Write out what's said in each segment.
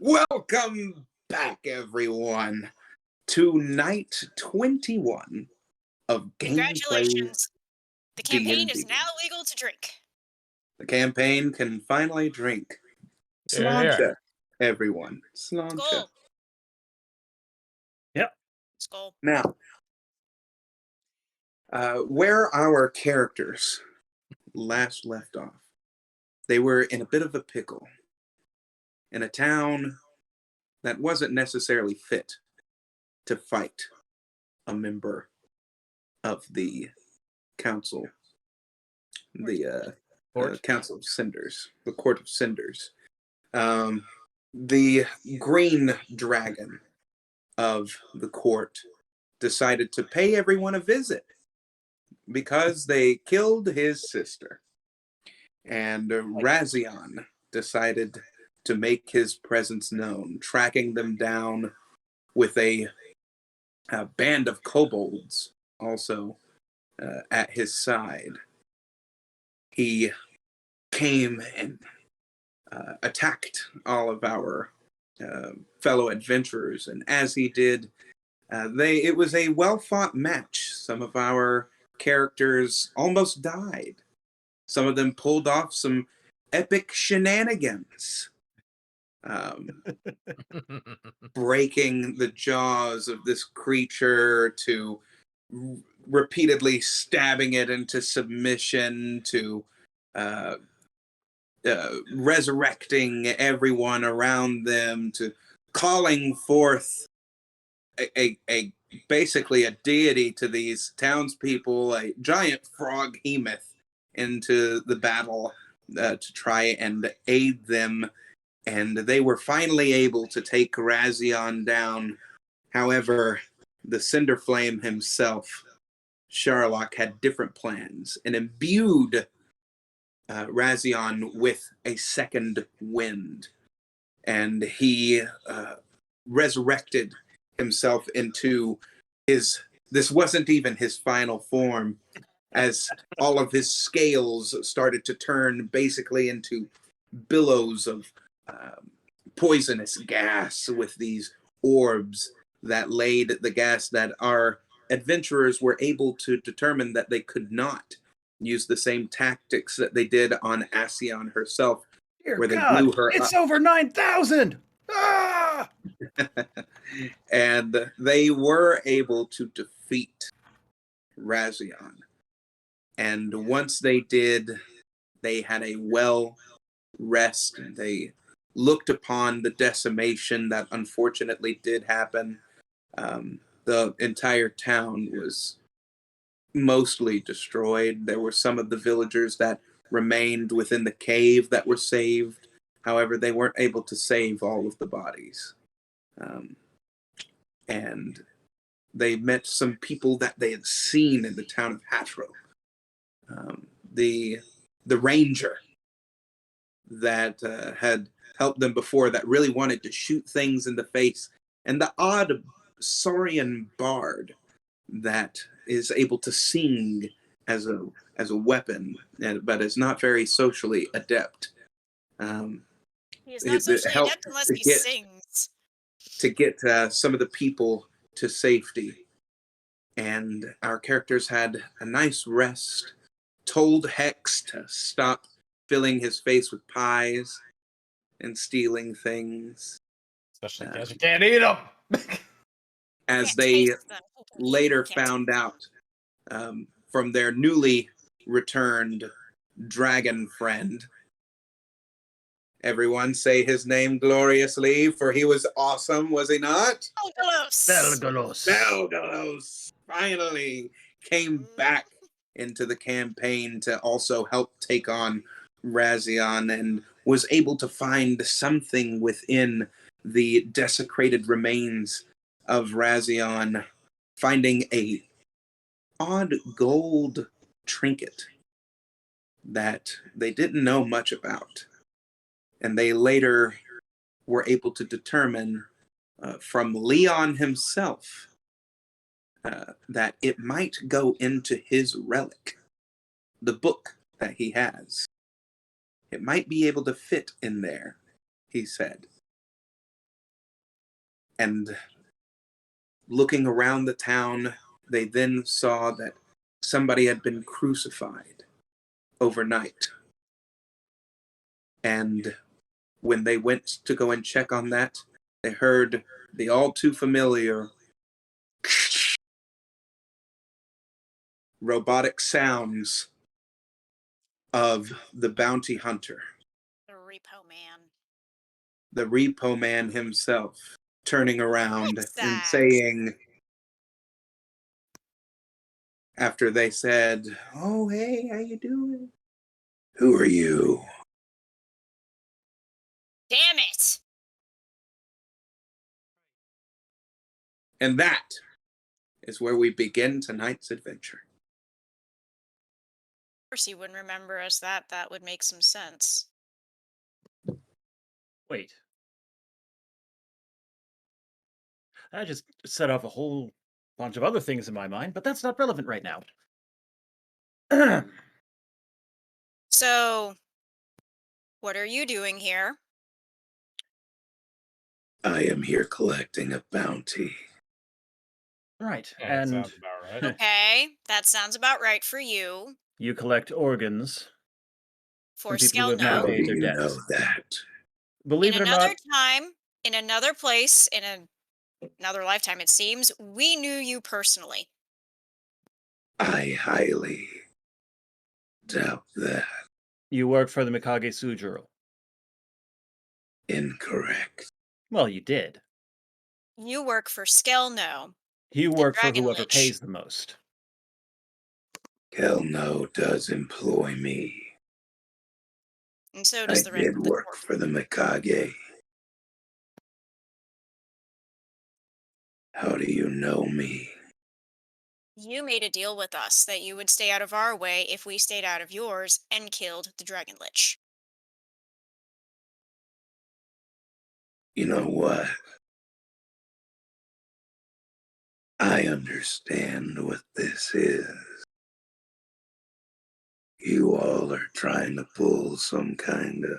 Welcome back, everyone, to night 21 of Gameplay Congratulations. The campaign is D&D. now legal to drink. The campaign can finally drink. Yeah. Sláinte, everyone. Sláinte. Skull. Yep. Skull. Now, where our characters last left off, they were in a bit of a pickle. In a town that wasn't necessarily fit to fight a member of the council, the Council of Cinders, the Court of Cinders. The green dragon of the court decided to pay everyone a visit because they killed his sister. And Razion decided to make his presence known, tracking them down with a band of kobolds also at his side. He came and attacked all of our fellow adventurers, and as he did, it was a well-fought match. Some of our characters almost died. Some of them pulled off some epic shenanigans, breaking the jaws of this creature, to repeatedly stabbing it into submission, to resurrecting everyone around them, to calling forth a basically a deity to these townspeople, a giant frog hemoth, into the battle to try and aid them. And they were finally able to take Razion down. However, the Cinder Flame himself, Sherlock, had different plans and imbued Razion with a second wind. And he resurrected himself into this wasn't even his final form, as all of his scales started to turn basically into billows of poisonous gas, with these orbs that laid the gas that our adventurers were able to determine that they could not use the same tactics that they did on Ascion herself, Dear where they God, blew her it's up. over 9,000! Ah! And they were able to defeat Razion. And once they did, they had a well rest. They looked upon the decimation that unfortunately did happen. The entire town was mostly destroyed. There were some of the villagers that remained within the cave that were saved. However, they weren't able to save all of the bodies. And they met some people that they had seen in the town of Hatro. The ranger that had helped them before, that really wanted to shoot things in the face, and the odd Saurian bard that is able to sing as a weapon, but is not very socially adept. He is not socially adept unless he sings. To get some of the people to safety. And our characters had a nice rest, told Hex to stop filling his face with pies and stealing things. Especially because you can't eat them! As they later found out from their newly returned dragon friend. Everyone say his name gloriously, for he was awesome, was he not? Belgalos finally came back into the campaign to also help take on Razion, and was able to find something within the desecrated remains of Razion, finding a odd gold trinket that they didn't know much about. And they later were able to determine from Leon himself that it might go into his relic, the book that he has. It might be able to fit in there, he said. And looking around the town, they then saw that somebody had been crucified overnight. And when they went to go and check on that, they heard the all too familiar robotic sounds of the bounty hunter, The repo man. the repo man himself, turning around and Exact. saying, after they said, "Oh, hey, how you doing? Who are you?" Damn it! And that is where we begin tonight's adventure. Of course, you wouldn't remember us that. That would make some sense. Wait. I just set off a whole bunch of other things in my mind, but that's not relevant right now. So, what are you doing here? I am here collecting a bounty. Right, Yeah, that and sounds about right. Okay, that sounds about right for you. you collect organs For from people who have Skelno. How now do paid their you debts. know that? Believe In it or another not, time, in another place, in another lifetime, it seems, we knew you personally. I highly doubt that. you work for the Mikage Sujiro. Incorrect. Well, you did. You work for Skelno, You the work for Dragon whoever Lich. pays the most. Kelno does employ me. And so I does the rest did of the work court. for the Mikage. How do you know me? You made a deal with us that you would stay out of our way if we stayed out of yours and killed the Dragon Lich. You know what? I understand what this is. You all are trying to pull some kind of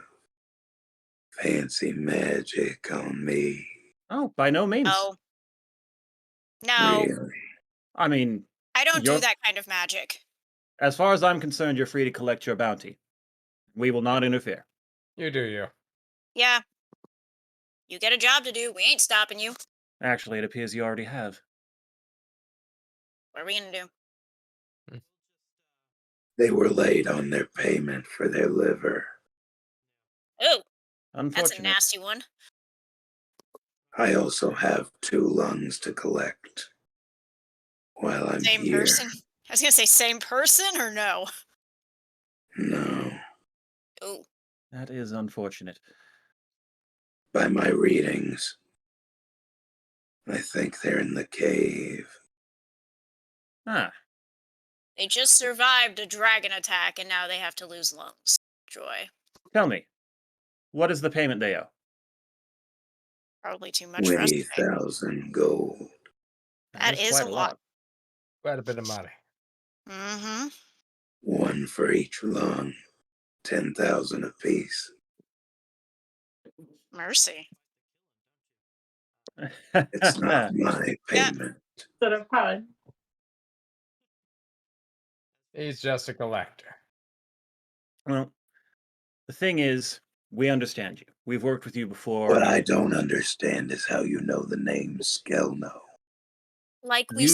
fancy magic on me. Oh, by no means. Oh. No, Really? I mean, I don't do you're, that kind of magic. as far as I'm concerned, you're free to collect your bounty. We will not interfere. You do you. Yeah. You get a job to do, we ain't stopping you. Actually, it appears you already have. What are we gonna do? They were late on their payment for their liver. Oh, that's a Unfortunate. nasty one. I also have 2 lungs to collect. While I'm Same here. person? I was gonna say same person or no? No. Oh, That is unfortunate. By my readings, I think they're in the cave. Ah, they just survived a dragon attack and now they have to lose lungs. Joy. tell me, what is the payment they owe? Probably too much for us to pay. 20,000 gold. That is quite a lot. Quite a bit of money. Mm-hmm. 1 for each lung. 10,000 apiece. Mercy. It's not my payment. He's just a collector. Well, the thing is, we understand you. We've worked with you before. What I don't understand is how you know the name Skelno. Like we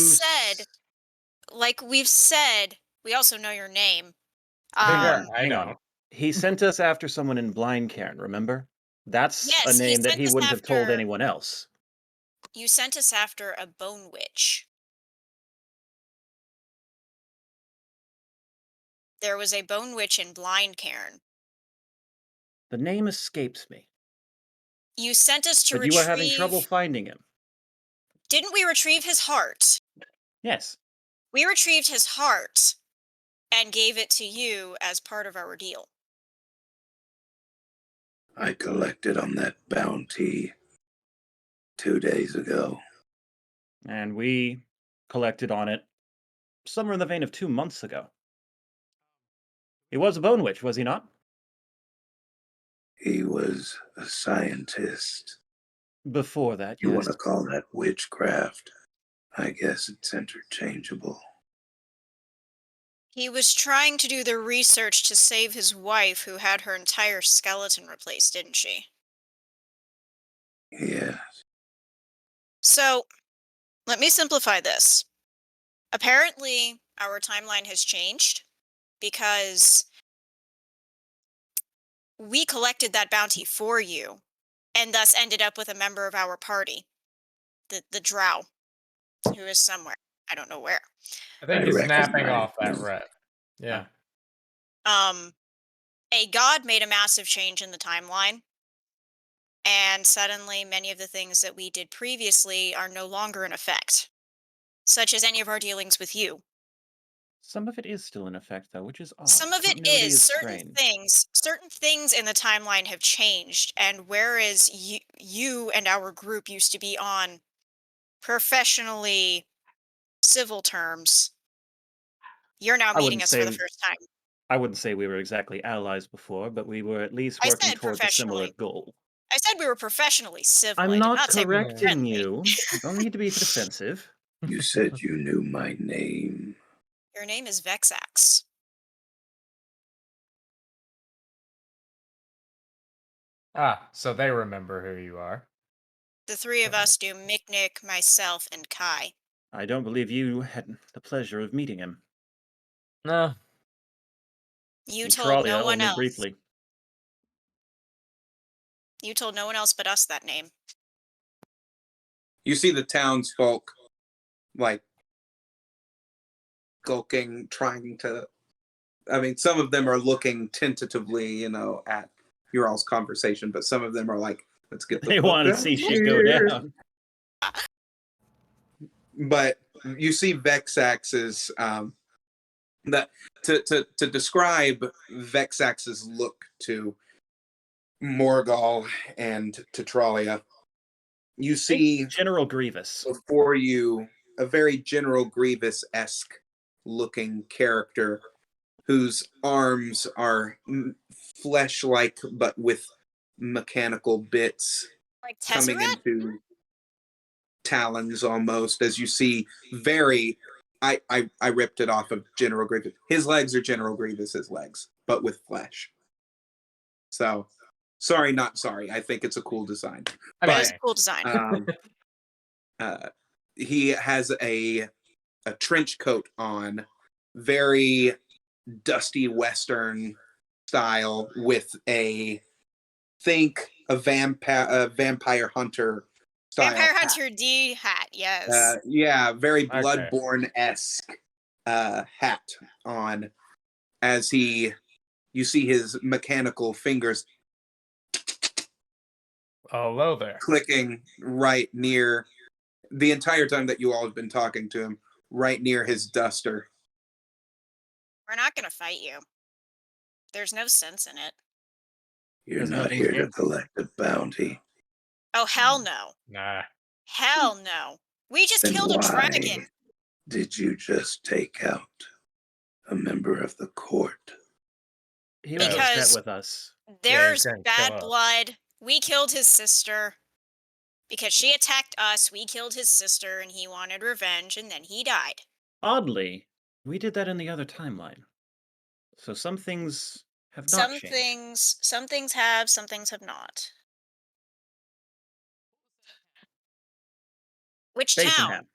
said, we also know your name. Hang on. He sent us after someone in Blind Cairn, remember? That's Yes, a he name that sent he us wouldn't have told after- anyone else. You sent us after a bone witch. There was a bone witch in Blind Cairn. The name escapes me. You sent us to But you were having trouble finding him. Didn't we retrieve his heart? Yes. We retrieved his heart and gave it to you as part of our deal. I collected on that bounty 2 days ago. And we collected on it somewhere in the vein of 2 months ago. He was a bone witch, was he not? He was a scientist. Before that, You yes. want to call that witchcraft? I guess it's interchangeable. He was trying to do the research to save his wife, who had her entire skeleton replaced, didn't she? Yeah. So, let me simplify this. Apparently, our timeline has changed because we collected that bounty for you and thus ended up with a member of our party, the drow, who is somewhere. I don't know where. I think I he's snapping recognize off that him. red. Yeah. A god made a massive change in the timeline, and suddenly many of the things that we did previously are no longer in effect, such as any of our dealings with you. Some of it is still in effect, though, which is odd. Some of it Continuity is certain strange. things in the timeline have changed, and whereas you and our group used to be on professionally civil terms, you're now I meeting wouldn't us for the say first time. I wouldn't say we were exactly allies before, but we were at least I working said towards a similar professionally. goal. I said we were professionally civil. I I'm did not not say we were correcting friendly. you. Don't need to be defensive. You said you knew my name. Your name is Vexax. Ah, so they remember who you are. The three of Right. us do: Miknik, myself, and Kai. I don't believe you had the pleasure of meeting him. No. You And told no Tralia one only else. briefly. You told no one else but us that name. You see the townsfolk, like, skulking, trying to. I mean, some of them are looking tentatively, at your all's conversation, but some of them are like, let's get the They fuck want to out see of shit go here. down. But you see Vexax's that to describe Vexax's look to Morgul and to Tralia, you see General Grievous. before you a very General Grievous-esque looking character whose arms are flesh-like but with mechanical bits Like coming Tezzeret? into talons almost, as you see very I ripped it off of General Grievous. His legs are General Grievous's legs, but with flesh. So sorry, not sorry. I think it's a cool design. I That mean, is a cool design. He has a trench coat on, very dusty Western style, with a vampire hunter style Vampire hat. Hunter D hat, yes. Yeah, very Okay. Bloodborne-esque hat on, as you see his mechanical fingers hello there. clicking right near, the entire time that you all have been talking to him, right near his duster. We're not gonna fight you. There's no sense in it. You're There's not nothing here to here. collect a bounty. Oh, hell no. Nah. Hell no. We just Then killed a why dragon. did you just take out a member of the court? He was Because- upset with us. There's couldn't bad kill us. blood. We killed his sister. Because she attacked us, we killed his sister, and he wanted revenge, and then he died. Oddly, we did that in the other timeline. So some things have not changed. Some things have, some things have not. Which town?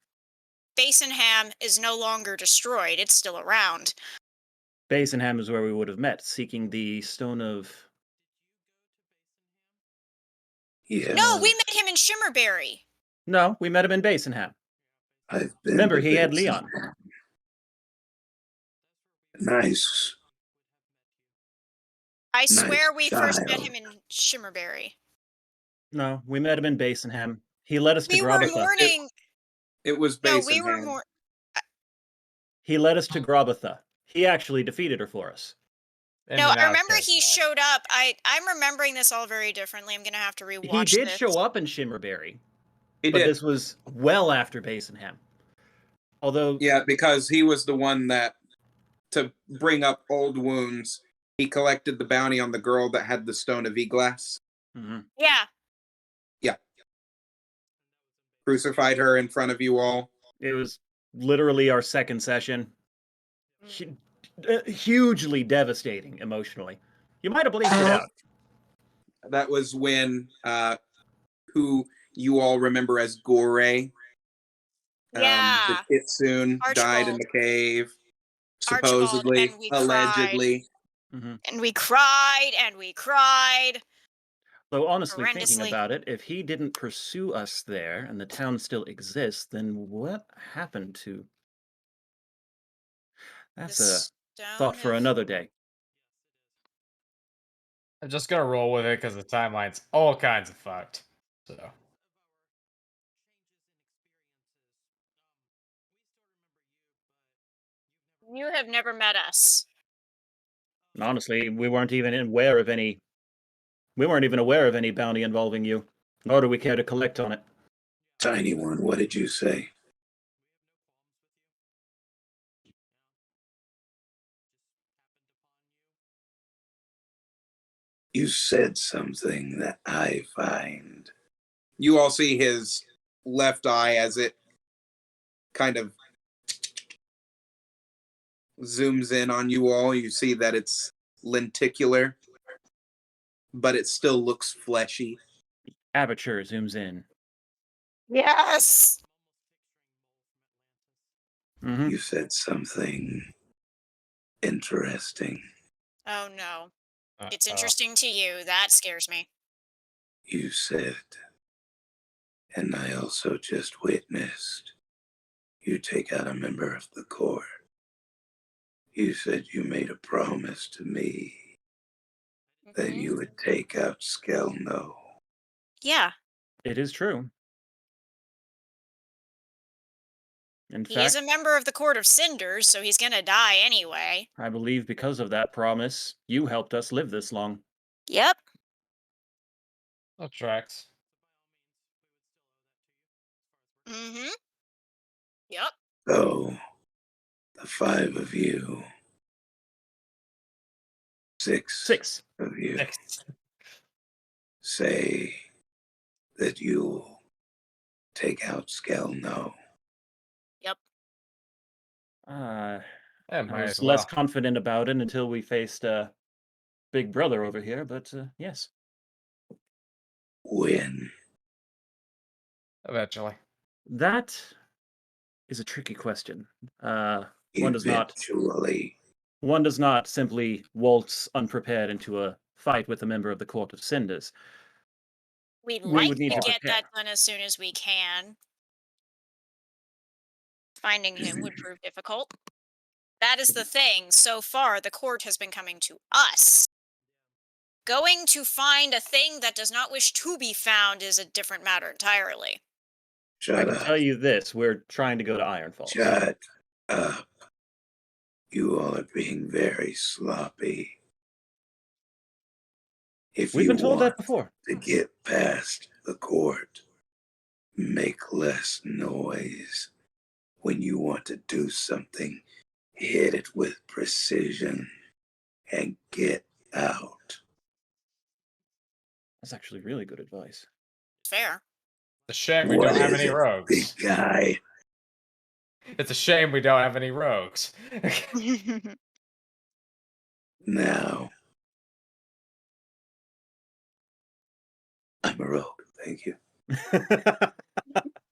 Basinham. Basinham is no longer destroyed. It's still around. Basinham is where we would have met, seeking the Stone of... Yeah, No, we met him in Shimmerberry. No, we met him in Basinham. I've been. Remember, to he had Basinham. Leon. Nice. I swear we first met child. him in Shimmerberry. No, we met him in Basinham. He led us to We were Grabatha. mourning. It was No, Basin we were Hand. more. He led us to Grabatha. He actually defeated her for us. In No, and I out remember case, he yeah. showed up. I'm remembering this all very differently. I'm gonna have to rewatch He did this. show up in Shimmerberry, He but did. this was well after Basinham. Although, Yeah, because he was the one that, to bring up old wounds, he collected the bounty on the girl that had the Stone of E-Glass. Mhm. Yeah. Yeah. crucified her in front of you all. It was literally our second session. Hugely devastating emotionally. You might have bleeped it out. That was when who you all remember as Gore, Yeah. the Kitsune, died in Archibald. the cave, Archibald, supposedly, and we allegedly. And we cried and we cried. Though honestly, thinking Horrendously. about it, if he didn't pursue us there and the town still exists, then what happened to... That's The a stone thought for of- another day. I'm just gonna roll with it because the timeline's all kinds of fucked. So You have never met us. And honestly, we weren't even aware of any... We weren't even aware of any bounty involving you, nor do we care to collect on it. Tiny one, what did you say? You said something that I find. You all see his left eye as it kind of zooms in on you all. You see that it's lenticular, but it still looks fleshy. Aperture zooms in. Yes. Mhm. You said something interesting. Oh no. It's uh, interesting to you. That scares me. You said, and I also just witnessed, you take out a member of the court. You said you made a promise to me that Mhm. you would take out Skelno. Yeah. It is true. In He is fact, a member of the Court of Cinders, so he's gonna die anyway. I believe because of that promise, you helped us live this long. Yep. that tracks. Mm-hmm. Yep. So, the 5 of you, 6 6. of you, Next. say that you'll take out Skelno. Yep. I Yeah, might was as less well. confident about it until we faced Big Brother over here, but yes. When? Eventually. That is a tricky question. One does Eventually. not simply waltz unprepared into a fight with a member of the Court of Cinders. We'd We like would need to to get prepare. that done as soon as we can. Finding him would prove difficult. That is the thing. So far, the court has been coming to us. Going to find a thing that does not wish to be found is a different matter entirely. I Shut can up. tell you this, we're trying to go to Iron Falls. Shut up. You all are being very sloppy. If We've you been told want that before. to get past the court, make less noise. When you want to do something, hit it with precision and get out. That's actually really good advice. Fair. It's a shame we What don't have is any it, rogues. big guy? It's a shame we don't have any rogues. Now, I'm a rogue. Thank you.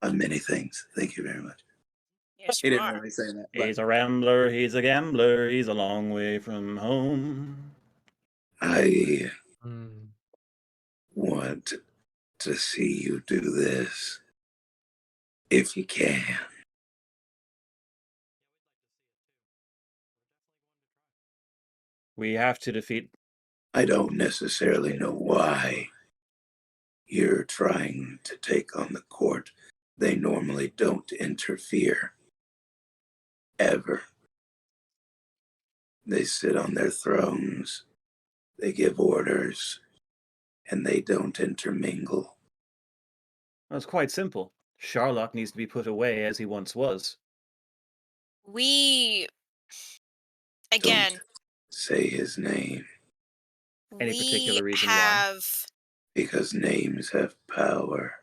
On many things. Thank you very much. Yes, He you didn't are. really say that. But He's a rambler, he's a gambler, he's a long way from home. I Hmm. want to see you do this. If you can. We have to defeat... I don't necessarily know why you're trying to take on the court. They normally don't interfere. Ever. They sit on their thrones, they give orders, and they don't intermingle. It's quite simple. Sharlock needs to be put away as he once was. We again, Don't say his name, Any we particular reason why? have because names have power.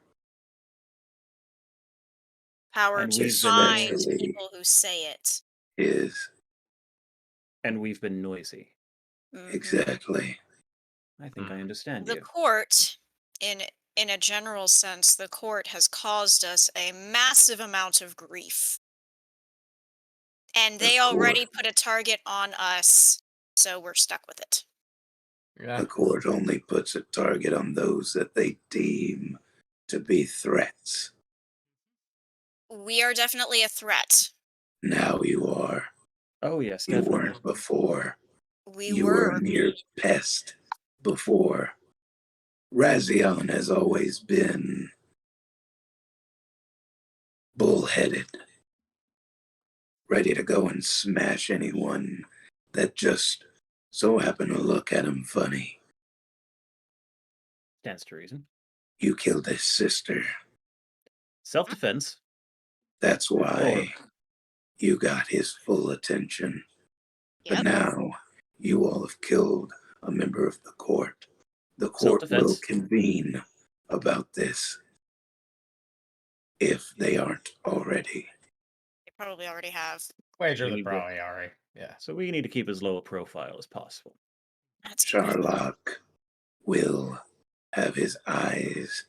Power And to we've been find Especially people who say it. is and we've been noisy. Mhm. exactly. I think I understand The you. court, in a general sense, the court has caused us a massive amount of grief. And The they already court, put a target on us, so we're stuck with it. Yeah. the court only puts a target on those that they deem to be threats. We are definitely a threat. Now you are. Oh yes, You definitely. weren't before. We You were were. a mere pest before. Razion has always been bullheaded, ready to go and smash anyone that just so happened to look at him funny. Stands to reason. You killed his sister. Self-defense. That's Or why you got his full attention. But Yep. now you all have killed a member of the court. The court will self-defense. convene about this if they aren't already. They probably already have. Wager We the need to- probably already. Yeah. So we need to keep as low a profile as possible. That's a good point. Sharlock will have his eyes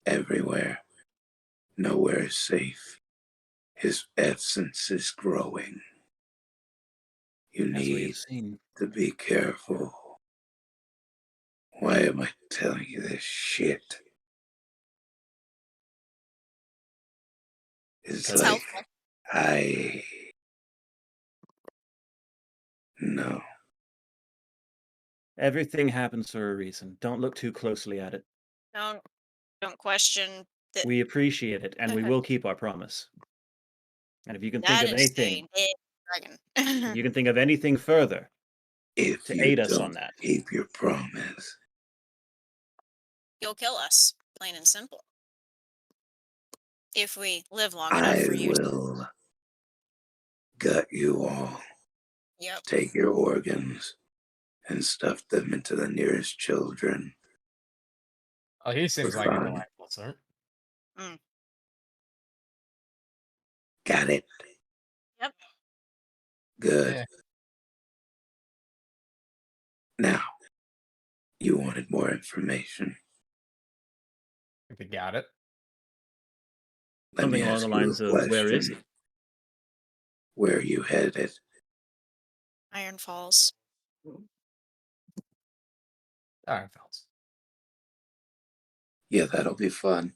everywhere. Nowhere is safe. His essence is growing. You As we need have seen. to be careful. Why am I telling you this shit? It's It's like helpful. No. Everything happens for a reason. Don't look too closely at it. Don't question that. We appreciate it, and we will keep our promise. And if you can think That of is anything, a big dragon. if you can think of anything further If to you aid us don't on that, keep your promise, You'll kill us, plain and simple. If we live long enough I for you. will gut you all, Yep. take your organs, and stuff them into the nearest children. Oh, he seems For like a fun. delightful sir. Got it? Yep. Good. Yeah. Now, you wanted more information. If we got it. Let something me along ask the you lines a of where is he? question. Where are you headed? Iron Falls. Ironfells. Yeah, that'll be fun.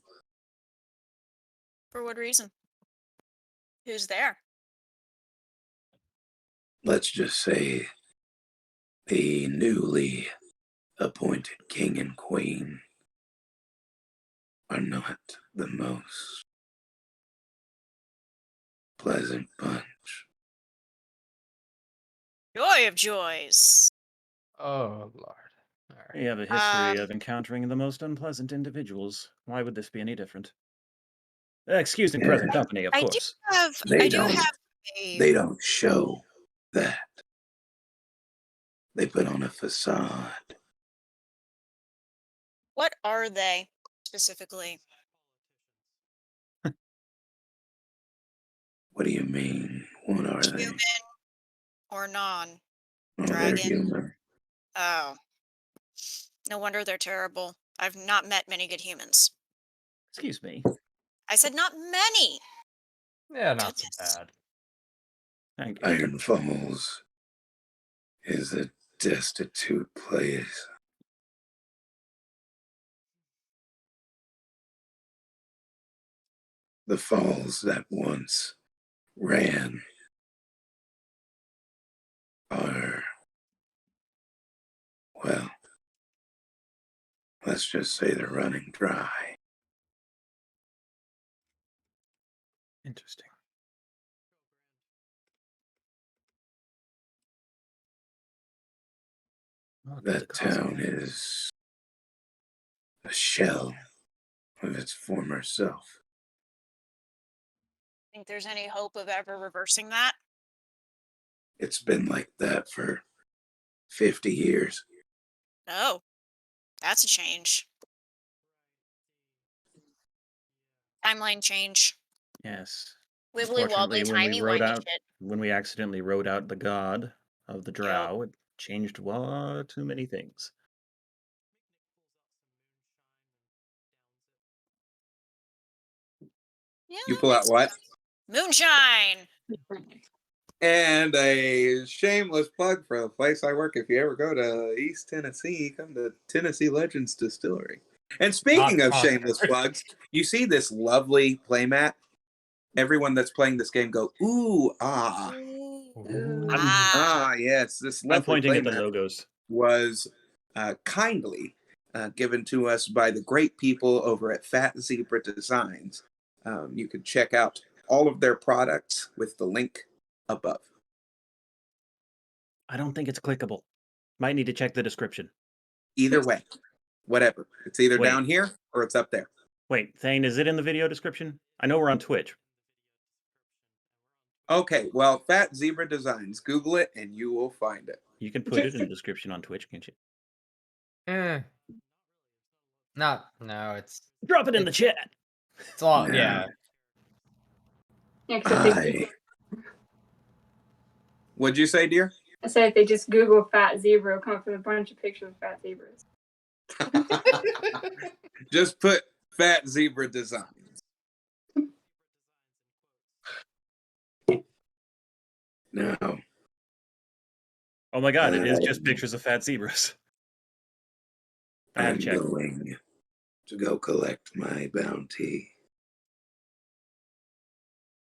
For what reason? Who's there? Let's just say the newly appointed king and queen are not the most pleasant bunch. Joy of joys. Oh Lord. All right. We have a history of encountering the most unpleasant individuals. Why would this be any different? Excusing Yeah. present company, of I do course. have. They I do don't. have a. They don't show that. They put on a facade. What are they specifically? What do you mean? What are they? Human or non? Oh, they're Dragon. human. Oh. No wonder they're terrible. I've not met many good humans. Excuse me. I said not many. Yeah, not so Goodness. bad. Thank you. Iron Falls is a destitute place. The falls that once ran are, well, let's just say they're running dry. Interesting. What could the That cause town be? is a shell of its former self. Think there's any hope of ever reversing that? It's been like that for 50 years. No. That's a change. Timeline change. Yes. Wibbly wobbly, Unfortunately, when we timey wrote wimey out, shit. when we accidentally wrote out the god of the Yep. drow, it changed too many things. Yeah, You that pull out makes what? moonshine. And a shameless plug for the place I work. If you ever go to East Tennessee, come to Tennessee Legends Distillery. And speaking Not of shameless sponsored. plugs, you see this lovely playmat. Everyone that's playing this game go, ooh, ah. Ooh. Ah, yes. This I'm lovely pointing at the playmat logos. was kindly given to us by the great people over at Fat Zebra Designs. You can check out all of their products with the link above. I don't think it's clickable. Might need to check the description. Either way, whatever. It's either Wait. down here or it's up there. Wait, Thane, is it in the video description? I know we're on Twitch. Okay, well, Fat Zebra Designs. Google it and you will find it. You can put it in the description on Twitch, can't you? No, it's Drop it in the chat. all No. yeah. Except they, What'd you say, dear? I said if they just Google fat zebra, it'll come up with a bunch of pictures of fat zebras. Just put Fat Zebra Designs. No. Oh my god, it is just pictures of fat zebras. I'm Fact check. going to go collect my bounty.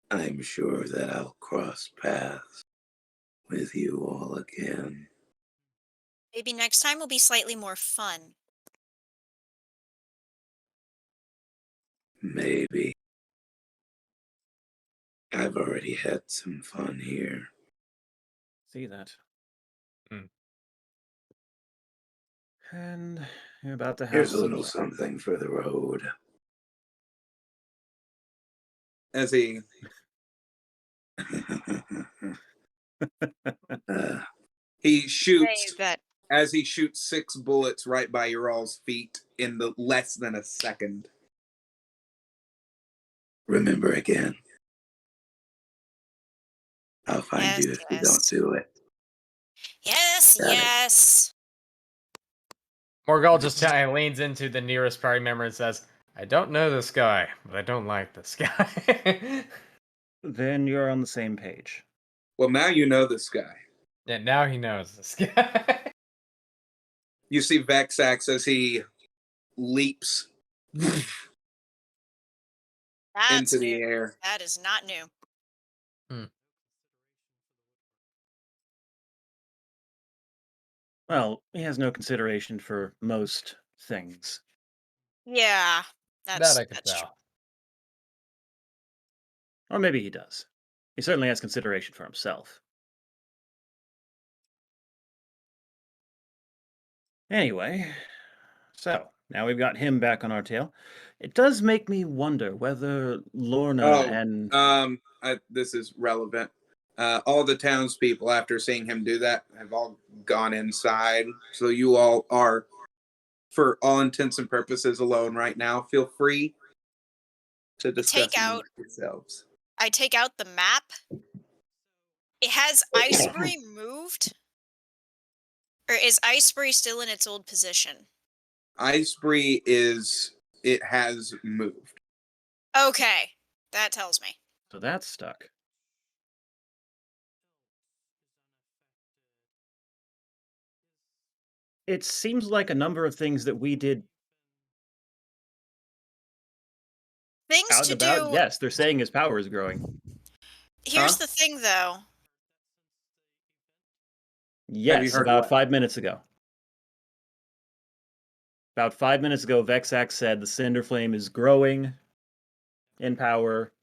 I'm sure that I'll cross paths with you all again. Maybe next time will be slightly more fun. Maybe. I've already had some fun here. See that. Hmm. And you're about to have Here's a some little more. something for the road. As he he shoots Save that. as he shoots 6 bullets right by your all's feet in the less than a second. Remember again. I'll find Yes, you if you don't yes. do it. Yes, Got it. yes. Morgul just leans into the nearest party member and says, I don't know this guy, but I don't like this guy. Then you're on the same page. Well, now you know this guy. Yeah, now he knows this guy. You see Vexax as he leaps That's into the new. air. That is not new. Well, he has no consideration for most things. Yeah, That I can that's true. tell. Or maybe he does. He certainly has consideration for himself. Anyway, so now we've got him back on our tail. It does make me wonder whether Lorna Oh, and this is relevant. All the townspeople, after seeing him do that, have all gone inside. So you all are, for all intents and purposes, alone right now. Feel free to discuss amongst yourselves. I take out the map. It has Icebury moved? Or is Icebury still in its old position? Icebury it has moved. Okay, that tells me. so that's stuck. It seems like a number of things that we did Things out to and about. do. Yes, they're saying his power is growing. Here's Huh? the thing, though. Yes, heard about what? 5 minutes ago. About 5 minutes ago, Vexax said the Cinder Flame is growing in power.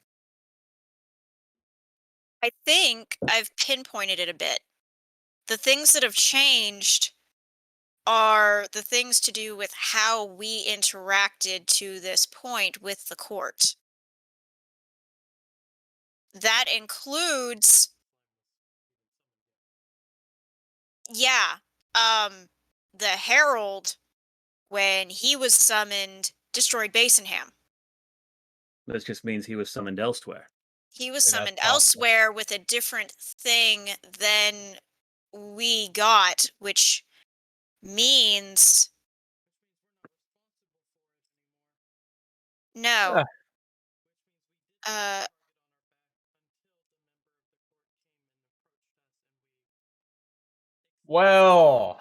I think I've pinpointed it a bit. The things that have changed are the things to do with how we interacted to this point with the court. That includes, yeah, the Herald, when he was summoned, destroyed Basinham. This just means he was summoned elsewhere. He was That's summoned possible. elsewhere with a different thing than we got, which means no. Well,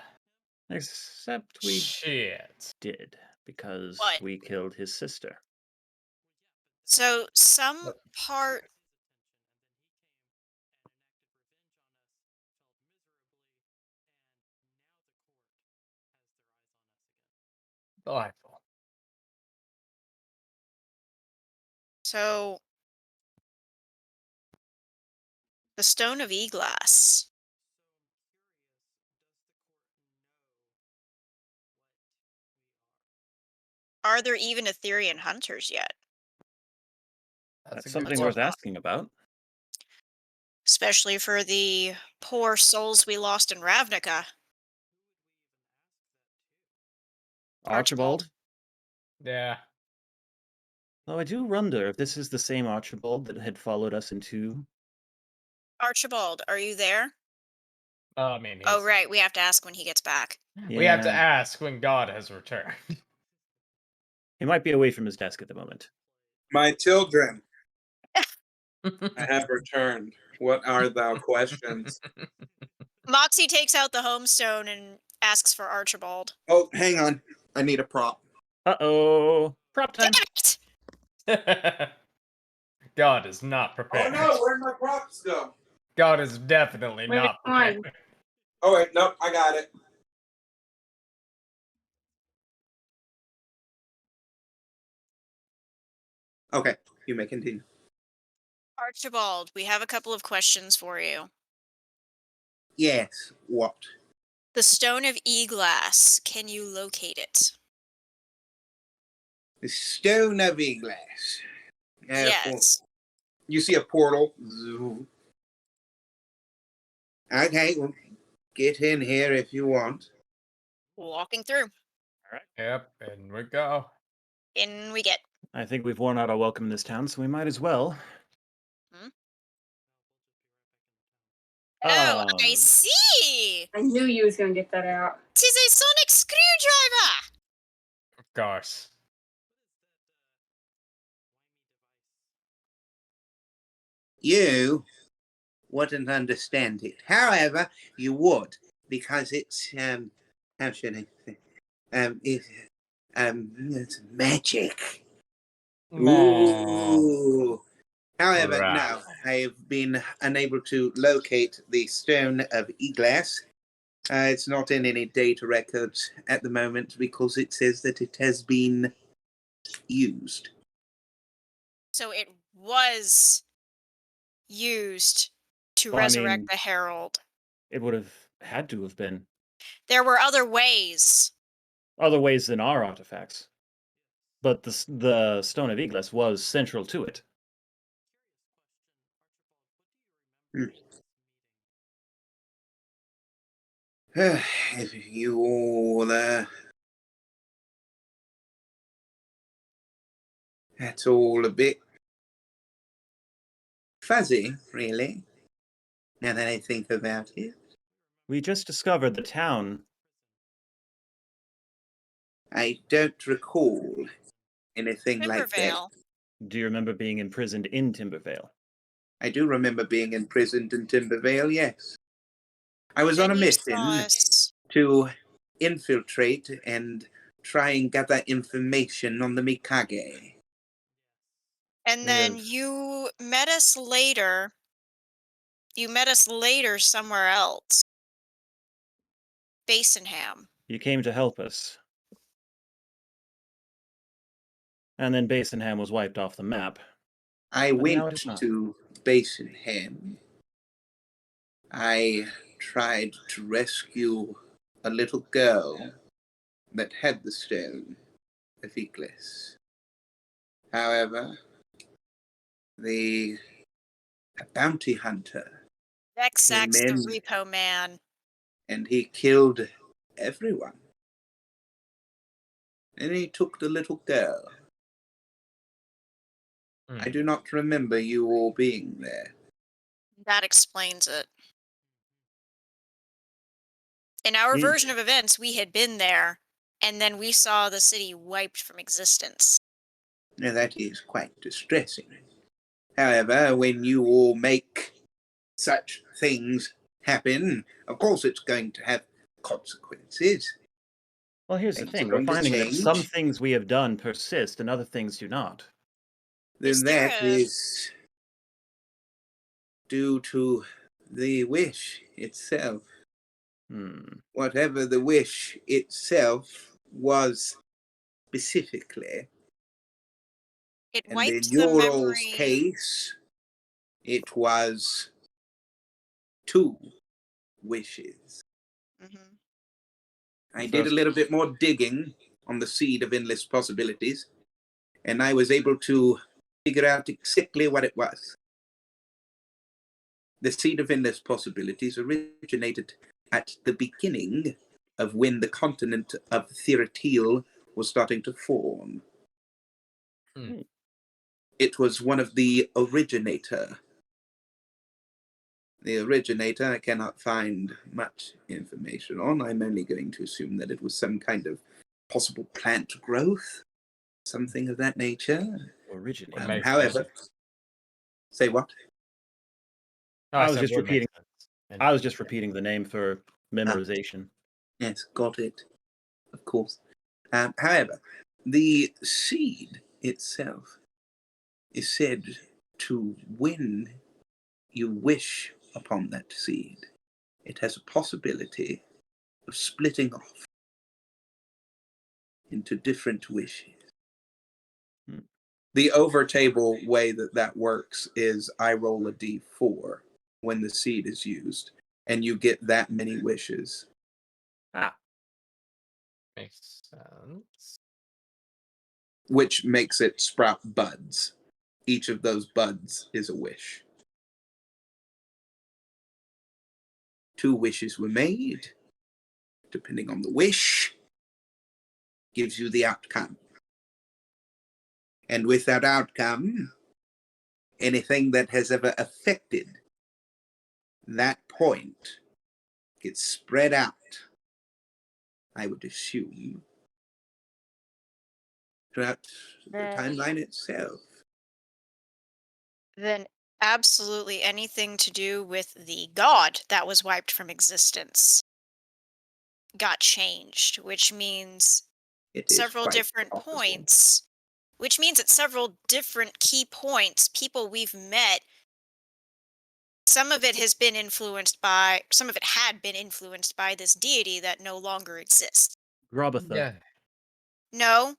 Except we shit. did, because What? we killed his sister. So some part. Delightful. So the Stone of E-Glass. Are there even Etherean hunters yet? That's a good something worth question. asking about. Especially for the poor souls we lost in Ravnica. Archibald? Yeah. Though I do wonder if this is the same Archibald that had followed us into. Archibald, are you there? I mean, Oh, he's- right. We have to ask when he gets back. we have to Yeah. ask when God has returned. He might be away from his desk at the moment. My children, I have returned. What are thou questions? Moxie takes out the homestone and asks for Archibald. Oh, hang on. I need a prop. Uh-oh. Prop time. Damn it! God is not Oh prepared. no, where'd my props go? God is definitely Wait, not fine. prepared. Oh wait, nope, I got it. Okay, you may continue. Archibald, we have a couple of questions for you. Yes, what? The Stone of E-Glass, can you locate it? The Stone of E-Glass. Yes. You see a portal. Zoo. Okay, well, get in here if you want. Walking through. Yep, and we go. In we get. I think we've worn out our welcome in this town, so we might as well. Oh, I Um, see! I knew you was gonna get that out. Tis a sonic screwdriver! Of course. You wouldn't understand it. However, you would, because it's how should I say? It's magic. Ooh. However, Right. no, I've been unable to locate the Stone of E-Glass. It's not in any data records at the moment because it says that it has been used. So it was used to Well, I resurrect mean- the Herald. It would have had to have been There were other ways. other ways than our artifacts. But the Stone of Eglas was central to it. If you're there, that's all a bit fuzzy, really, now that I think about it. We just discovered the town. I don't recall anything like that. Timbervale. Do you remember being imprisoned in Timbervale? I do remember being imprisoned in Timbervale, yes. I was on a Then you mission saw us. to infiltrate and try and gather information on the Mikage. And We then have- you met us later. You met us later somewhere else. Basinham. You came to help us. And then Basinham was wiped off the map. I But now went it's not. to Basinham. I tried to rescue a little girl that had the stone of Eglis. However, a bounty hunter, Vexax the Amen. Repo Man. and he killed everyone. And he took the little girl. I do not remember you all being there. That explains it. In our Hmm. version of events, we had been there, and then we saw the city wiped from existence. Now, that is quite distressing. However, when you all make such things happen, of course it's going to have consequences. Well, here's the Things thing. are We're going to finding that some change. things we have done persist and other things do not. Is Then there that a- is due to the wish itself. Hmm. Whatever the wish itself was specifically. It And in wiped the your all's memory. case, it was 2 wishes. Mhm. I The did a first- little bit more digging on the seed of endless possibilities, and I was able to figure out exactly what it was. The seed of endless possibilities originated at the beginning of when the continent of Theratil was starting to form. Hmm. It was one of the originator. The originator I cannot find much information on. I'm only going to assume that it was some kind of possible plant growth, something of that nature. Originator. What makes However, sense. say what? Oh, I was said just would make repeating. sense. I was just repeating the name for memorization. Yes, got it. Of course. However, the seed itself is said to, when you wish upon that seed, it has a possibility of splitting off into different wishes. Hmm. The over-table way that works is I roll a d4 when the seed is used, and you get that many wishes. Ah, Makes sense. Which makes it sprout buds. Each of those buds is a wish. 2 wishes were made. Depending on the wish, gives you the outcome. And with that outcome, anything that has ever affected that point gets spread out, I would assume, throughout the timeline itself. Then absolutely anything to do with the god that was wiped from existence got changed, which means It is several quite different possible. points, which means at several different key points, people we've met, some of it had been influenced by this deity that no longer exists. Grobotha. Yeah. No,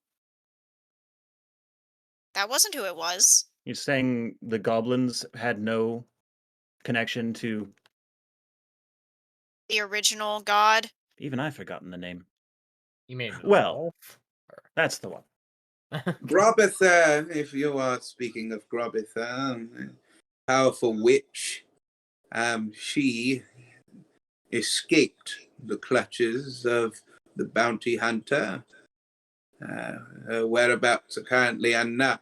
that wasn't who it was. You're saying the goblins had no connection to. The original god. Even I've forgotten the name. You mean Well, Rolf? that's the one. Grobitha, if you are speaking of Grobitha, powerful witch, she escaped the clutches of the bounty hunter. Her whereabouts are currently unknown.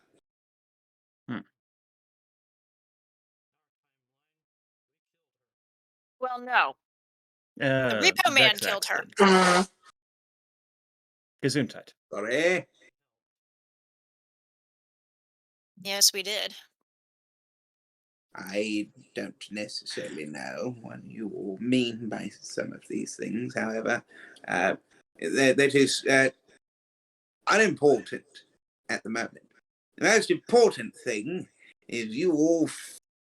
Well, no. The repo man killed her. Gesundheit. Sorry. Yes, we did. I don't necessarily know what you all mean by some of these things. However, that is unimportant at the moment. The most important thing is you all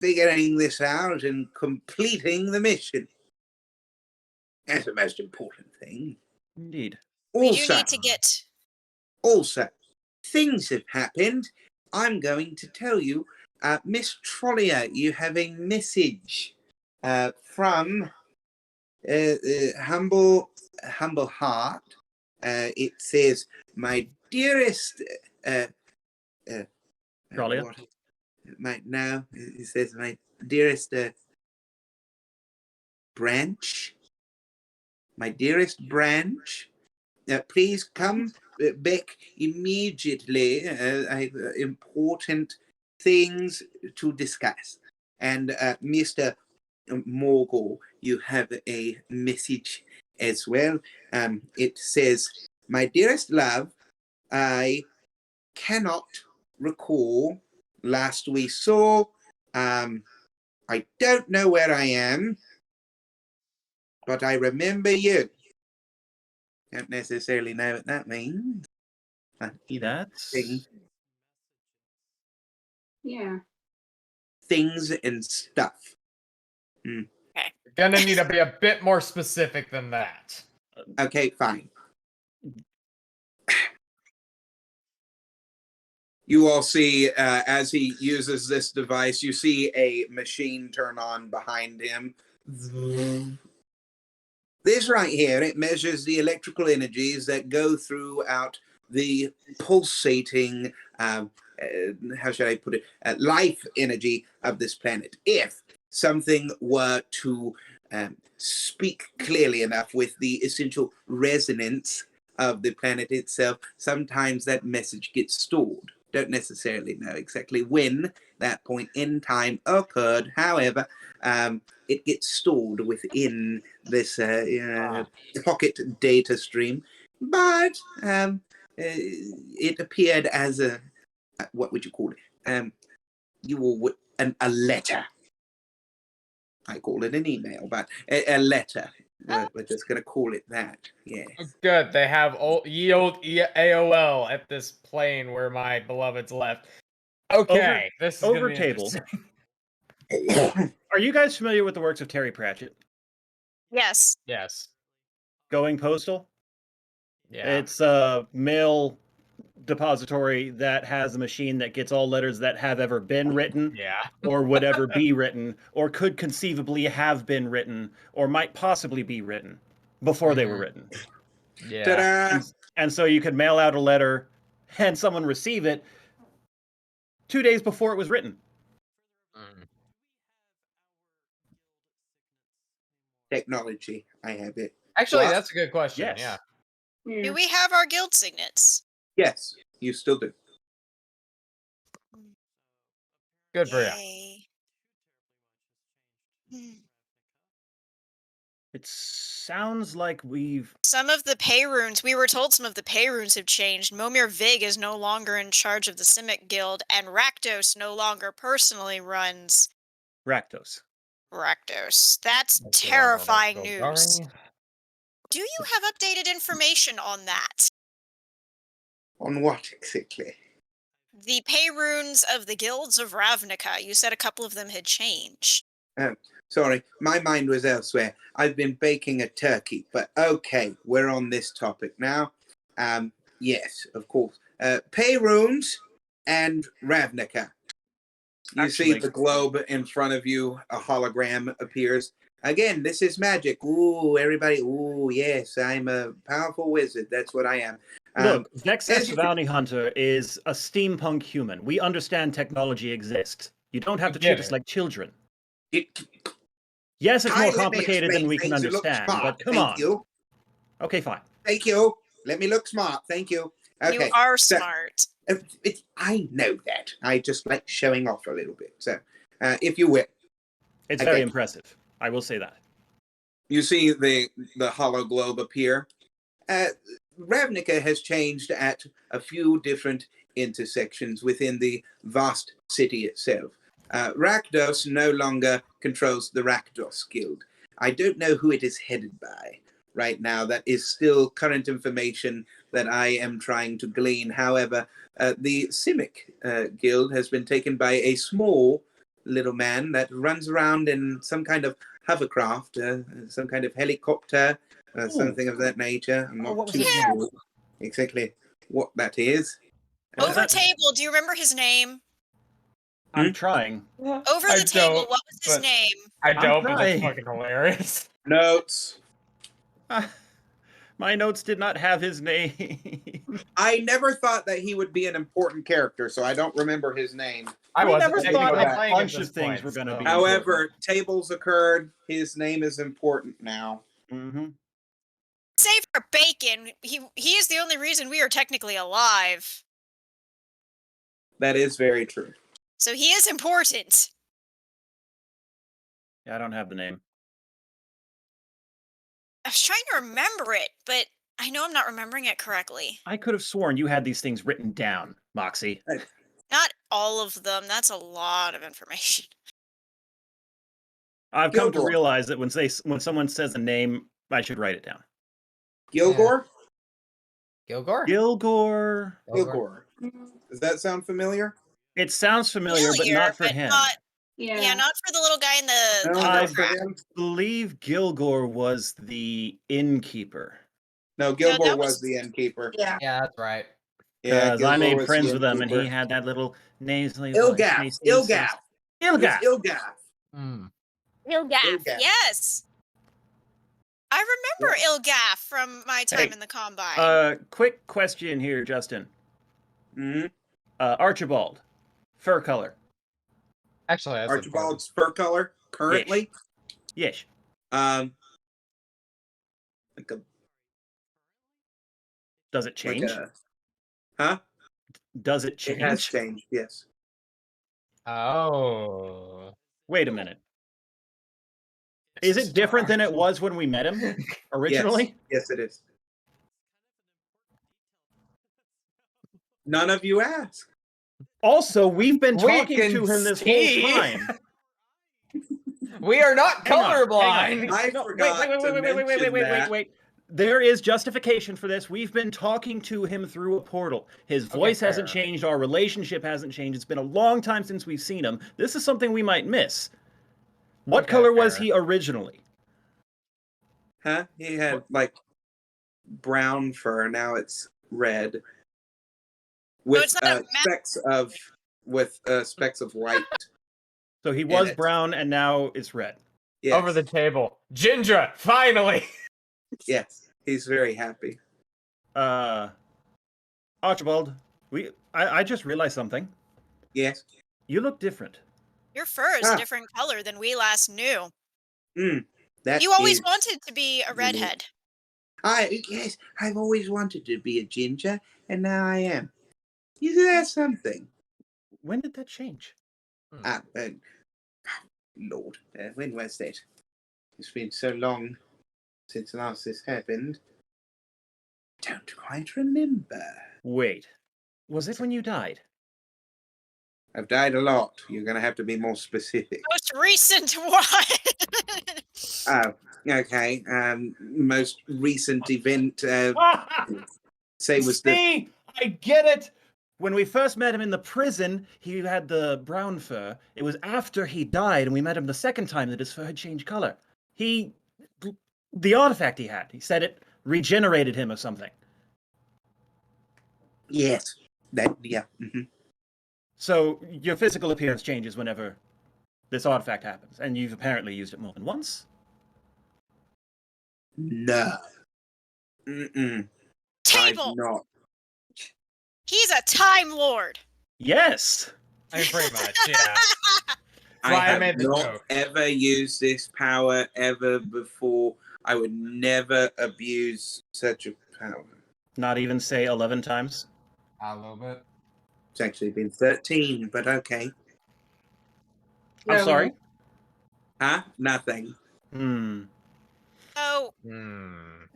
figuring this out and completing the mission. That's the most important thing. Indeed. We do need to get. Also, things have happened. I'm going to tell you, Miss Trollier, you have a message from Humble Heart. It says, "My dearest." Trollier? No, it says, "My dearest Branch. My dearest Branch. Please come back immediately. I have important things to discuss. And Mr. Morgul, you have a message as well. It says, "My dearest love, I cannot recall last we saw. I don't know where I am, but I remember you." Don't necessarily know what that means. But, That's Yeah. things and stuff. You're gonna need to be a bit more specific than that. Okay, fine. You all see, as he uses this device, you see a machine turn on behind him. This right here, it measures the electrical energies that go throughout the pulsating, how should I put it, life energy of this planet. If something were to speak clearly enough with the essential resonance of the planet itself, sometimes that message gets stored. Don't necessarily know exactly when that point in time occurred. However, it gets stored within this pocket data stream. But it appeared as a, what would you call it? A letter. I call it an email, but a letter. We're just going to call it that. Yes. Good, they have old AOL at this plane where my beloved's left. Okay, this is over gonna be table. interesting. Are you guys familiar with the works of Terry Pratchett? Yes. Yes. Going Postal? Yeah. It's a mail depository that has a machine that gets all letters that have ever been written, Yeah. or would ever be written, or could conceivably have been written, or might possibly be written before they were written. Yeah. Ta-da! And so you could mail out a letter and someone receive it 2 days before it was written. Mm. Technology. I have it. Actually, What? that's a good question. Yes. Yeah. Yeah. Do we have our guild signets? Yes, you still do. Good for you. Yay. Hmm. It sounds like we've... Some of the pay runes, we were told some of the pay runes have changed. Momir Vig is no longer in charge of the Simic Guild, and Rakdos no longer personally runs Rakdos. Rakdos. That's That's no longer terrifying Rakdos. news. Do you have updated information on that? On what exactly? The pay runes of the guilds of Ravnica. You said a couple of them had changed. Sorry, my mind was elsewhere. I've been baking a turkey, but okay, we're on this topic now. Yes, of course. Pay runes and Ravnica. You see Actually- the globe in front of you, a hologram appears. Again, this is magic. Ooh, everybody. Ooh, yes, I'm a powerful wizard. That's what I am. Look, as Vexus you the Bounty Hunter is a steampunk human. We understand technology exists. You don't have to get treat us it. like children. It, Yes, it's Kai, more let me complicated than explain we can things. It looks understand, smart. but come Thank on. you. Okay, fine. Thank you. Let me look smart. Thank you. Okay. You are so- smart. I know that. I just like showing off a little bit. So, if you will, It's Okay. very impressive. I will say that. you see the hollow globe appear. Ravnica has changed at a few different intersections within the vast city itself. Rakdos no longer controls the Rakdos Guild. I don't know who it is headed by right now. That is still current information that I am trying to glean. However, the Simic Guild has been taken by a small little man that runs around in some kind of hovercraft, some kind of helicopter, something of that nature. I'm not what was too his sure exactly what that is. What was Over that? table, do you remember his name? I'm trying. Over I the table, don't, what was his but- name? I don't, but that's trying. fucking hilarious. Notes. My notes did not have his name. I never thought that he would be an important character, so I don't remember his name. I We wasn't never technically thought a playing at bunch this of things point, were gonna so- be- However, tables occurred. His name is important now. Mm-hmm. Save for Bacon. He is the only reason we are technically alive. That is very true. So he is important. Yeah, I don't have the name. I was trying to remember it, but I know I'm not remembering it correctly. I could have sworn you had these things written down, Moxie. Not all of them. That's a lot of information. I've come to Gilgore. realize that when someone says a name, I should write it down. Gilgore? Gilgore? Gilgore. Gilgore. Does that sound familiar? It sounds familiar, but not for him. Yeah, not for the little guy in the No, I not for him. believe Gilgore was the innkeeper. No, that Gilgore was- was the innkeeper. Yeah. Yeah, that's right. Yeah, Because I Gilgore made was friends the with him, and he innkeeper. had that little nasally voice. Ilgath. Ilgath. It was Ilgath. Ilgath. Hmm. Ilgaff. Ilgaff. Yes. I remember Ilgaff from my time Hey, in the Combine. Quick question here, Justin. Mm-hmm. Archibald, fur color. Actually, that's Archibald's fur color currently. Yes. Like a Does it change? Huh? Does it It change? has changed. Yes. Oh. Wait a minute. Is it different than it was when we met him originally? Yes, it is. None of you asked. Also, we've been We talking can to him this see. whole time. We are not Hang on, colorblind. I forgot to mention that. wait. There is justification for this. We've been talking to him through a portal. His voice hasn't fair. changed. Our relationship hasn't changed. It's been a long time since we've seen him. This is something we might miss. What Okay, color was fair. he originally? Huh? He had like brown fur. Now it's red. With it's not a specks of white. So he was it. brown and now it's red. Yes. Over the table. Ginger, finally. Yes. He's very happy. Archibald, I just realized something. Yes. You look different. Your fur is a different color than we last knew. That You always is wanted to be a unique. redhead. Yes, I've always wanted to be a ginger, and now I am. Isn't that something? When did that change? Lord, when was that? It's been so long since last this happened. Don't quite remember. Wait, was it when you died? I've died a lot. You're going to have to be more specific. Most recent one. Oh, okay. Most recent event, say was the... See, I get it. When we first met him in the prison, he had the brown fur. It was after he died, and we met him the second time that his fur had changed color. The artifact he had, he said it regenerated him or something. Yes. Yeah. Mm-hmm. So your physical appearance changes whenever this artifact happens, and you've apparently used it more than once. No. Mm-mm. Table. I've not. He's a Time Lord. Yes. I mean, pretty much, yeah. I why I have made the not joke. ever used this power ever before. I would never abuse such a power. Not even say 11 times. A little bit. It's actually been 13, but okay. I'm No. sorry. Huh? Nothing. Oh, there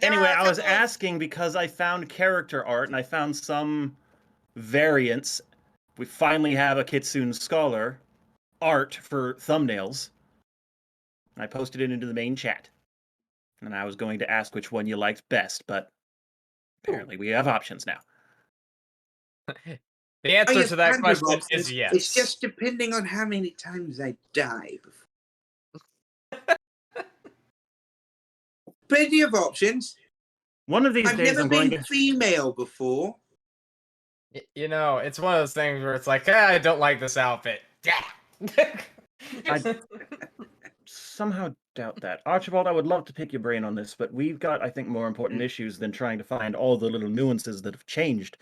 Anyway, are a I was couple of- asking because I found character art and I found some variants. We finally have a Kitsune Scholar art for thumbnails. I posted it into the main chat. And I was going to ask which one you liked best, but apparently we have options now. The answer yes, to that kind of question options. is yes. It's just depending on how many times I die. Plenty of options. One of these I've days never I'm going been to... female before. You know, it's one of those things where it's like, I don't like this outfit. Yeah. I somehow doubt that. Archibald, I would love to pick your brain on this, but we've got, I think, more important issues than trying to find all the little nuances that have changed.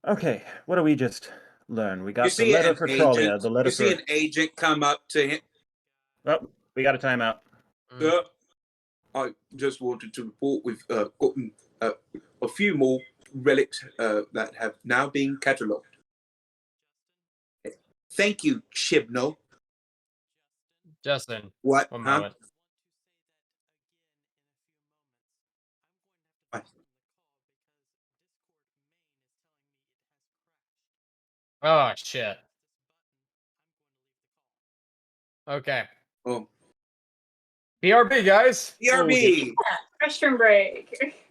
Okay, what do we just learn? We got the letter for Trollia, the letter You see for... an agent come up to him. Oh, we got a timeout. I just wanted to report we've gotten a few more relics that have now been catalogued. Thank you, Chibnall. Justin, What? one Huh? moment. What? Oh shit. Okay. Oh, BRB, guys. BRB. Restroom break.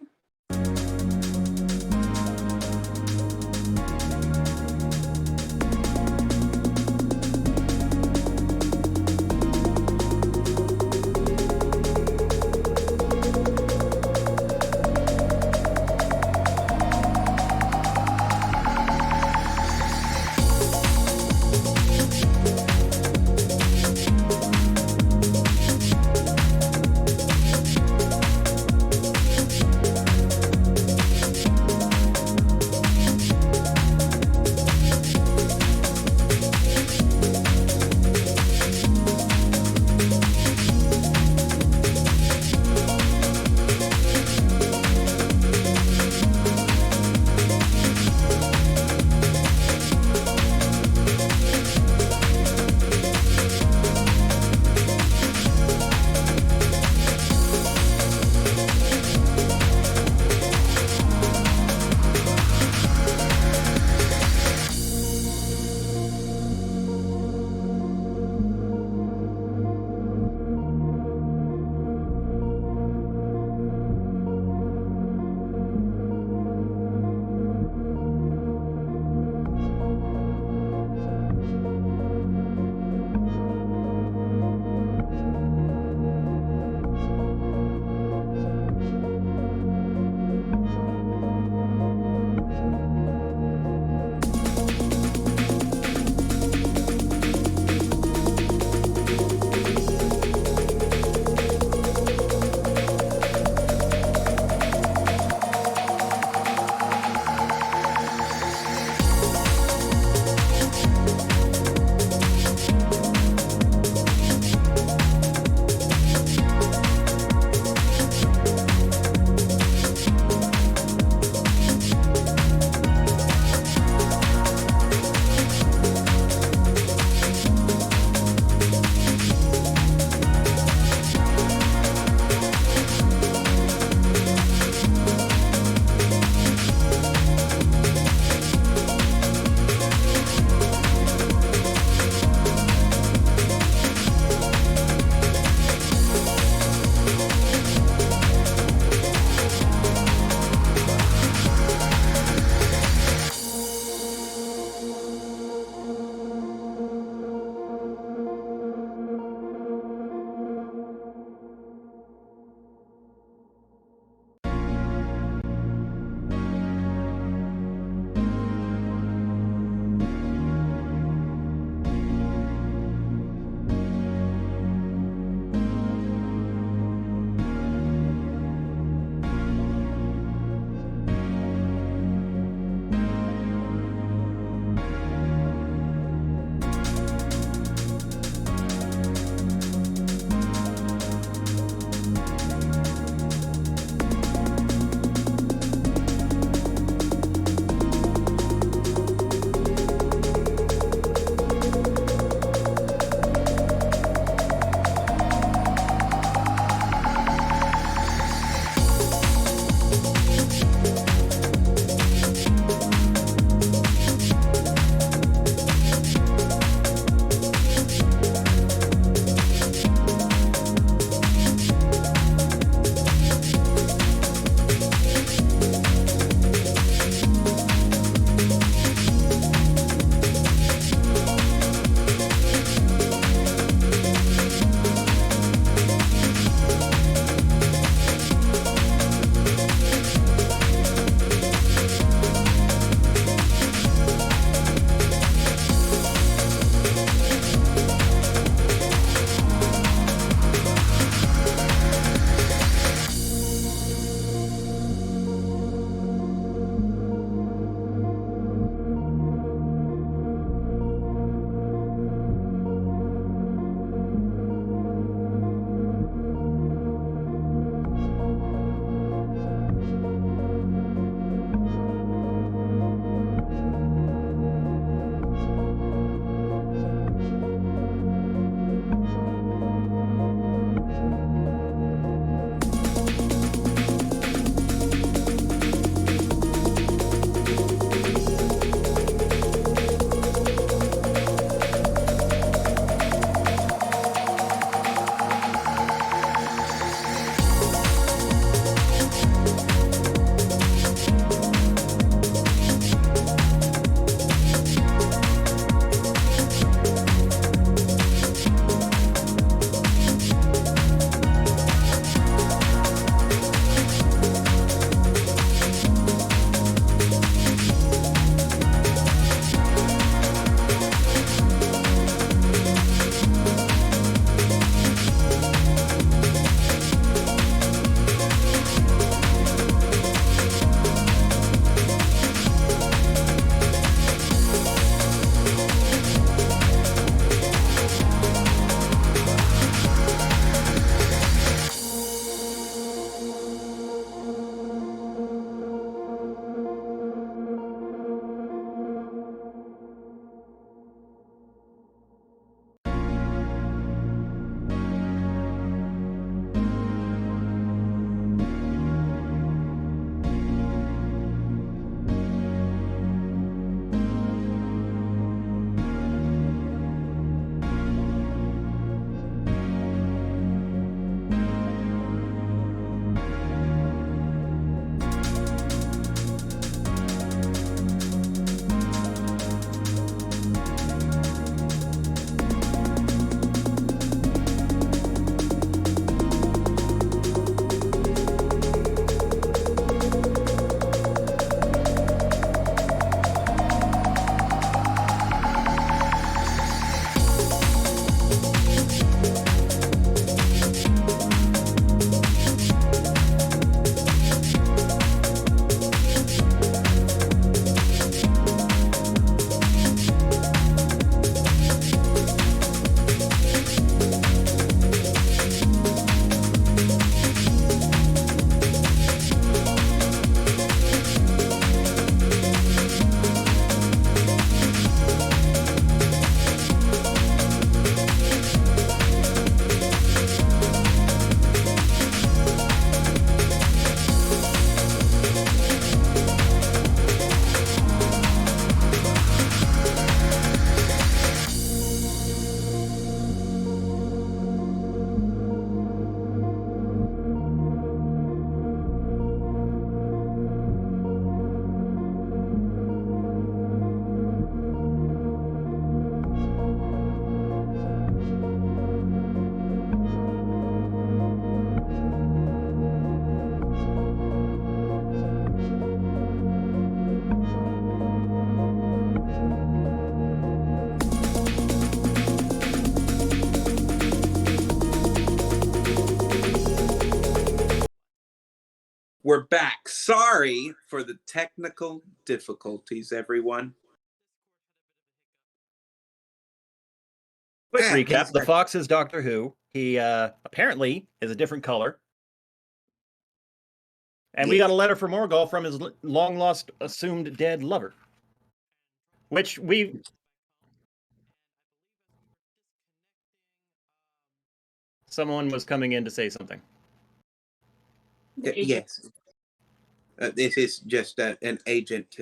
we're back. Sorry for the technical difficulties, everyone. Quick Ah, recap: he's the got- fox is Doctor Who. He apparently is a different color. And we Yes. got a letter from Morgul from his long lost, assumed dead lover. Which we. Someone was coming in to say something. Yes. This is just an agent,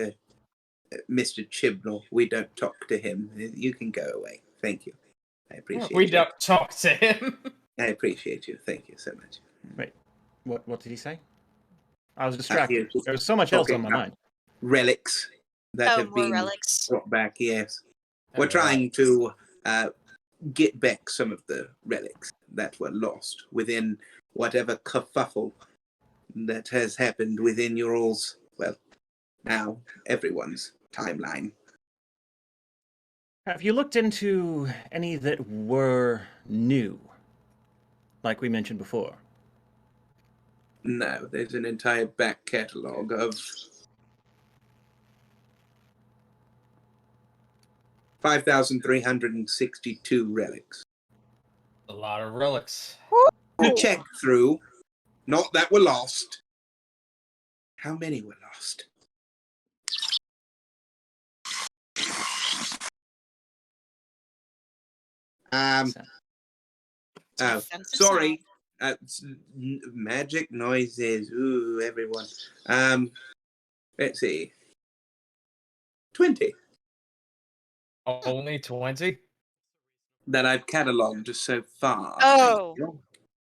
Mr. Chibnall. We don't talk to him. You can go away. Thank you. I appreciate We you. don't talk to him. I appreciate you. Thank you so much. Wait, what did he say? I was distracted. Here's There was so much else talking on my about mind. relics that Oh, have more been relics. brought back. Yes. We're All trying right. to get back some of the relics that were lost within whatever kerfuffle that has happened within your all's, well, now everyone's timeline. Have you looked into any that were new? Like we mentioned before. No, there's an entire back catalogue of 5,362 relics. A lot of relics. To check through, not that were lost. How many were lost? It's an Oh, offensive sorry. Magic noises. Ooh, everyone. Let's see. 20 Only 20? that I've catalogued so far. Oh. The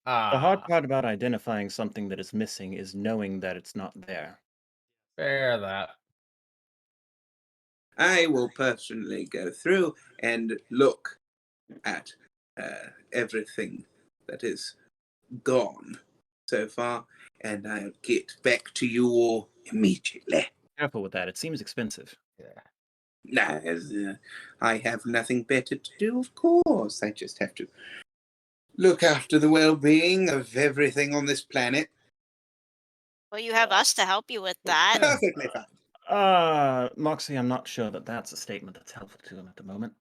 hard Ah, part about identifying something that is missing is knowing that it's not there. fair that. I will personally go through and look at everything that is gone so far, and I'll get back to you all immediately. Careful with that. It seems expensive. Yeah. Nah, I have nothing better to do, of course. I just have to look after the well-being of everything on this planet. Well, you have us to help you with that. Perfectly fine. Moxie, I'm not sure that that's a statement that's helpful to him at the moment.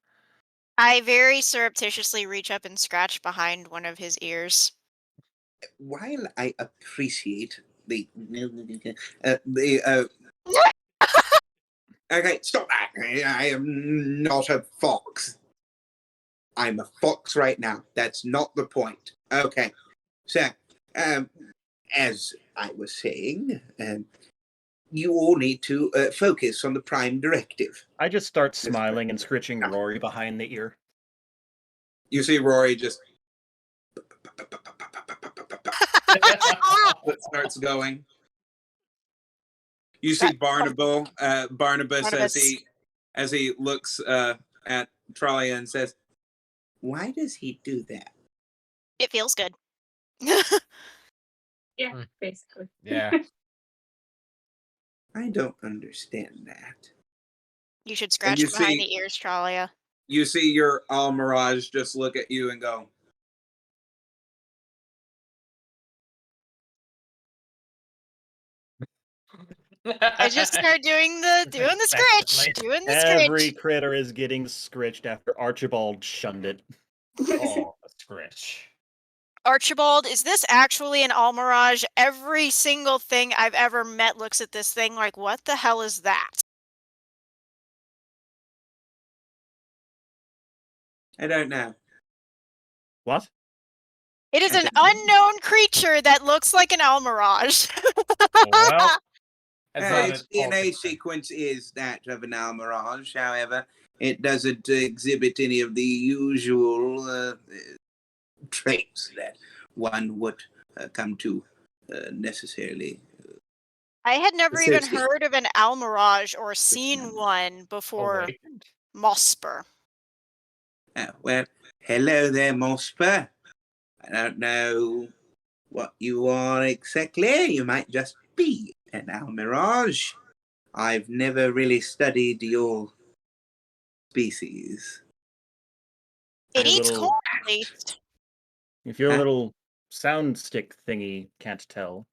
I very surreptitiously reach up and scratch behind one of his ears. While I appreciate the okay, stop that. I am not a fox. I'm a fox right now. That's not the point. Okay. So, as I was saying, you all need to focus on the prime directive. I just start smiling and scritching Rory behind the ear. You see Rory just starts going. You see Barnabas as he looks at Trolia and says, "Why does he do that?" It feels good. Yeah, basically. Yeah. I don't understand that. You should scratch you behind see- the ears, Tralia. You see your Almirage just look at you and go, I just start doing the scritch, doing the Every scritch. critter is getting scritched after Archibald shunned it. Oh, scritch. Archibald, is this actually an Almirage? Every single thing I've ever met looks at this thing like, what the hell is that? I don't know. What? It is I an don't know. unknown creature that looks like an Almirage. Well, it's not Its an all DNA consent. sequence is that of an Almirage. However, it doesn't exhibit any of the usual traits that one would come to necessarily. I had never even Associate. heard of an Almirage or seen one before Awakened? Mosper. Oh, well, hello there, Mosper. I don't know what you are exactly. You might just be an Almirage. I've never really studied your species. It Your eats little- corn, at least. If your Huh? little sound stick thingy can't tell,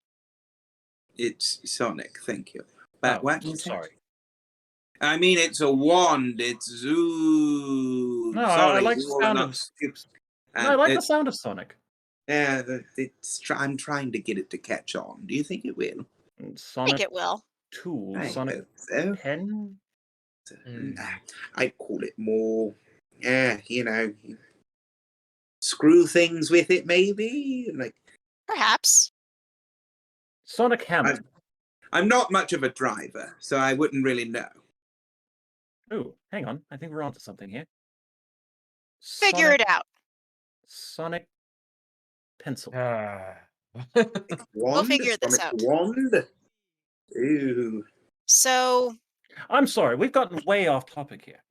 It's Sonic, thank you. But Oh, what? I'm sorry. I mean, it's a wand. It's Zoo. No, I Sorry, like the you all are sound not of. stupid. No, I like the sound of Sonic. I'm trying to get it to catch on. Do you think it will? I think Sonic it will. Tool, I Sonic hope so. Pen. I'd call it more, screw things with it, maybe. Like Perhaps. Sonic Hammer. I'm not much of a driver, so I wouldn't really know. Ooh, hang on. I think we're onto something here. Figure Sonic, it out. Sonic Pencil. Wand, figure this Sonic out. wand. Ooh. So, I'm sorry, we've gotten way off topic here.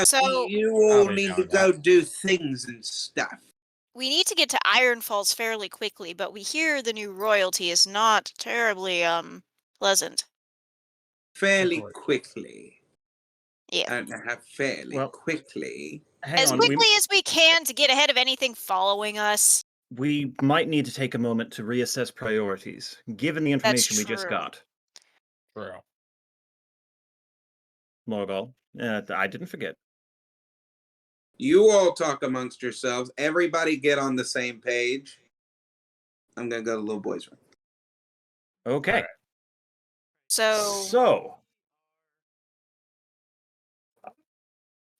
So- You all Probably need to don't go do things and stuff. we need to get to Iron Falls fairly quickly, but we hear the new royalty is not terribly, pleasant. Fairly Quickly. quickly. Yeah. And have fairly Well, quickly. Hang As on, quickly as we can to get ahead of anything following us. we might need to take a moment to reassess priorities, given the information we just true. got. True. Morgul, I didn't forget. You all talk amongst yourselves. Everybody get on the same page. I'm gonna go to little boy's room. Okay. Alright. So,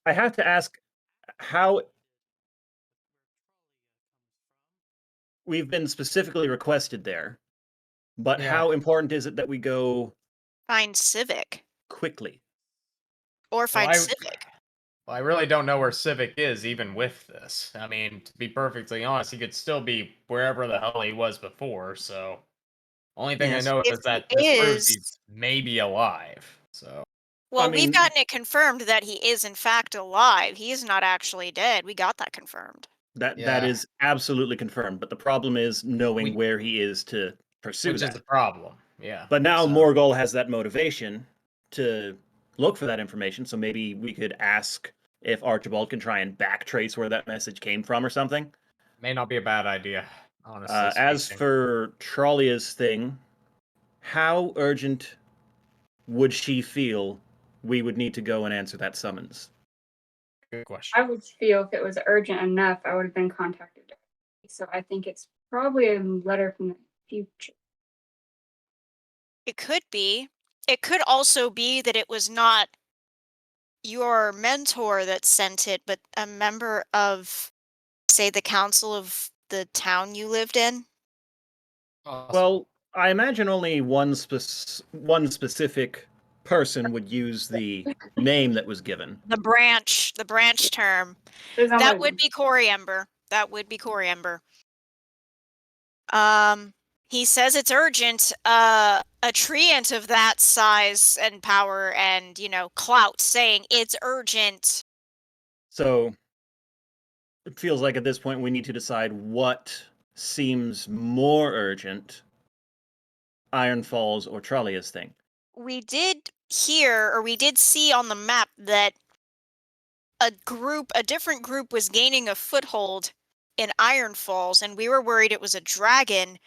I have to ask how we've been specifically requested there, but Yeah. how important is it that we go find Civic. quickly? Or find I- Civic. Well, I really don't know where Civic is, even with this. I mean, to be perfectly honest, he could still be wherever the hell he was before, so... Only thing Yes. I know If is that he this proves is- he's maybe alive, so... Well, mean- we've gotten it confirmed that he is in fact alive. He is not actually dead. We got that confirmed. That Yeah. is absolutely confirmed, but the problem is knowing We- where he is to pursue Which is that. the problem, yeah. But now so- Morgul has that motivation to look for that information, so maybe we could ask if Archibald can try and backtrace where that message came from or something. May not be a bad idea, honestly As speaking. for Trollia's thing, how urgent would she feel we would need to go and answer that summons? Good question. I would feel if it was urgent enough, I would have been contacted directly. So I think it's probably a letter from the future. It could be. It could also be that it was not your mentor that sent it, but a member of, say, the council of the town you lived in. Awesome. Well, I imagine only one specific person would use the name that was given. The branch term. There's only That would be Coriember. That would be Coriember. He says it's urgent. A treant of that size and power and, clout saying it's urgent. So it feels like at this point we need to decide what seems more urgent, Iron Falls or Trollia's thing. We did hear, or we did see on the map that a different group was gaining a foothold in Iron Falls, and we were worried it was a dragon.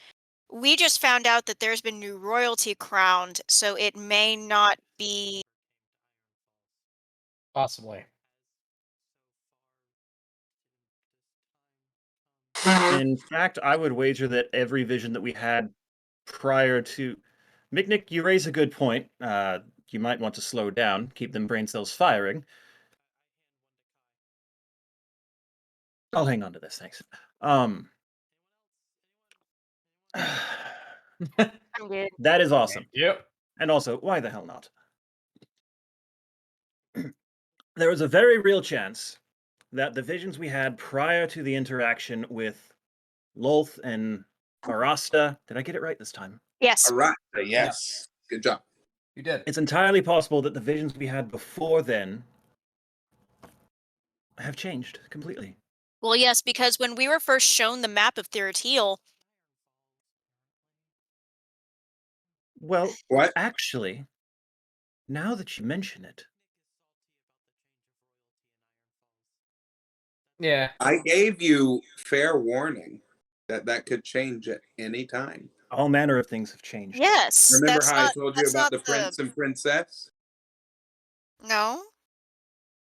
We just found out that there's been new royalty crowned, so it may not be. Possibly. In fact, I would wager that every vision that we had prior to Micknick, you raise a good point. You might want to slow down, keep them brain cells firing. I'll hang on to this, thanks. I'm good. That is awesome. Yep. And also, why the hell not? There is a very real chance that the visions we had prior to the interaction with Lolth and Marasta, did I get it right this time? Yes. All right. Yes. Good job. You did. It's entirely possible that the visions we had before then have changed completely. Well, yes, because when we were first shown the map of Theratil, Well, What? actually, now that you mention it, Yeah. I gave you fair warning that that could change at any time. All manner of things have changed. Yes. Remember that's how I not, told you that's about not the prince and princess? No?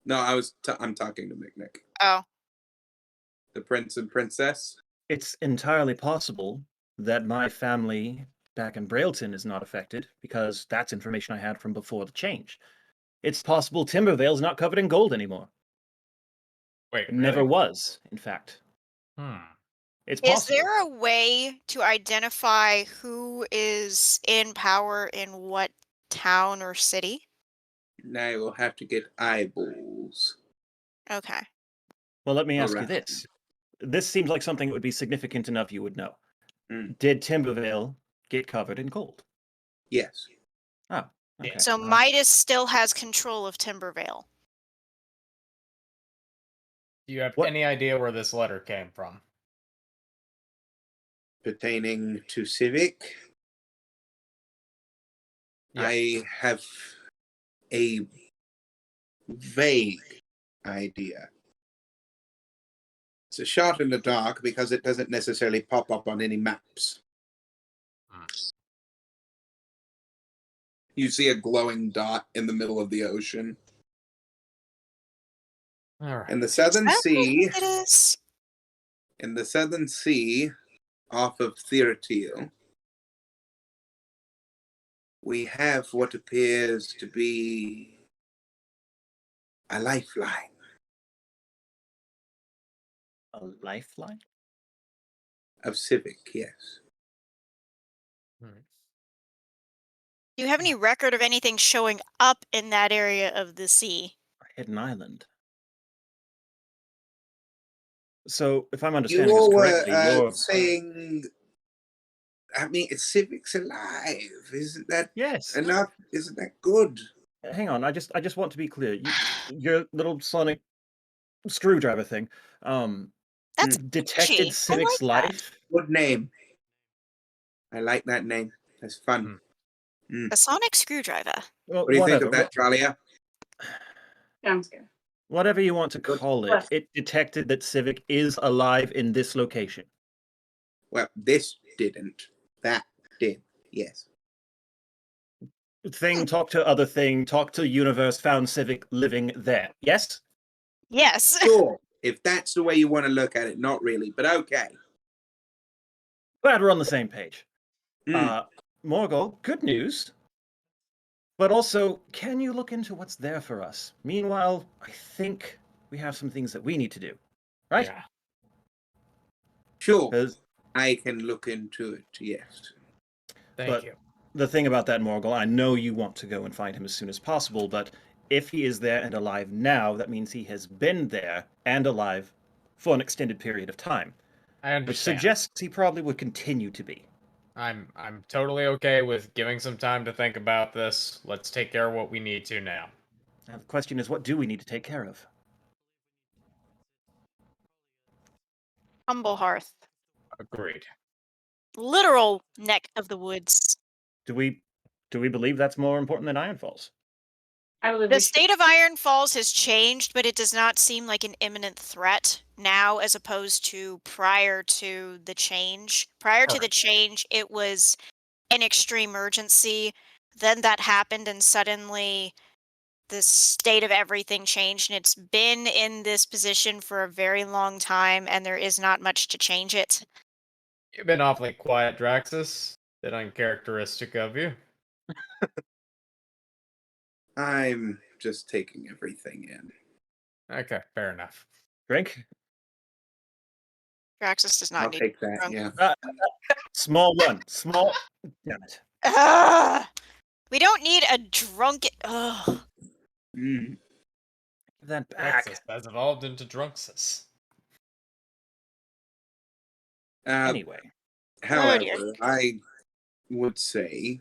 No, I'm talking to McNick. Oh. The prince and princess. It's entirely possible that my family back in Brailton is not affected, because that's information I had from before the change. It's possible Timbervale's not covered in gold anymore. Wait, It never really? was, in fact. Hmm. It's Is possible. there a way to identify who is in power in what town or city? Now you'll have to get eyeballs Okay. Well, let me ask you around. this. This seems like something that would be significant enough you would know. Mm. Did Timbervale get covered in gold? Yes. Oh, okay. Yeah. So well, Midas still has control of Timbervale. Do you have What- any idea where this letter came from? Pertaining to Civic, Yeah. I have a vague idea. It's a shot in the dark because it doesn't necessarily pop up on any maps. Hmm. You see a glowing dot in the middle of the ocean. All right. In the Southern Is that what I Sea, think it is? in the Southern Sea, off of Theratil, we have what appears to be a lifeline. a lifeline? Of Civic, yes. Hmm. Do you have any record of anything showing up in that area of the sea? A hidden island. So, if I'm understanding this You correctly, were you're... saying, I mean, Civic's alive. Isn't that Yes. enough? Isn't that good? Hang on, I just want to be clear. Your little sonic screwdriver thing, That's detected catchy. I Civic's like that. life. Good name. I like that name. That's fun. Hmm. Mm. The sonic screwdriver. Well, What do you think whatever. of that, Talia? Sounds good. Whatever you want to Good. call it, Bless. it detected that Civic is alive in this location. Well, this didn't. That did. Yes. Thing talked to other thing, talked to universe, found Civic living there. Yes? Yes. Sure. If that's the way you want to look at it, not really, but okay. Glad we're on the same page. Mm. Morgul, good news. But also, can you look into what's there for us? Meanwhile, I think we have some things that we need to do. Right? Yeah. Sure. 'Cause I can look into it, yes. Thank But you. the thing about that, Morgul, I know you want to go and find him as soon as possible, but if he is there and alive now, that means he has been there and alive for an extended period of time, I which understand. suggests he probably would continue to be. I'm totally okay with giving some time to think about this. Let's take care of what we need to now. Now, the question is, what do we need to take care of? Humble Hearth. Agreed. Literal neck of the woods. Do we believe that's more important than Iron Falls? I believe The we should. state of Iron Falls has changed, but it does not seem like an imminent threat now as opposed to prior to the change. Prior to the Correct. change, it was an extreme emergency. Then that happened, and suddenly the state of everything changed, and it's been in this position for a very long time, and there is not much to change it. You've been awfully quiet, Draxus. Bit uncharacteristic of you. I'm just taking everything in. Okay, fair enough. Drink? Draxus does not I'll need take that, drunk. yeah. Small one. Small. Damn it. Ugh! We don't need a drunken. Ugh. Mm. Give that back. Draxus has evolved into Drunksus. Anyway. However, dear. I would say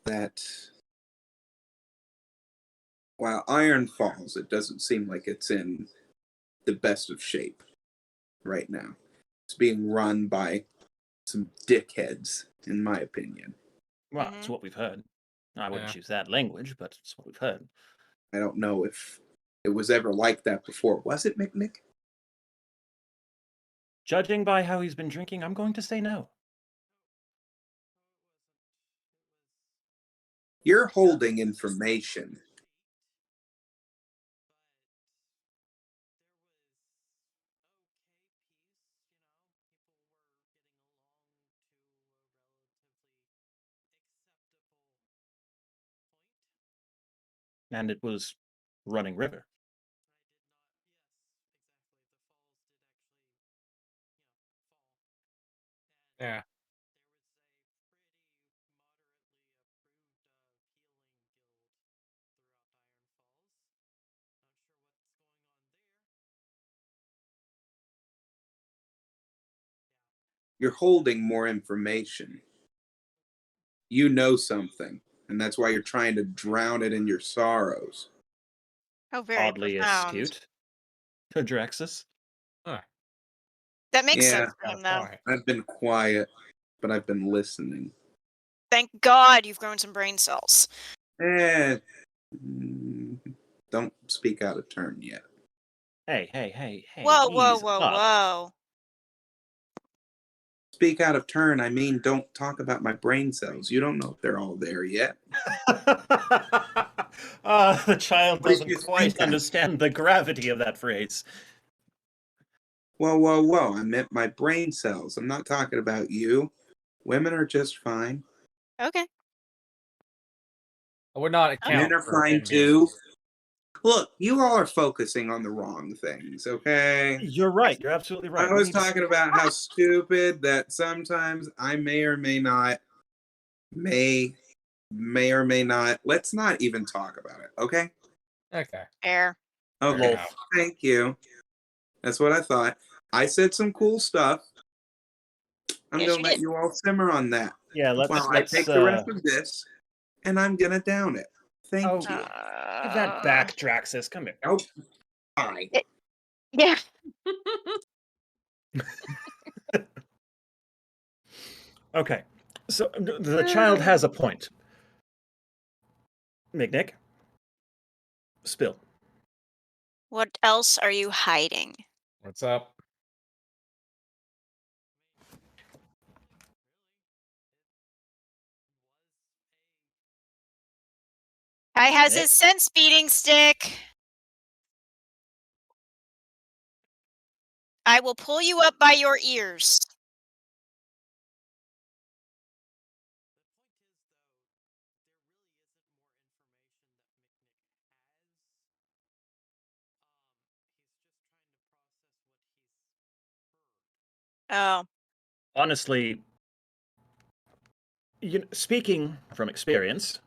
that while Iron Falls, it doesn't seem like it's in the best of shape right now. It's being run by some dickheads, in my opinion. Well, it's what we've heard. I wouldn't Yeah. use that language, but it's what we've heard. I don't know if it was ever like that before. Was it, Mick? Judging by how he's been drinking, I'm going to say no. You're holding information. And it was running river. Yeah. You're holding more information. You know something, and that's why you're trying to drown it in your sorrows. Oh, very Oddly profound. astute. To Draxus. Huh. That makes Yeah. sense for Got a him, though. point. I've been quiet, but I've been listening. Thank God you've grown some brain cells. Don't speak out of turn yet. Hey. Whoa, ease up. whoa. Speak out of turn, I mean don't talk about my brain cells. You don't know if they're all there yet. The child What did doesn't you quite think of? understand the gravity of that phrase. Whoa. I meant my brain cells. I'm not talking about you. Women are just fine. Okay. I would not account Men are for fine him being- too. Look, you all are focusing on the wrong things, okay? You're right. You're absolutely right. I We was need to- talking about how stupid that sometimes I may or may not, may or may not. Let's not even talk about it, okay? Okay. Fair. Okay, Fair enough. thank you. That's what I thought. I said some cool stuff. I'm Yes, gonna you let did. you all simmer on that Yeah, let's while I take the rest of this, and I'm gonna down it. Thank Oh, you. give that back, Draxus. Come here. Oh, fine. Yeah. Okay. So the child has a point. Nick. Spill. What else are you hiding? What's up? Kai has Nick? his sense beating stick. I will pull you up by your ears. Oh. Honestly, speaking from experience,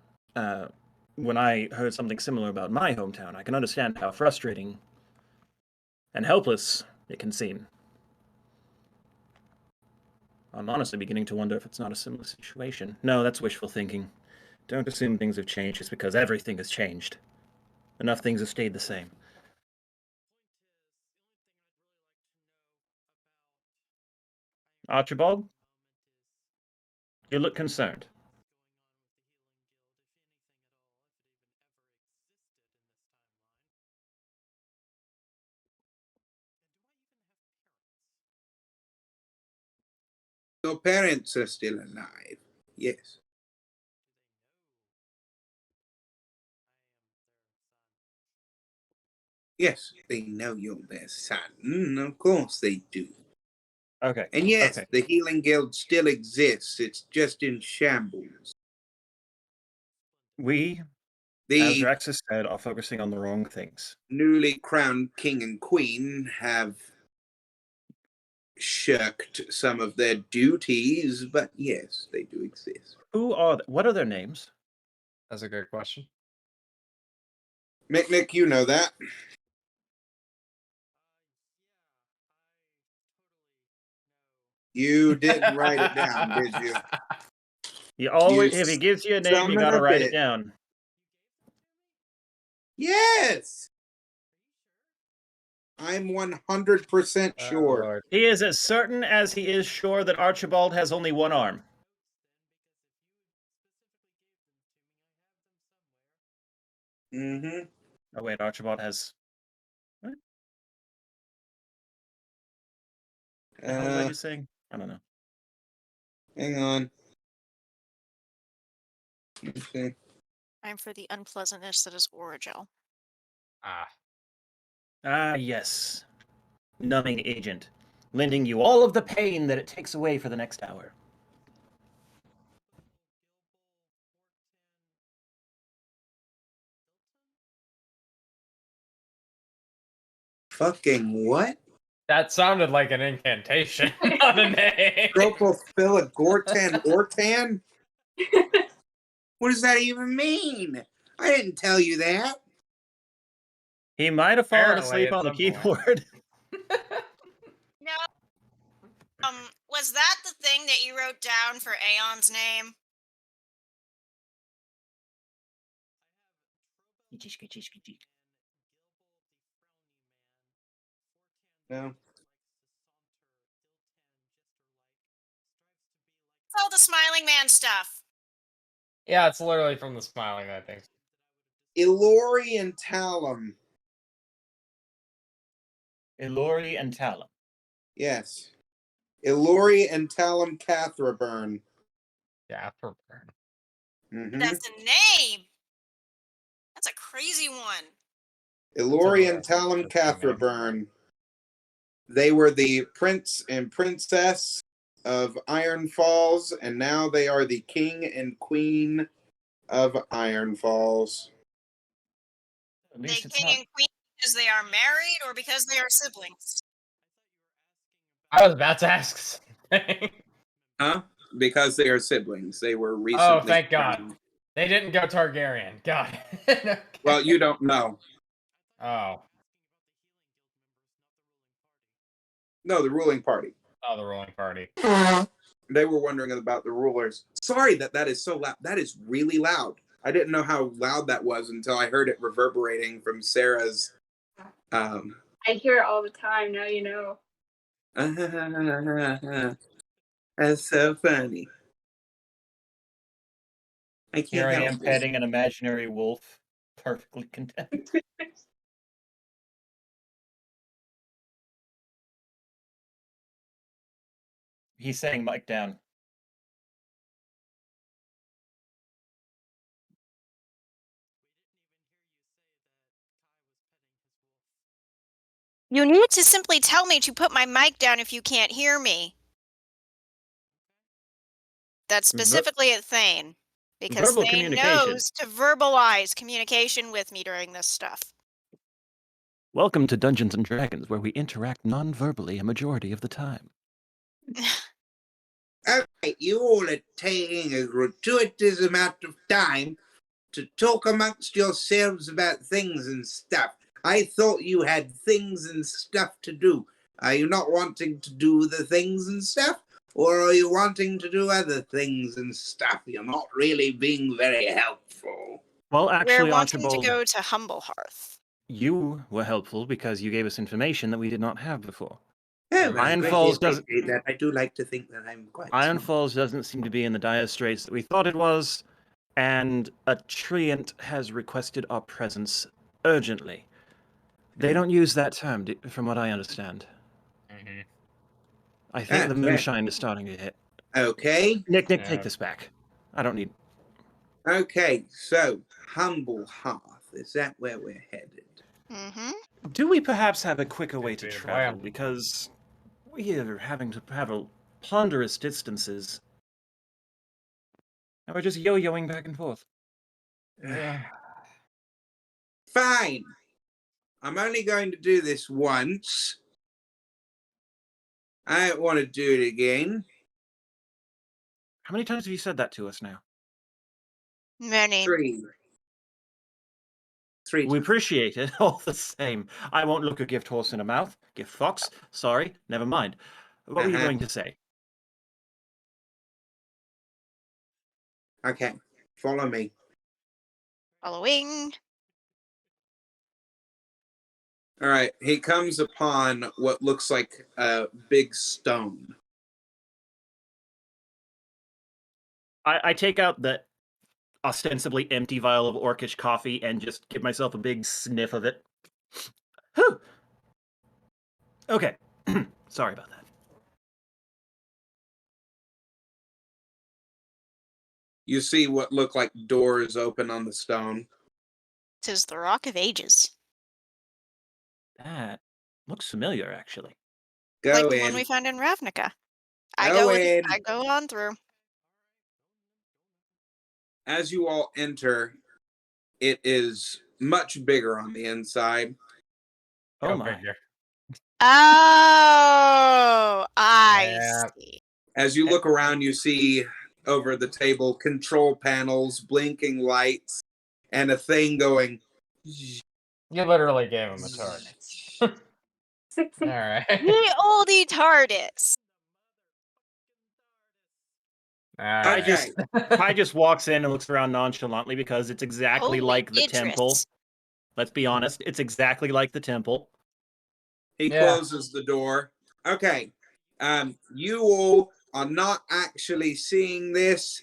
when I heard something similar about my hometown, I can understand how frustrating and helpless it can seem. I'm honestly beginning to wonder if it's not a similar situation. No, that's wishful thinking. Don't assume things have changed just because everything has changed. Enough things have stayed the same. Archibald? You look concerned. Your parents are still alive. Yes. Yes, they know you're their son. Of course they do. Okay. And yes, Okay. the Healing Guild still exists. It's just in shambles. We, as The Draxus said, are focusing on the wrong things. newly crowned king and queen have shirked some of their duties, but yes, they do exist. Who are what are their names? That's a good question. Mick, you know that. You didn't write it down, did you? You always, You if he gives you a name, son you of gotta a write bitch. it down. Yes! I'm 100% Oh, sure. Lord. He is as certain as he is sure that Archibald has only one arm. Mm-hmm. Oh wait, Archibald has What was I just saying? I don't know. Hang on. Let's see. I'm for the unpleasantness that is Oragel. Ah. Ah, yes. Numbing agent. Lending you all of the pain that it takes away for the next hour. Fucking what? That sounded like an incantation, not a name. Dropophila Gortan Ortan? What does that even mean? I didn't tell you that. He might have fallen Apparently, asleep at on the some point. keyboard. No. Was that the thing that you wrote down for Aeon's name? No. It's all the Smiling Man stuff. Yeah, it's literally from the Smiling Man thing. Ilori and Talum. Ilori and Talum. Yes. Ilori and Talum Cathraburn. Yeah, for burn. Mm-hmm. That's a name. That's a crazy one. Ilori and That's a Talum that's a name. Cathraburn. They were the prince and princess of Iron Falls, and now they are the king and queen of Iron Falls. At They least it's king not. and queen because they are married or because they are siblings? I was about to ask something. Huh? Because they are siblings. They were recently. Oh, thank God. crowned. They didn't go Targaryen. God. Okay. Well, you don't know. Oh. No, the ruling party. Oh, the ruling party. They were wondering about the rulers. Sorry that is so loud. That is really loud. I didn't know how loud that was until I heard it reverberating from Sarah's. I hear it all the time. Now you know. That's so funny. I Here can't I am help it. petting an imaginary wolf. Perfectly content. He's saying mic down. You need to simply tell me to put my mic down if you can't hear me. That's specifically at Thane. Because verbal Thane communication. knows to verbalize communication with me during this stuff. Welcome to Dungeons and Dragons, where we interact non-verbally a majority of the time. Okay, you all are taking a gratuitous amount of time to talk amongst yourselves about things and stuff. I thought you had things and stuff to do. Are you not wanting to do the things and stuff? Or are you wanting to do other things and stuff? You're not really being very helpful. Well, We're actually, wanting Archibald, to go to Humble Hearth. you were helpful because you gave us information that we did not have before. Oh, well, Iron I Falls greatly doesn't. appreciate that. I do like to think that I'm quite Iron smart. Falls doesn't seem to be in the dire straits that we thought it was, and a treant has requested our presence urgently. They don't use that term, from what I understand. Mm-hmm. I think the Yeah. moonshine is starting to hit. Okay. Nick, Yeah. take this back. I don't need. Okay, so Humble Hearth. Is that where we're headed? Mm-hmm. Do we perhaps have a quicker way to Be the travel? plan. Because we are having to travel ponderous distances. And we're just yo-yoing back and forth. Yeah. Fine. I'm only going to do this once. I don't want to do it again. How many times have you said that to us now? Many. Three We times. appreciate it all the same. I won't look a gift horse in the mouth. Gift fox. Sorry, never mind. What were you going to say? Okay, follow me. Following. All right, he comes upon what looks like a big stone. I take out the ostensibly empty vial of orcish coffee and just give myself a big sniff of it. Whew. Okay. Sorry about that. You see what look like doors open on the stone. Tis the Rock of Ages. That looks familiar, actually. Go Like the in. one we found in Ravnica. Go in. I go on through. As you all enter, it is much bigger on the inside. Oh Go my. figure. Oh, I Yeah. see. As you look around, you see over the table control panels, blinking lights, and a thing going. You literally gave him a target. Sexy. Alright. The oldie TARDIS. Alright. Kai just walks in and looks around nonchalantly because it's exactly Holy like the Idris. temple. Let's be honest, it's exactly like the temple. He Yeah. closes the door. Okay. You all are not actually seeing this.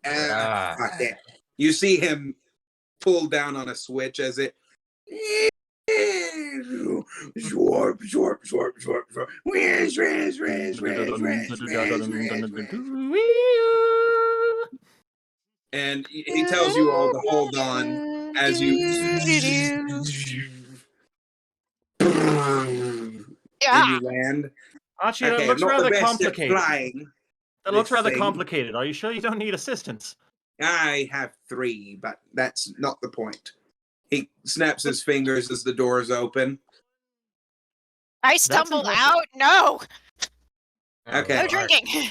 Ah. Fuck it. You see him pull down on a switch as it. Zwarp, zwarp, zwarp, zwarp, zwarp. Whiz, whiz, whiz, whiz, whiz, whiz, whiz, whiz. And he tells you all to hold on as you. And Yeah. you land. Archie, Okay, that I'm looks not the rather best at complicated. flying. That looks this rather thing. complicated. Are you sure you don't need assistance? I have 3, but that's not the point. He snaps his fingers as the doors open. I stumble impressive. out. No. Okay. No drinking.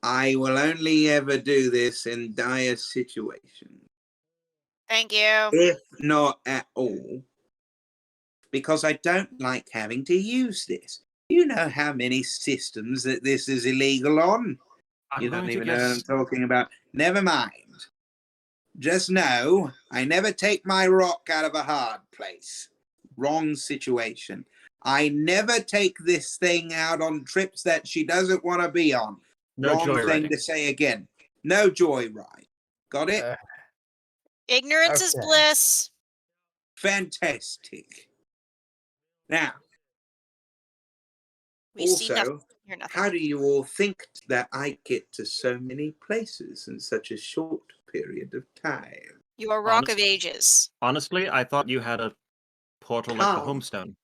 I will only ever do this in dire situations, Thank you. if not at all, because I don't like having to use this. You know how many systems that this is illegal on? You don't even know what I'm talking about. Never mind. Just know I never take my rock out of a hard place. Wrong situation. I never take this thing out on trips that she doesn't want to be on. No Wrong thing joyriding. to say again. No joyride. Got it? Ignorance is Okay. bliss. Fantastic. Now, We see nothing. also, Hear nothing. how do you all think that I get to so many places in such a short period of time? You are Rock of Honest- Ages. Honestly, I thought you had a portal like the Calm. Homestone.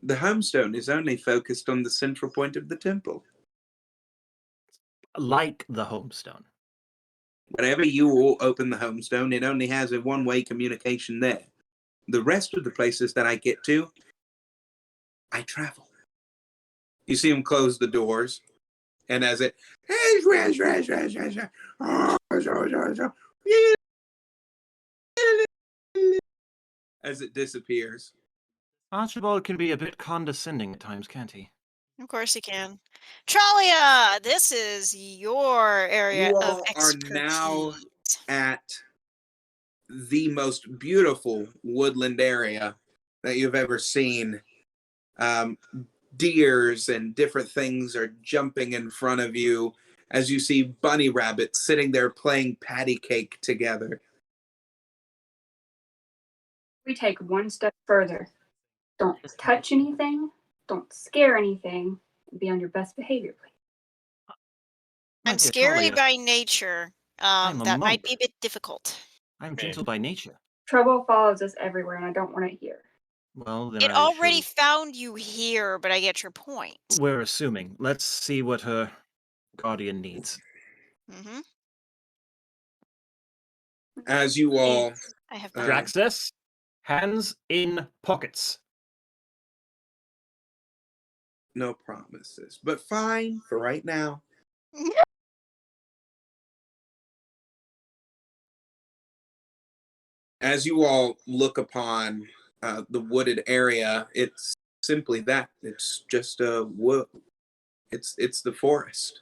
The homestone is only focused on the central point of the temple. Like the Homestone. Whenever you all open the homestone, it only has a one-way communication there. The rest of the places that I get to, I travel. You see him close the doors, and as it as it disappears. Archibald can be a bit condescending at times, can't he? Of course you can. Tralia, this is your area You of all are expertise. now at the most beautiful woodland area that you've ever seen. Deers and different things are jumping in front of you as you see bunny rabbits sitting there playing patty cake together. We take one step further. Don't touch anything. Don't scare anything. Be on your best behavior, please. My I'm dear scary Talia, by nature. I'm a That might monk. be a bit difficult. I'm gentle by nature. Trouble follows us everywhere, and I don't want it here. Well, then It I already shall... found you here, but I get your point. We're assuming. Let's see what her guardian needs. Mm-hmm. As you all, I have Draxus, hands in pockets. no promises, but fine for right now. As you all look upon the wooded area, it's simply that. It's just a wood. It's the forest.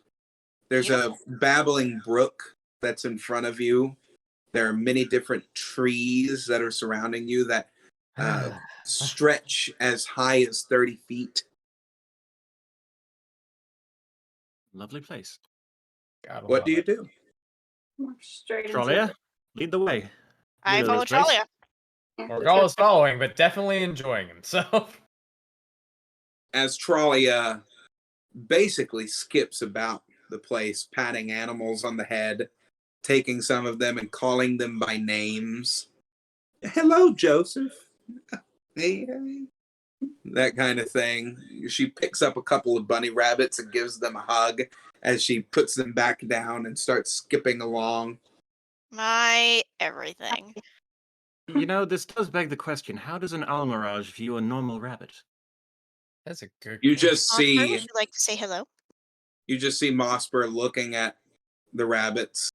There's Beautiful. a babbling brook that's in front of you. There are many different trees that are surrounding you that stretch as high as 30 feet. Lovely place. Gotta What love do you it. do? Walk straight into Trolia, it. lead the way. I You know follow this place? Tralia. Yeah, Morgall is following, but definitely enjoying himself. As Tralia basically skips about the place, patting animals on the head, taking some of them and calling them by names. Hello, Joseph. Hey, hey. That kind of thing. She picks up a couple of bunny rabbits and gives them a hug as she puts them back down and starts skipping along. My everything. You know, this does beg the question: how does an Almirage view a normal rabbit? That's a good You question. just Oscar, would see you like to say hello? Mosper looking at the rabbits.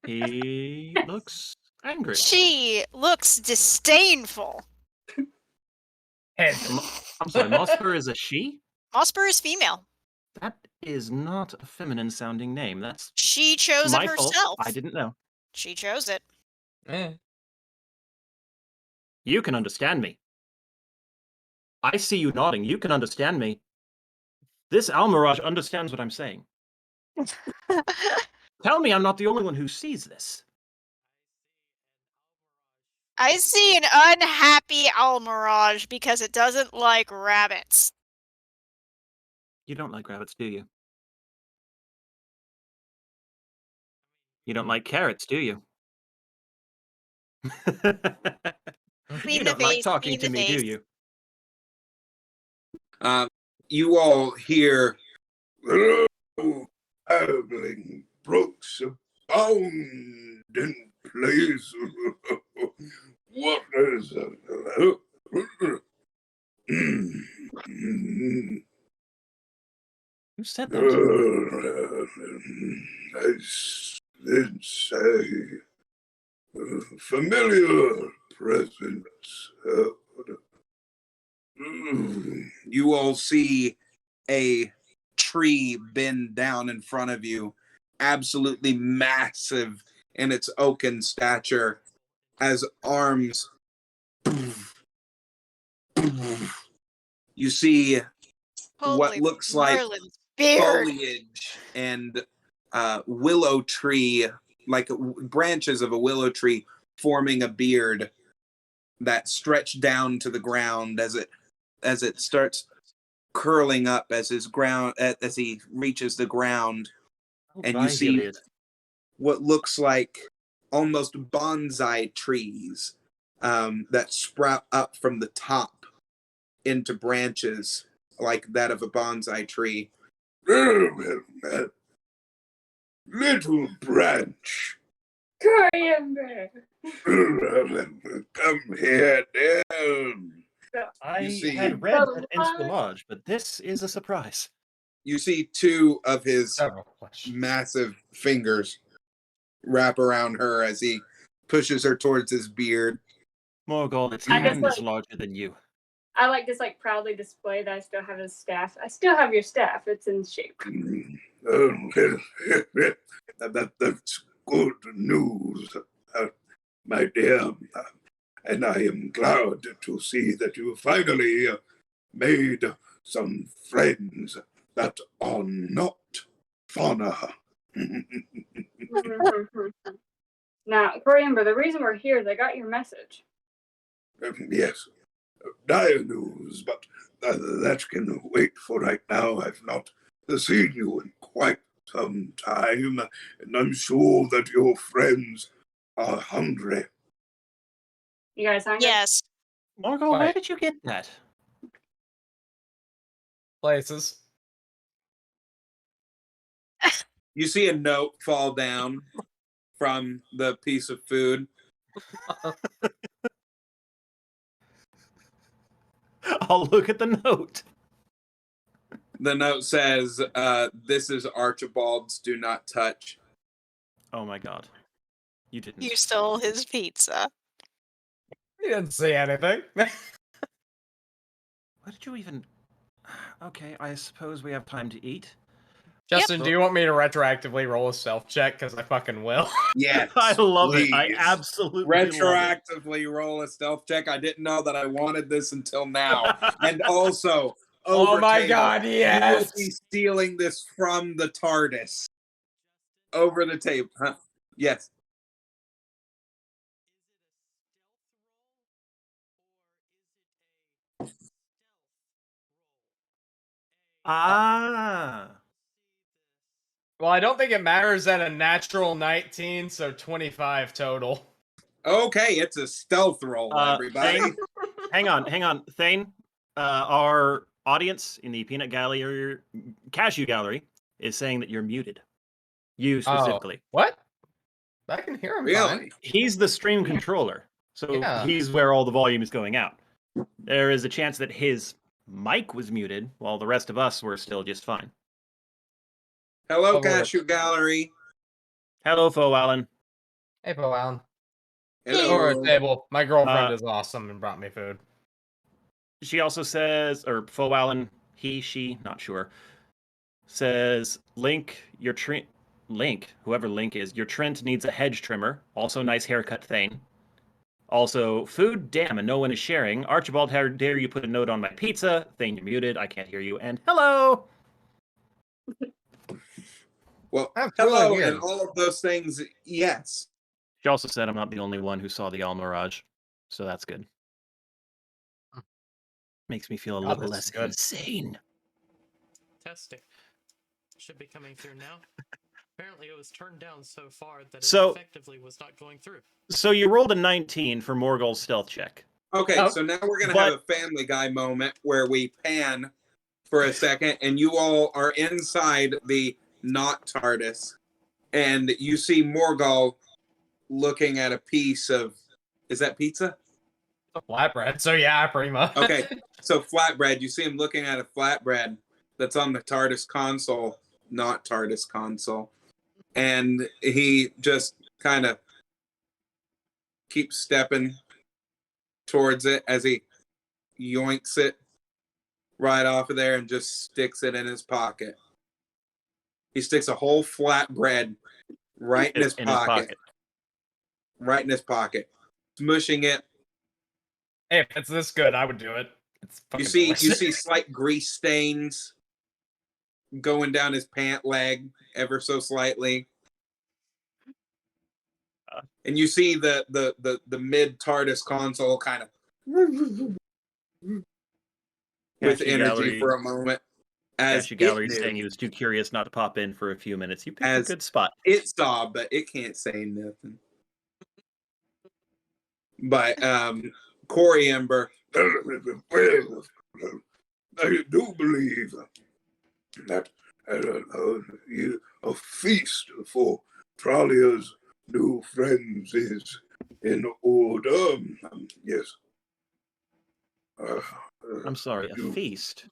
He looks angry. She looks disdainful. Head. I'm sorry, Mosper is a she? Mosper is female. That is not a feminine-sounding name. That's She chose my it fault. herself. I didn't know. She chose it. Eh. You can understand me. I see you nodding. You can understand me. This Almirage understands what I'm saying. Tell me I'm not the only one who sees this. I see an unhappy Almirage because it doesn't like rabbits. You don't like rabbits, do you? You don't like carrots, do you? Clean You the don't like face, talking clean to the me, do face. you? You all hear Babbling brooks abound in place. What is it? Who said that? I did say familiar presence. you all see a tree bend down in front of you, absolutely massive in its oaken stature, as arms. You see what Holy looks like Merlin's beard. foliage and willow tree, like branches of a willow tree, forming a beard that stretch down to the ground as it starts curling up as he reaches the ground, and you see what looks like almost bonsai trees that sprout up from the top into branches like that of a bonsai tree. Little branch. Coriander. Come here, down. I You see- had read So that what? entourage, but this is a surprise. You see two of his Several questions. massive fingers wrap around her as he pushes her towards his beard. Morgul, its I guess, hand is like- larger than you. I like just like proudly display that I still have his staff. I still have your staff. It's in shape. That's good news, my dear. And I am glad to see that you finally made some friends that are not fauna. Now, Coriander, the reason we're here is I got your message. Yes, dire news, but that can wait for right now. I've not seen you in quite some time, and I'm sure that your friends are hungry. You guys hungry? Yes. Morgul, where Right. did you get that? Places. You see a note fall down from the piece of food. I'll look at the note. The note says, "This is Archibald's. Do not touch." Oh my god. You didn't. You stole his pizza. He didn't say anything. What did you even... Okay, I suppose we have time to eat. Justin, do you want me to retroactively roll a self check? Because I fucking will. Yes, I love it. I please. absolutely love it. Retroactively roll a stealth check. I didn't know that I wanted this until now. And also, Oh over my table, god, you yes! will be stealing this from the TARDIS. Over the table. Huh? Yes. Ah. Well, I don't think it matters at a natural 19, so 25 total. Okay, it's a stealth roll, everybody. Thane, hang on. Thane, our audience in the Peanut Gallery, Cashew Gallery, is saying that you're muted. You specifically. What? I can hear him Really? fine. He's the stream controller, so Yeah. he's where all the volume is going out. There is a chance that his mic was muted, while the rest of us were still just fine. Hello, Over it. Cashew Gallery. Hello, Fo Allen. Hey, Bo Allen. Hello. Over a table. My girlfriend Uh, is awesome and brought me food. She also says, or Fo Allen, he, she, not sure, says, Link, whoever Link is, your Trent needs a hedge trimmer. Also, nice haircut, Thane. Also, food, damn, and no one is sharing. Archibald, how dare you put a note on my pizza? Thane, you're muted. I can't hear you. And hello! Well, That's really hello, weird. and all of those things, yes. She also said I'm not the only one who saw the Al Mirage, so that's good. Makes me feel a God, little this less is good. insane. Testing. Should be coming through now. Apparently it was turned down so far that it So- effectively was not going through. So you rolled a 19 for Morgul's stealth check. Okay, Oh, so now we're going to but- have a Family Guy moment where we pan for a second, and you all are inside the not TARDIS, and you see Morgul looking at a piece of, is that pizza? Flatbread. So yeah, pretty much. Okay, so flatbread. You see him looking at a flatbread that's on the TARDIS console, not TARDIS console, and he just kind of keeps stepping towards it as he yoinks it right off of there and just sticks it in his pocket. He sticks a whole flatbread right in his pocket. Right in his pocket, smushing it. Hey, if it's this good, I would do it. It's You fucking see delicious. slight grease stains going down his pant leg ever so slightly. And you see the mid TARDIS console kind of with Cashew energy Gallery- for a moment. As Cashew Gallery it saying knew. he was too curious not to pop in for a few minutes. You picked As- a good spot. It saw, but it can't say nothing. But Corey Ember, Well, I do believe that a feast for Trollia's new friends is in order. Yes. I'm sorry, a you- feast?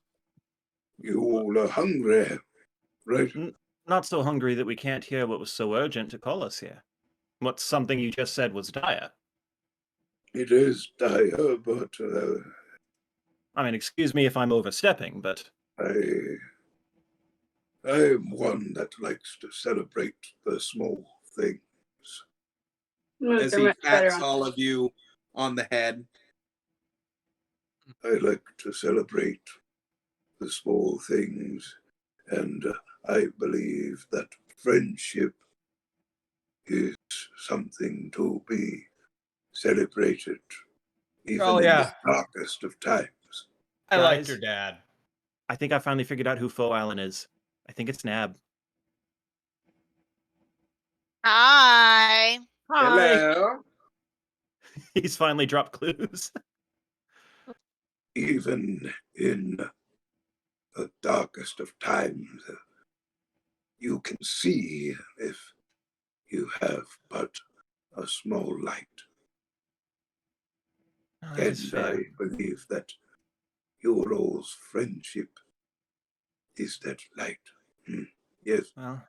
You all are hungry, right? Not so hungry that we can't hear what was so urgent to call us here. What something you just said was dire. It is dire, but I mean, excuse me if I'm overstepping, but I am one that likes to celebrate the small things. as They're he much better pats on all of you on the head. I like to celebrate the small things, and I believe that friendship is something to be celebrated, even Oh, in yeah. the darkest of times. I liked Guys. your dad. I think I finally figured out who Fo Allen is. I think it's Nab. Hi. Hello. He's finally dropped clues. Even in the darkest of times, you can see if you have but a small light. Oh, that is And fair. I believe that your all's friendship is that light. Yes, Well,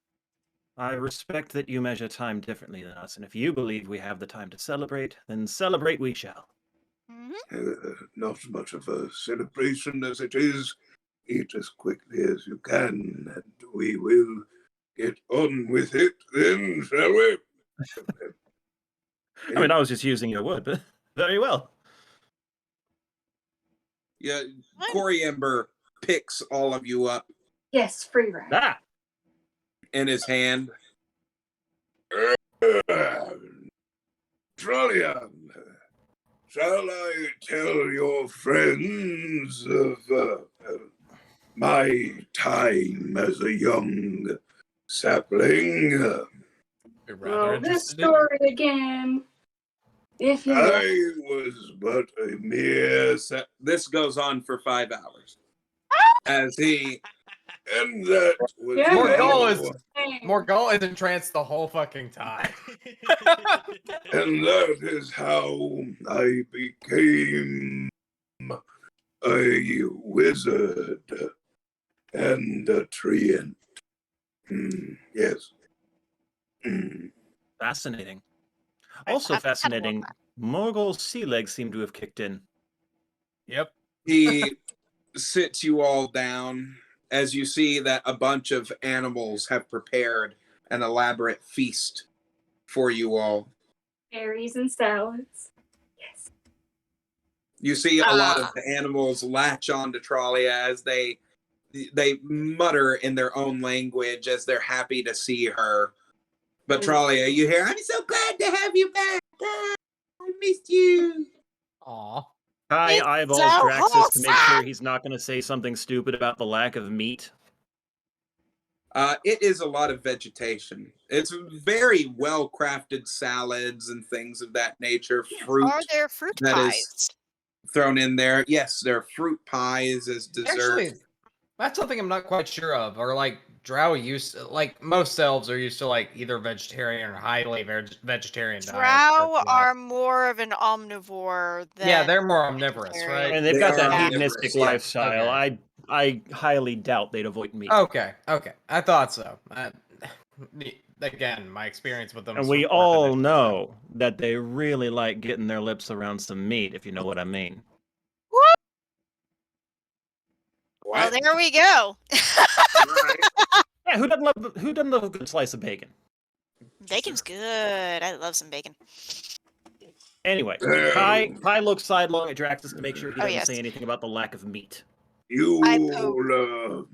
I respect that you measure time differently than us, and if you believe we have the time to celebrate, then celebrate we shall. not much of a celebration as it is. Eat as quickly as you can, and we will get on with it then, shall we? I mean, I was just using your word, but very well. Yeah, Corey Ember picks all of you up Yes, free ride. Ah! in his hand. Trollian, shall I tell your friends of my time as a young sapling, Be rather Well, this interested in- story again. If you will. I was but a mere This goes on for 5 hours. As he and that was Yeah, Morgul how, is Morgul is entranced the whole fucking time. and that is how I became a wizard and a treant. Yes. Fascinating. I Also have to have a look fascinating, back. Morgul's sea legs seem to have kicked in. Yep. he sits you all down as you see that a bunch of animals have prepared an elaborate feast for you all. Berries and salads. Yes. You see a lot of the animals latch on to Tralia as they mutter in their own language as they're happy to see her. But Tralia, you hear, "I'm so glad to have you back. Ah, I missed you." Aw. Kai It's eyeballs so Draxus to make sure wholesome! he's not going to say something stupid about the lack of meat. It is a lot of vegetation. It's very well crafted salads and things of that nature. Fruit Are there fruit that pies? is thrown in there. Yes, there are fruit pies as dessert. Actually, that's something I'm not quite sure of. Or like Drow used, like most elves are used to like either vegetarian or highly vegetarian diets. Drow but, are more of an omnivore than yeah, they're more omnivorous, vegetarian. right? And they've They got are that omnivorous, hedonistic yes. lifestyle. Okay. I highly doubt they'd avoid meat. Okay, I thought so. Again, my experience with them. And is we from all Dimension. know that they really like getting their lips around some meat, if you know what I mean. Well, there we go. Yeah, who doesn't love a good slice of bacon? Bacon's good. I love some bacon. Anyway, Well, Kai looks sidelong at Draxus to make sure he Oh, doesn't yes. say anything about the lack of meat. I you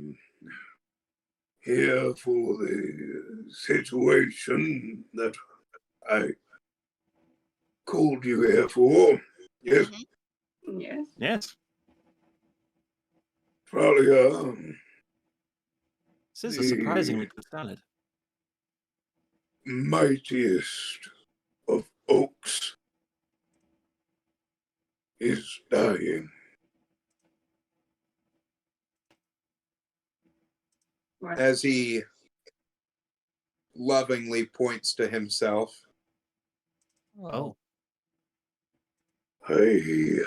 here for the situation that I called you here for. Yes, Mhm. Yes. Yes, Fralia, this is a surprisingly good salad. mightiest of oaks, is dying. What? As he lovingly points to himself. Oh. I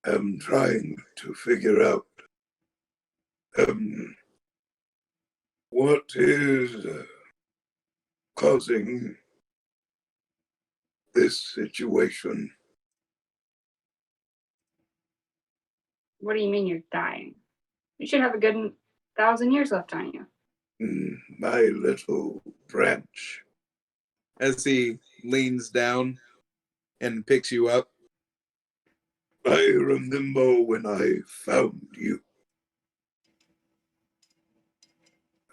am trying to figure out what is causing this situation. What do you mean you're dying? You should have a good 1,000 years left on you. My little branch. As he leans down and picks you up. I remember when I found you.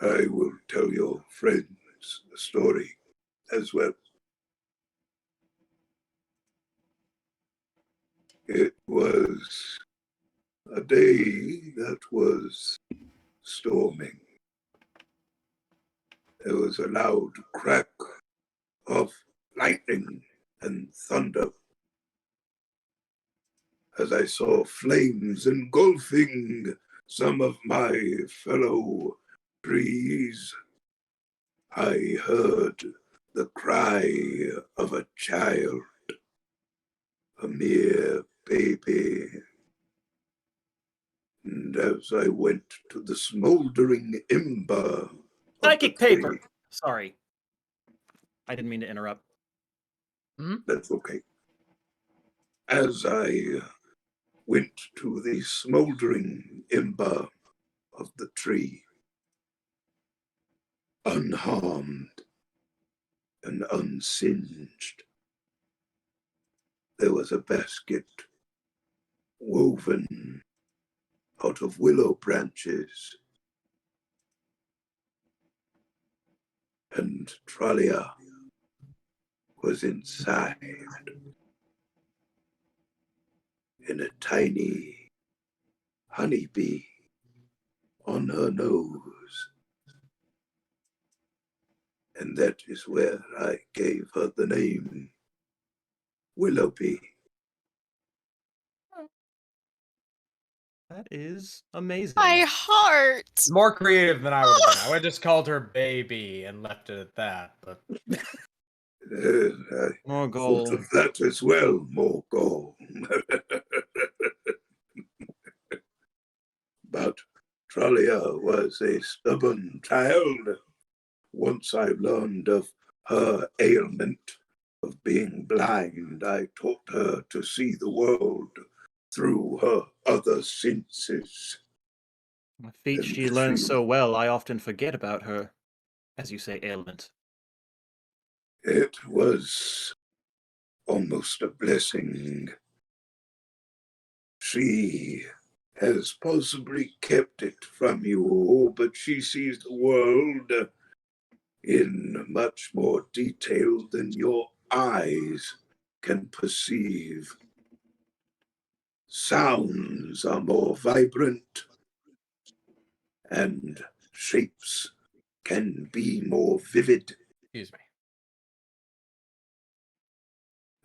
I will tell your friends the story as well. It was a day that was storming. There was a loud crack of lightning and thunder as I saw flames engulfing some of my fellow trees. I heard the cry of a child, a mere baby. And as I went to the smoldering ember of Psychic the paper. tree, Sorry. I didn't mean to interrupt. that's okay. As I went to the smoldering ember of the tree, unharmed and unsinged, there was a basket woven out of willow branches, and Tralia was inside. and a tiny honeybee on her nose. And that is where I gave her the name Willoughby. That is amazing. My heart. More creative than I would have been. I would have just called her baby and left it at that. But I More thought gold. of that as well, Morgul. But Trollia was a stubborn child. Once I learned of her ailment of being blind, I taught her to see the world through her other senses. A feat And she learns she- so well, I often forget about her, as you say, ailment. It was almost a blessing. She has possibly kept it from you, but she sees the world in much more detail than your eyes can perceive. Sounds are more vibrant, and shapes can be more vivid. excuse me.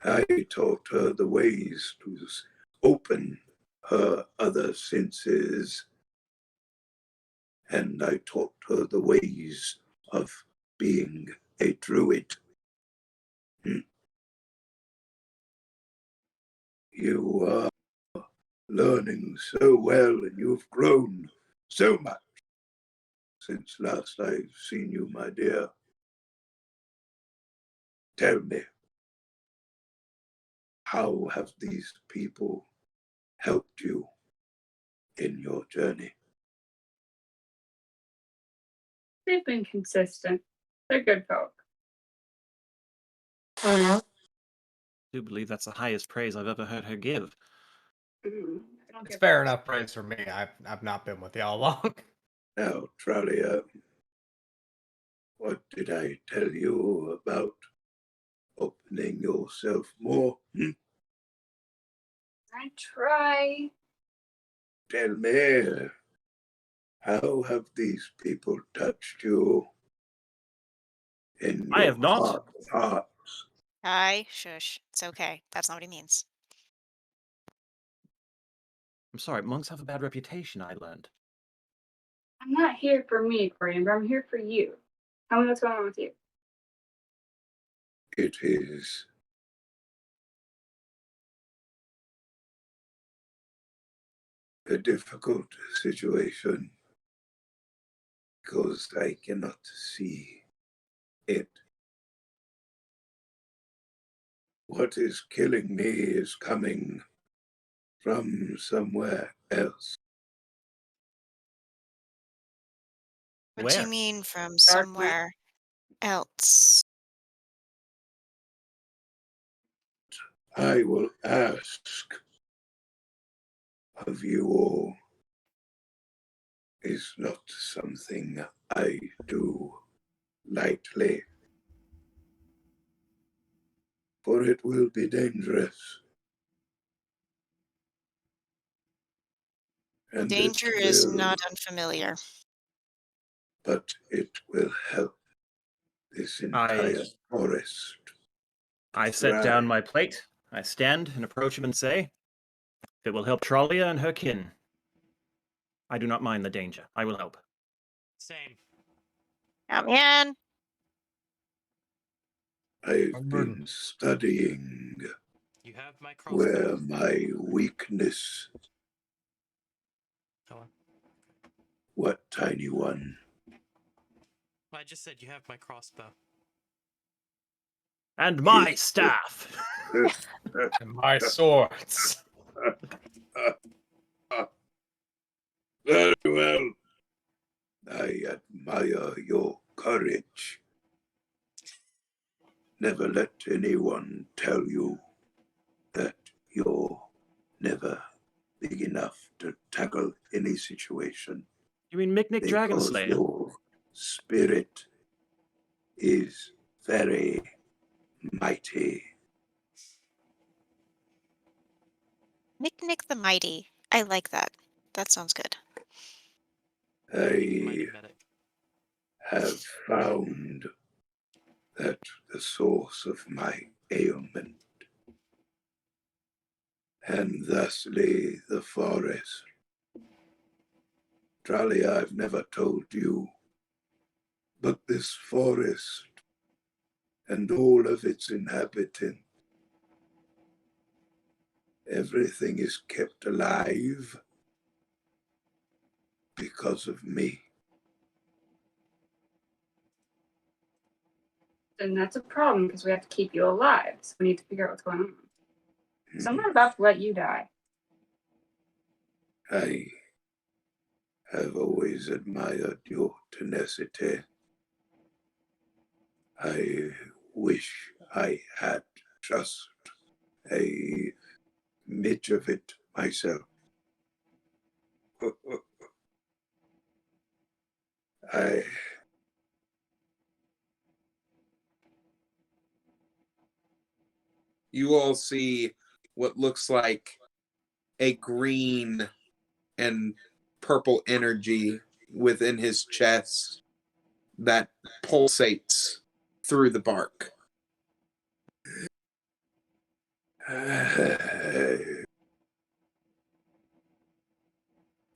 I taught her the ways to open her other senses, and I taught her the ways of being a druid. You are learning so well, and you've grown so much since last I've seen you, my dear. Tell me, how have these people helped you in your journey? They've been consistent. They're good folk. I do believe that's the highest praise I've ever heard her give. I don't It's give fair fucks. enough praise for me. I've not been with y'all long. Now, Trollia, what did I tell you about opening yourself more? I try. Tell me, how have these people touched you in I your have not. heart of hearts? Hi, shush. It's okay. That's not what he means. I'm sorry, monks have a bad reputation, I learned. I'm not here for me, Graham, I'm here for you. Tell me what's going on with you. It is a difficult situation because I cannot see it. What is killing me is coming from somewhere else. What do you Where? mean from Dark somewhere else? I will ask of you all is not something I do lightly, for it will be dangerous. And Danger it is will, not unfamiliar. but it will help this entire forest. I set down my plate, I stand and approach him and say, if it will help Trollia and her kin, I do not mind the danger. I will help. Same. Come in. I've been studying You have my where crossbow. my weakness, Hello. what tiny one, I just said you have my crossbow. And my Yes. staff! And my swords. very well. I admire your courage. Never let anyone tell you that you're never big enough to tackle any situation, You mean Micnic because Dragonslayer? your spirit is very mighty. Nick the Mighty. I like that. That sounds good. I Mighty medic. have found that the source of my ailment, and thusly the forest. Charlie, I've never told you, but this forest and all of its inhabitants, everything is kept alive because of me. Then that's a problem because we have to keep you alive. So we need to figure out what's going on. Hmm. Someone's about to let you die. I have always admired your tenacity. I wish I had just a midge of it myself. I You all see what looks like a green and purple energy within his chest that pulsates through the bark.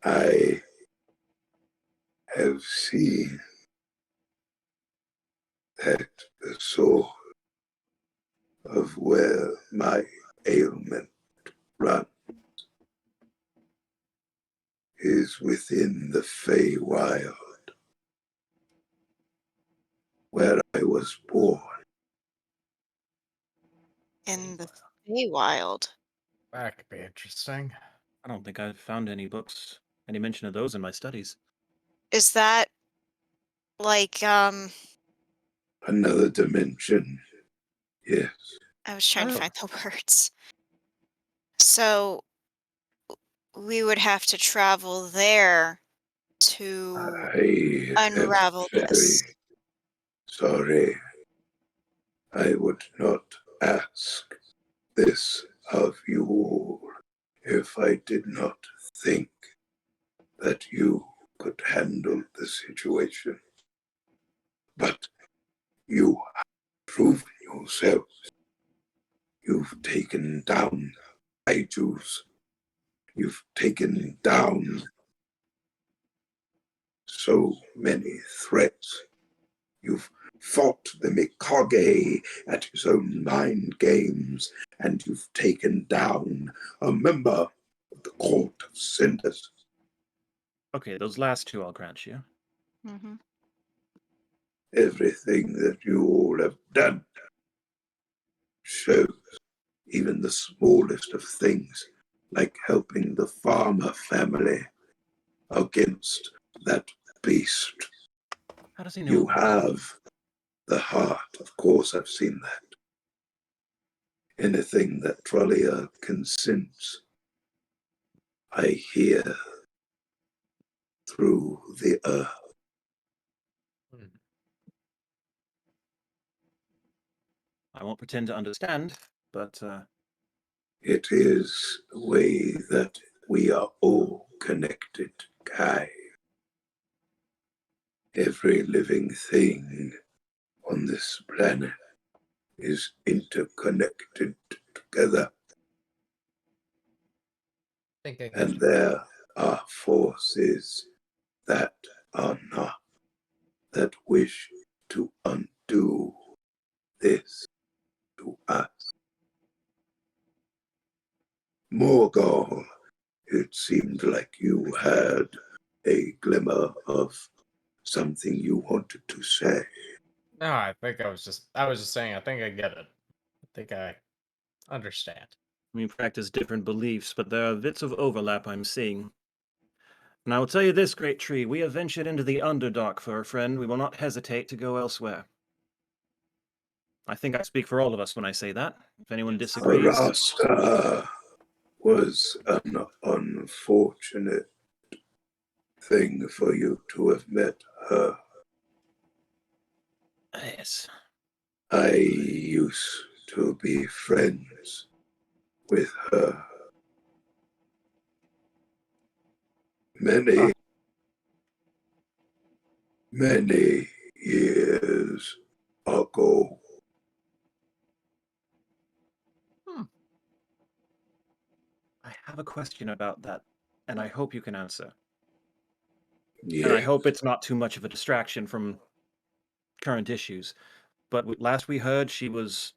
I have seen that the source of where my ailment runs is within the Feywild, where I was born. In the Feywild. That could be interesting. I don't think I've found any books, any mention of those in my studies. Is that like Another dimension, yes. I was trying to Oh. find the words. So we would have to travel there to I unravel am very this. sorry. I would not ask this of you all if I did not think that you could handle the situation. But you have proven yourselves. You've taken down Kaijus. You've taken down so many threats. You've fought the Mikage at his own mind games, and you've taken down a member of the Court of Cinders. Okay, those last two I'll grant you. Mm-hmm. Everything that you all have done shows even the smallest of things, like helping the farmer family against that beast. How does he know You about have the heart, of course, I've seen that. Anything that Trollia can sense, I hear through the earth. Hmm. I won't pretend to understand, but It is the way that we are all connected, Kai. Every living thing on this planet is interconnected together, Thinking and there are forces that are not, that wish to undo this to us. Morgul, it seemed like you had a glimmer of something you wanted to say. no, I was just saying I think I get it. I think I understand. we practice different beliefs, but there are bits of overlap I'm seeing. And I will tell you this, Great Tree, we have ventured into the Underdark for a friend. We will not hesitate to go elsewhere. I think I speak for all of us when I say that. If anyone Yes. disagrees, Arasta was an unfortunate thing for you to have met her. yes. I used to be friends with her. Many, many years ago. I have a question about that, and I hope you can answer. Yes. And I hope it's not too much of a distraction from current issues. But last we heard, she was,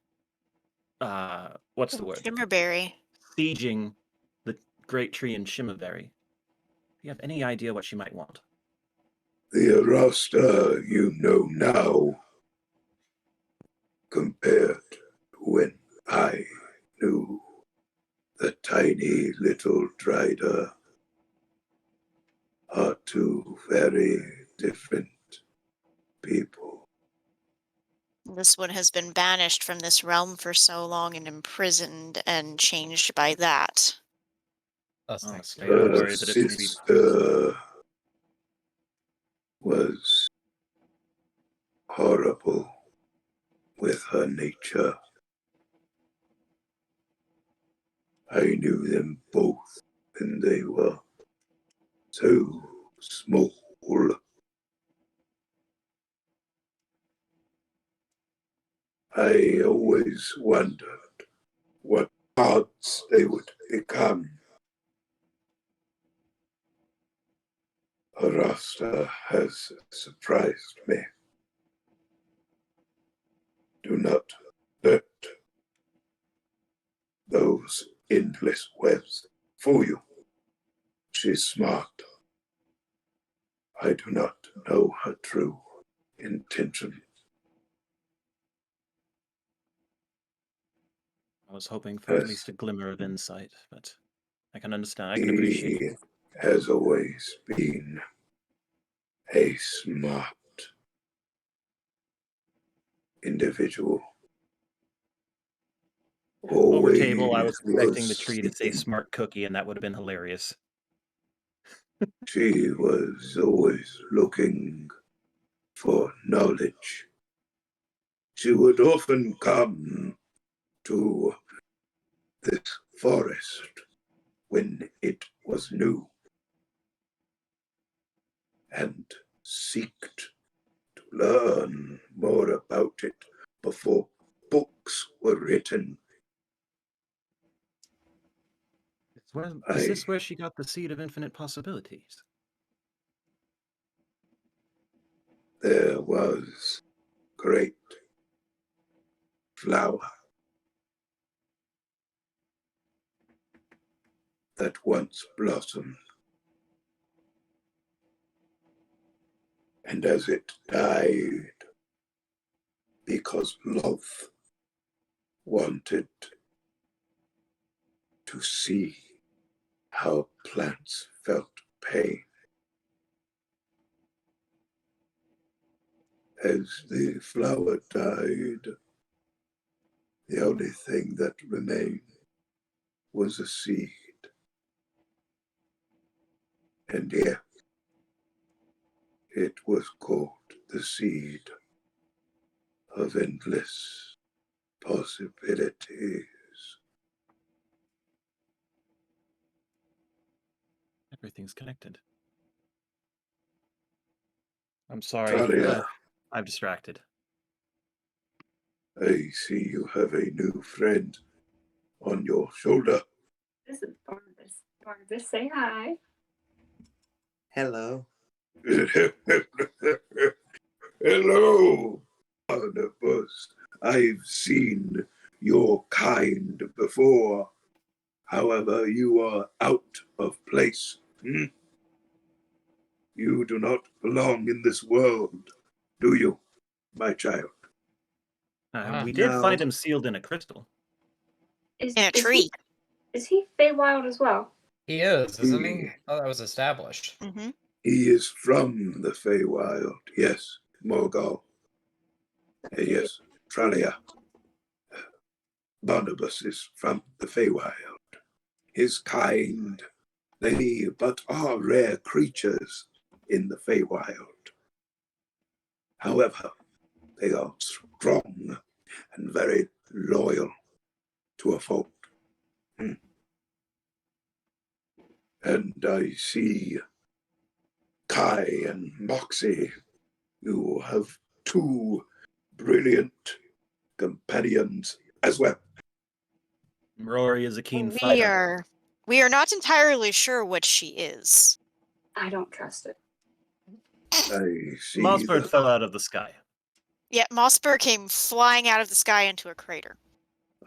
what's the word? Shimmerberry. Sieging the great tree in Shimmerberry. Do you have any idea what she might want? The Arasta you know now, compared to when I knew the tiny little Drider, are two very different people. This one has been banished from this realm for so long and imprisoned and changed by that. Us Oh, things yeah, I'm Her worried that it's gonna be. sister was horrible with her nature. I knew them both when they were so small. I always wondered what gods they would become. Arasta has surprised me. Do not let those endless webs fool you. She's smart. I do not know her true intention. I was hoping for at Yes. least a glimmer of insight, but I can understand. I can appreciate He it. has always been a smart individual. Over table, I Always was expecting the tree to say seeking. smart cookie, and that would have been hilarious. She was always looking for knowledge. She would often come to this forest when it was new and seeked to learn more about it before books were written. Is this where she got the seed of infinite possibilities? There was great flower that once blossomed, and as it died, because love wanted to see how plants felt pain. As the flower died, the only thing that remained was a seed. And yet, it was called the seed of endless possibilities. Everything's connected. I'm sorry. Talia, I'm distracted. I see you have a new friend on your shoulder. This is Barnabas. Barnabas, say hi. Hello. Hello, Barnabas. I've seen your kind before. However, you are out of place. You do not belong in this world, do you, my child? We did No. find him sealed in a crystal. Is, In a is tree. Is he Feywild as well? He is, isn't he? Oh, that was established. Mm-hmm. He is from the Feywild, yes, Morgul. Yes, Tralia. Barnabas is from the Feywild. His kind, they but are rare creatures in the Feywild. However, they are strong and very loyal to a fault. And I see Kai and Moxie, you have two brilliant companions as well. Rory is a keen We fighter. are not entirely sure what she is. I don't trust it. I see Mossberg that. fell out of the sky. Yeah, Mossberg came flying out of the sky into a crater.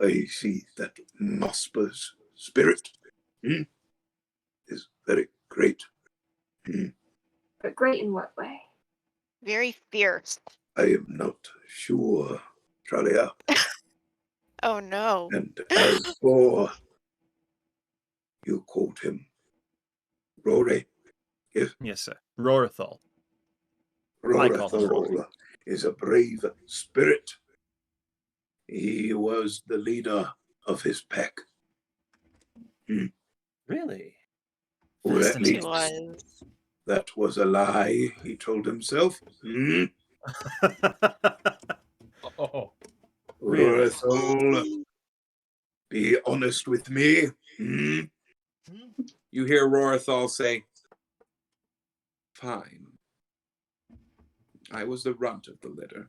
I see that Mosper's spirit is very great. But great in what way? Very fierce. I am not sure, Tralia. Oh no. And as for you called him Rory, Yes, sir. Rorithal. I call him Rory. Rorithal is a brave spirit. He was the leader of his pack. Really? Or at He least was. that was a lie, he told himself. Oh, Really? Rorithal, be honest with me. You hear Rorithal say, "Fine. I was the runt of the litter."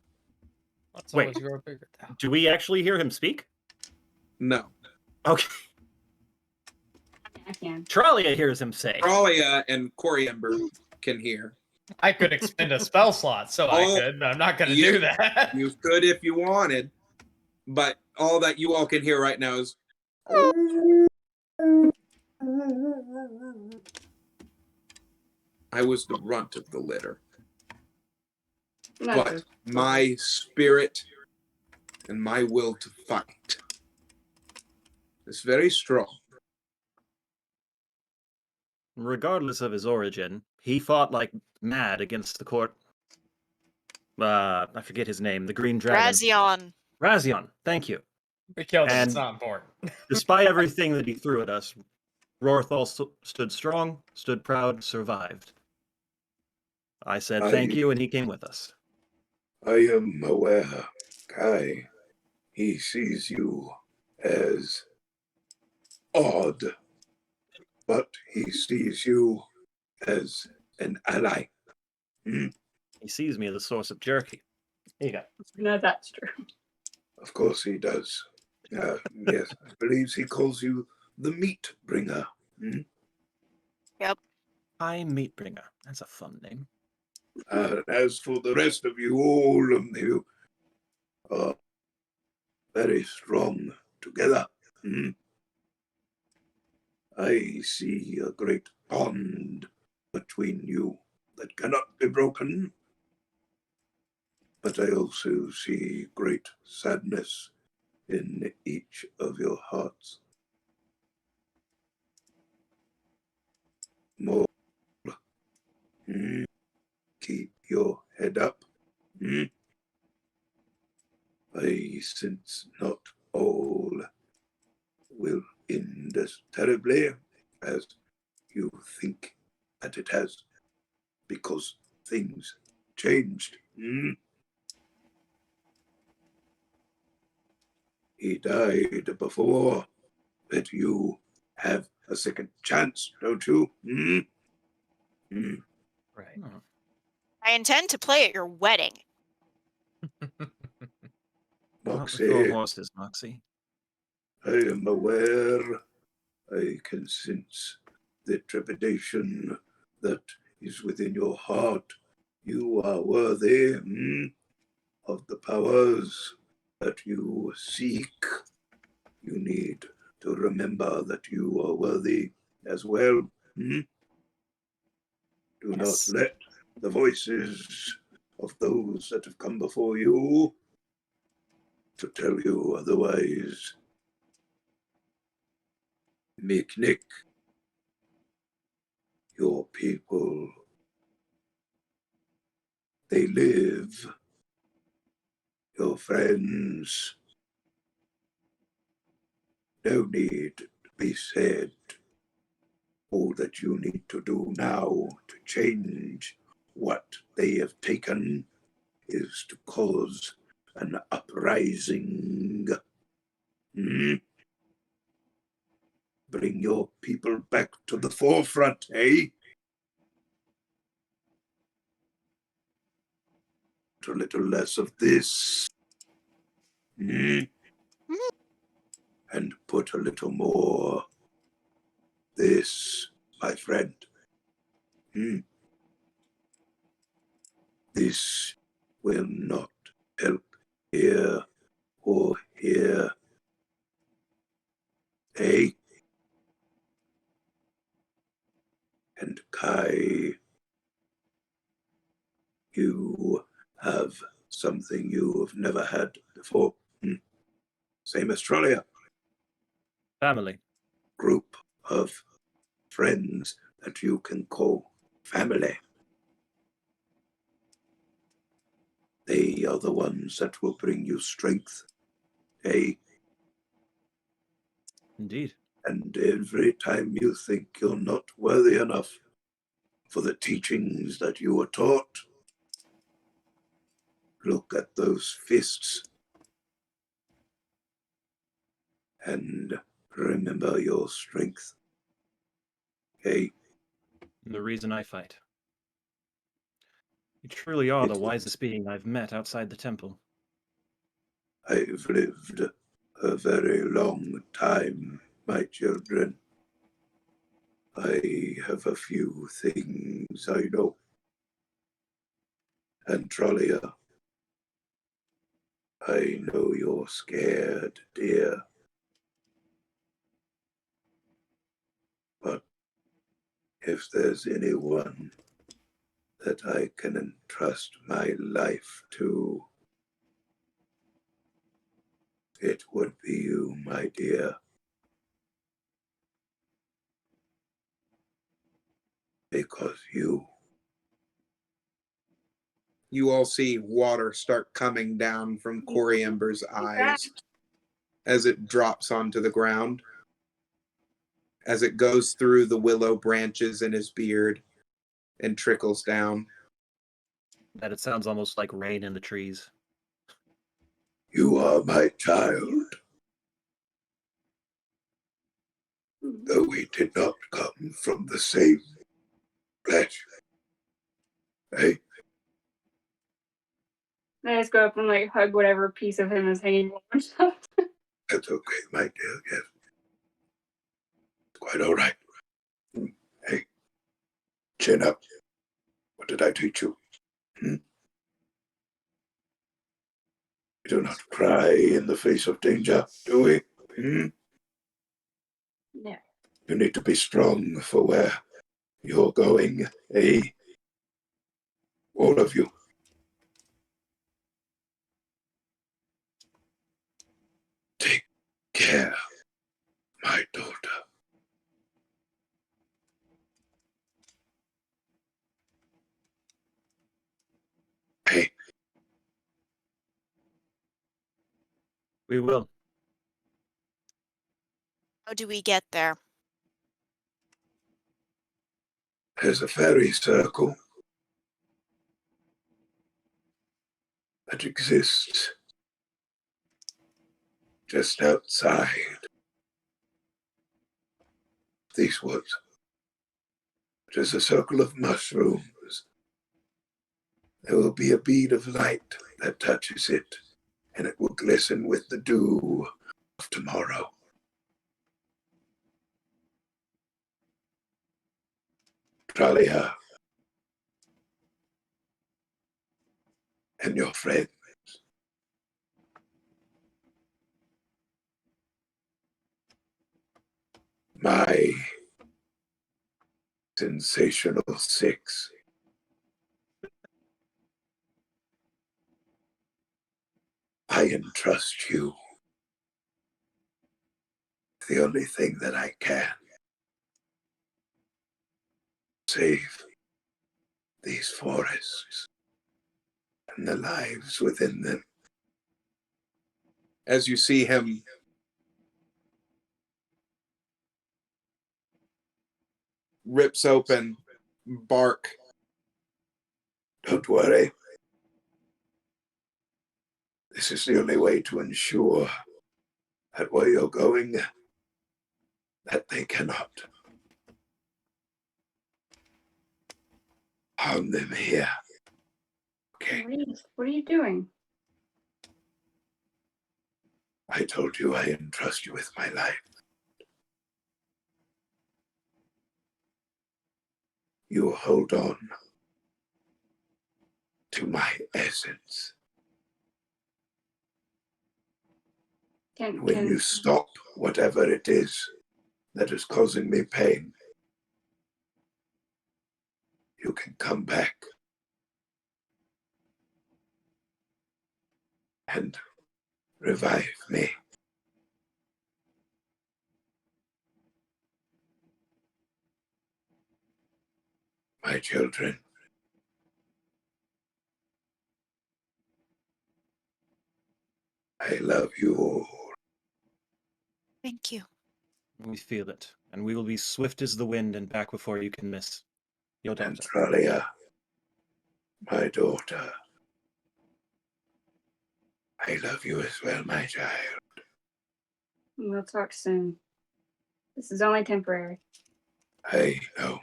let's Wait. always grow bigger now. Do we actually hear him speak? No. Okay. I can. Tralia hears him say. Tralia and Coriember can hear. I could expend a spell slot, so I Oh, could. I'm not going to you- do that. You could if you wanted, but all that you all can hear right now is. I was the runt of the litter, but my spirit and my will to fight is very strong. Regardless of his origin, he fought like mad against the court. I forget his name. The Green Dragon. Razion. Razion. Thank you. We killed him. It's And- not important. Despite everything that he threw at us, Rorithal stood strong, stood proud, survived. I said thank you, and he came with us. I am aware, Kai. He sees you as odd, but he sees you as an ally. He sees me as a source of jerky. Here you go. No, that's true. Of course he does. Yes, I believe he calls you the meat bringer. I'm Meatbringer. That's a fun name. As for the rest of you, all of you are very strong together. I see a great bond between you that cannot be broken. But I also see great sadness in each of your hearts. More. Keep your head up. I sense not all will end as terribly as you think that it has, because things changed. He died before, but you have a second chance, don't you? Right. I intend to play at your wedding. Not before Moxie, horses, Moxie. I am aware. I can sense the trepidation that is within your heart. You are worthy of the powers that you seek. You need to remember that you are worthy as well. Do Yes. not let the voices of those that have come before you to tell you otherwise. Miknik, your people, they live. Your friends, no need to be said. All that you need to do now to change what they have taken is to cause an uprising. Bring your people back to the forefront, eh? a little less of this. And put a little more this, my friend. This will not help here or here. Hey. And Kai, you have something you have never had before. Same as Trolia. Family. Group of friends that you can call family. They are the ones that will bring you strength. Hey. Indeed. And every time you think you're not worthy enough for the teachings that you were taught, look at those fists and remember your strength. Hey. The reason I fight. You truly are the wisest being I've met outside the temple. I've lived a very long time, my children. I have a few things I know. And Trolia, I know you're scared, dear. But if there's anyone that I can entrust my life to, it would be you, my dear. Because you all see water start coming down from Coriamber's eyes as it drops onto the ground, as it goes through the willow branches in his beard and trickles down. That it sounds almost like rain in the trees. You are my child. Though we did not come from the same flesh. Hey, I just go up and like hug whatever piece of him is hanging on. that's okay, my dear. Yes. Quite all right. Hey, chin up. What did I teach you? We do not cry in the face of danger, do we? Yeah. You need to be strong for where you're going, eh? All of you. Take care, my daughter. Hey, We will. How do we get there? there's a fairy circle that exists just outside these woods. It is a circle of mushrooms. There will be a bead of light that touches it, and it will glisten with the dew of tomorrow. Tralia and your friends. My sensational six. I entrust you. The only thing that I can. Save these forests and the lives within them. As you see him rips open bark. Don't worry. This is the only way to ensure that where you're going, that they cannot harm them here. Okay, What are you doing? I told you I entrust you with my life. You hold on to my essence. When you stop whatever it is that is causing me pain, you can come back and revive me. My children, I love you all. Thank you. We feel it, and we will be swift as the wind and back before you can miss your And daughter. Tralia, my daughter, I love you as well, my child. We'll talk soon. This is only temporary. I know.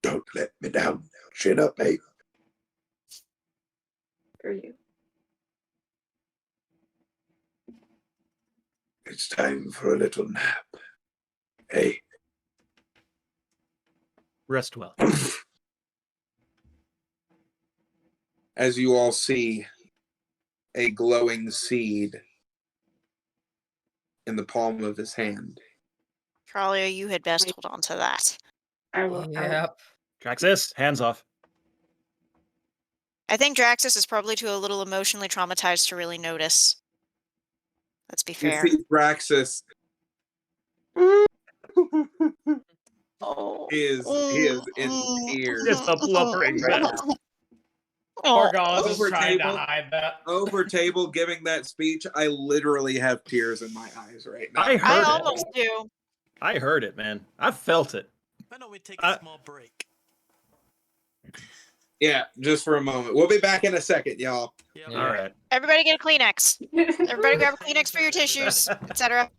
Don't let me down. Chin up, babe. For you. It's time for a little nap. Hey. Rest well. As you all see a glowing seed in the palm of his hand. Tralia, you had best hold on to that. I will. Yep. Traxxas, hands off. I think Draxus is probably too a little emotionally traumatized to really notice. Let's be You fair. see Braxis Oh. he is in tears. Just a blubbering mess. Morgana's just Over trying to table. hide that. Over table giving that speech, I literally have tears in my eyes right now. I I heard it. almost do. I heard it, man. I felt it. Why don't we take a small break? Yeah, just for a moment. We'll be back in a second, y'all. Yep. Yeah. All right. Everybody get a Kleenex. Everybody grab a Kleenex for your Everybody. tissues, etc.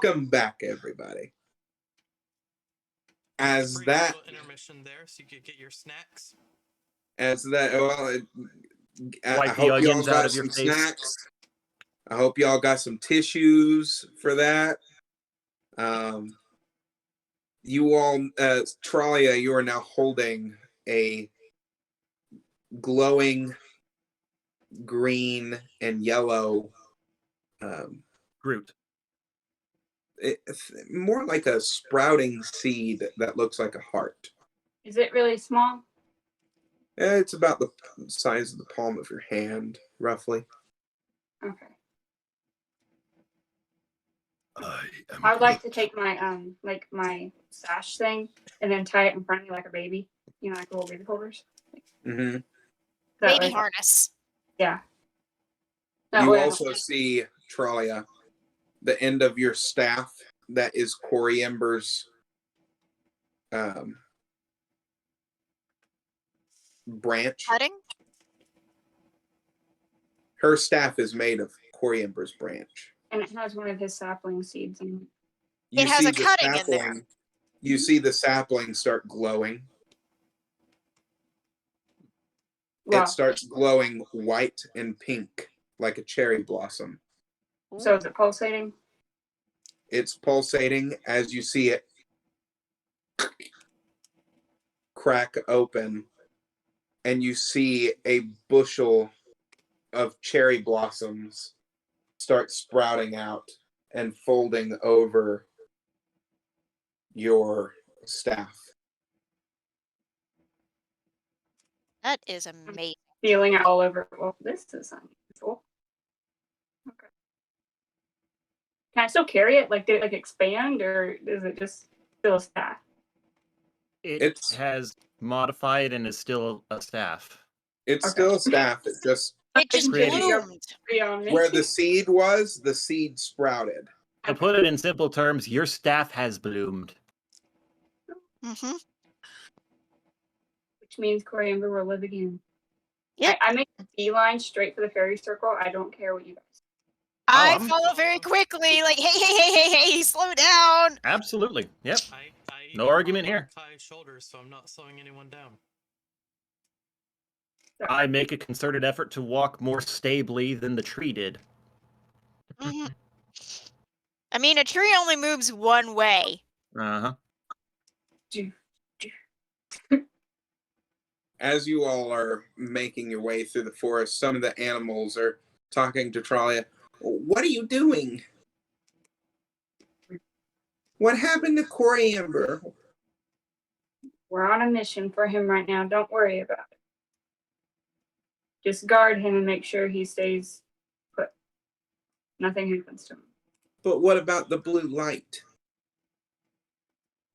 Welcome back, everybody. As Brief that, little intermission there, so you could get your snacks. well, I Wipe the hope y'all onions out got of your some face. snacks. I hope y'all got some tissues for that. You all, Tralia, you are now holding a glowing green and yellow, Groot. it's more like a sprouting seed that looks like a heart. Is it really small? It's about the size of the palm of your hand, roughly. Okay. am I would like to Groot. take my my sash thing and then tie it in front of me like a baby. You know, like little baby holders. Mm-hmm. That Baby way- harness. Yeah. That You way I also don't- see, Tralia, the end of your staff that is Coriamber's branch. Cutting? Her staff is made of Coriamber's branch. and it has one of his sapling seeds in it. You It has see a the cutting in there. sapling- You see the sapling start glowing. Well, It starts glowing white and pink like a cherry blossom. so is it pulsating? It's pulsating as you see it crack open, and you see a bushel of cherry blossoms start sprouting out and folding over your staff. That is amazing. Feeling it all over. Well, this is unusual. Okay. Can I still carry it? Like, did it like expand, or is it just still a staff? It It's- has modified and is still a staff. It's Okay. still a staff. It just It just Created- bloomed. On me. where the seed was, the seed sprouted. To put it in simple terms, your staff has bloomed. Mm-hmm. Which means Coriander will live again. Yep. I make a beeline straight for the fairy circle. I don't care what you guys. I I'm- follow very quickly, like, hey, slow down. Absolutely. Yep. I No argument here. Kai's shoulders, so I'm not slowing anyone down. I make a concerted effort to walk more stably than the tree did. Mhm. I mean, a tree only moves one way. Uh-huh. As you all are making your way through the forest, some of the animals are talking to Tralia. What are you doing? What happened to Coriander? We're on a mission for him right now. Don't worry about it. Just guard him and make sure he stays put. Nothing happens to him. But what about the blue light?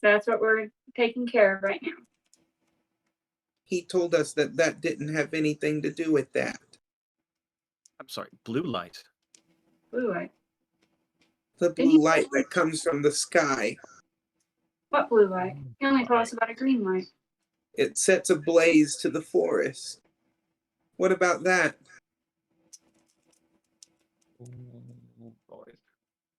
That's what we're taking care of right now. He told us that that didn't have anything to do with that. I'm sorry, blue light. Blue light. The blue light that comes from the sky. What blue light? He only told us about a green light. It sets ablaze to the forest. What about that?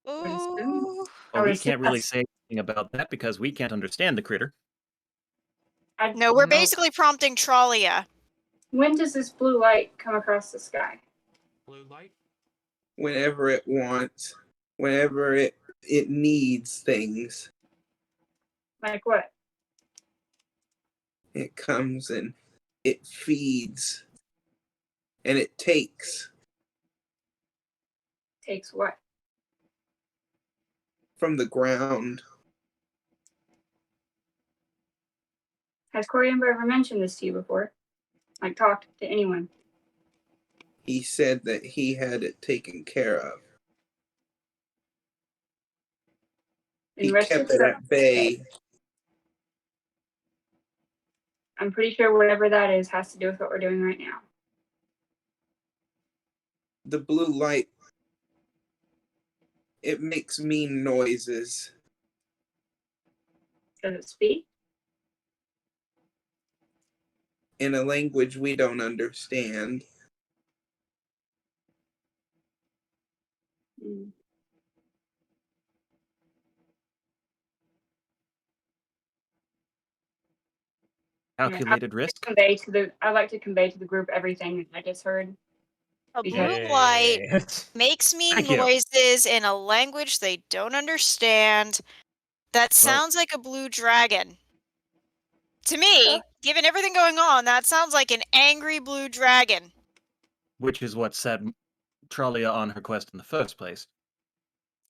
Ooh. I Well, we would can't really assume say anything about that because we can't understand the critter. No, we're basically prompting Tralia. When does this blue light come across the sky? Blue light? Whenever it wants, whenever it needs things, Like what? it comes and it feeds and it takes Takes what? from the ground. Has Coriander ever mentioned this to you before? Like talked to anyone? He said that he had it taken care of. And He rest kept it assured, at bay. I'm pretty sure whatever that is has to do with what we're doing right now. The blue light, it makes mean noises. Does it speak? In a language we don't understand. Mm. Calculated risk. I like to convey to the group everything I just heard. A Because- blue light Yeah. makes me Thank you. noises in a language they don't understand. That sounds like a blue dragon. To me, given everything going on, that sounds like an angry blue dragon. Which is what set Tralia on her quest in the first place.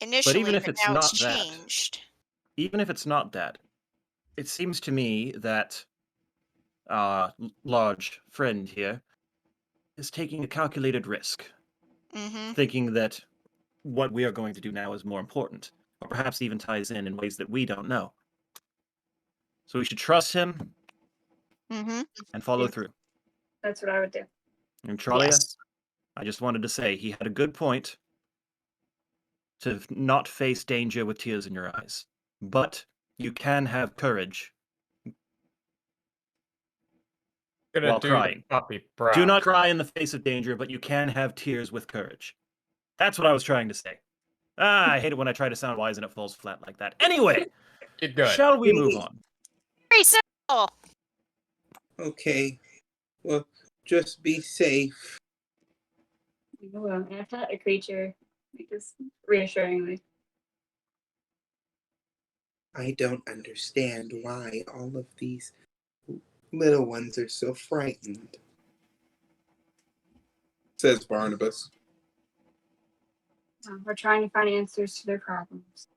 Initially, even if but it's now not it's that- changed. Even if it's not that, it seems to me that our large friend here is taking a calculated risk, Mm-hmm. thinking that what we are going to do now is more important, or perhaps even ties in ways that we don't know. So we should trust him Mm-hmm. and follow Yes. through. That's what I would do. And Tralia, Yes. I just wanted to say he had a good point to not face danger with tears in your eyes. But you can have courage Gonna while do crying. the puppy brow. Do not cry in the face of danger, but you can have tears with courage. That's what I was trying to say. I hate it when I try to sound wise and it falls flat like that. Anyway, Get good. shall we move on? Very simple. Okay. Well, just be safe. Well, if not a creature, just reassuringly. I don't understand why all of these little ones are so frightened, says Barnabas. We're trying to find answers to their problems.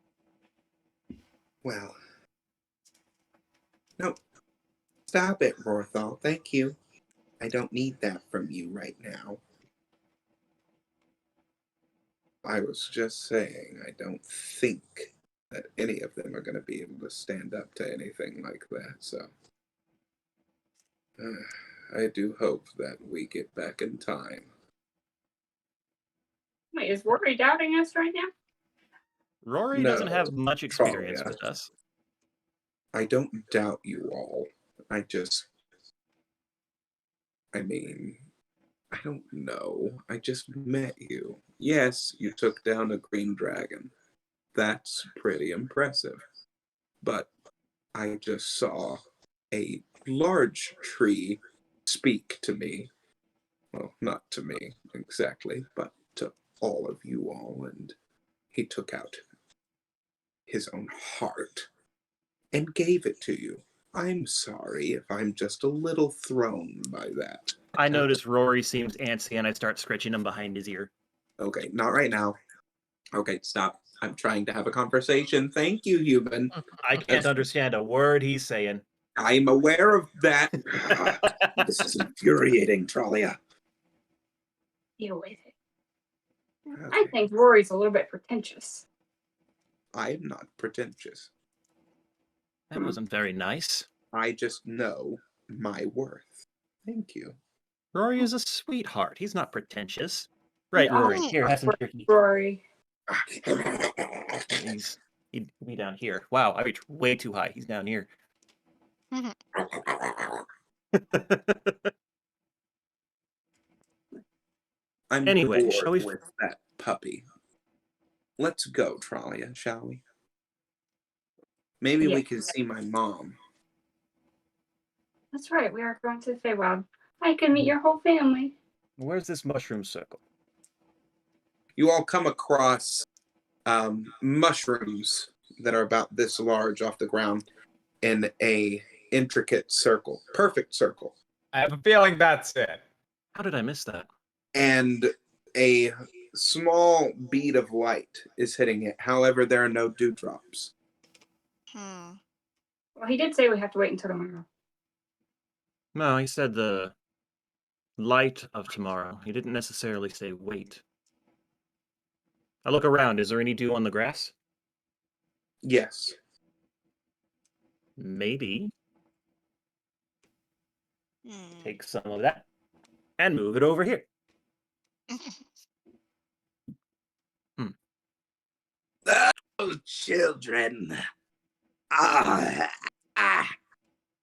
Well, no, stop it, Rorthal. Thank you. I don't need that from you right now. I was just saying, I don't think that any of them are going to be able to stand up to anything like that, so. I do hope that we get back in time. Wait, is Rory doubting us right now? Rory doesn't No, have much experience Talia. with us. I don't doubt you all. I mean, I don't know. I just met you. Yes, you took down a green dragon. That's pretty impressive. But I just saw a large tree speak to me. Well, not to me exactly, but to all of you all, and he took out his own heart and gave it to you. I'm sorry if I'm just a little thrown by that. I notice Rory seems antsy and I start scratching him behind his ear. Okay, not right now. Okay, stop. I'm trying to have a conversation. Thank you, human. I can't understand a word he's saying. I'm aware of that. This is infuriating, Tralia. Deal with it. I Okay. think Rory's a little bit pretentious. I'm not pretentious. That wasn't very nice. I just know my worth. Thank you. Rory is a sweetheart. He's not pretentious. Right, Yeah. Rory. Here, have some turkey. Rory. He'd be down here. Wow, I reached way too high. He's down here. I'm Anyway, bored shall we- with that puppy. Let's go, Tralia, shall we? Maybe Yeah. we can see my mom. That's right, we are going to the Feywild. I can meet your whole family. Where's this mushroom circle? You all come across mushrooms that are about this large off the ground in a intricate circle, perfect circle, I have a feeling that's it. How did I miss that? and a small bead of light is hitting it. However, there are no dewdrops. Hmm. Well, he did say we have to wait until tomorrow. No, he said the light of tomorrow. He didn't necessarily say wait. I look around. Is there any dew on the grass? Yes. Maybe. Hmm. Take some of that and move it over here. Oh, children. Ah,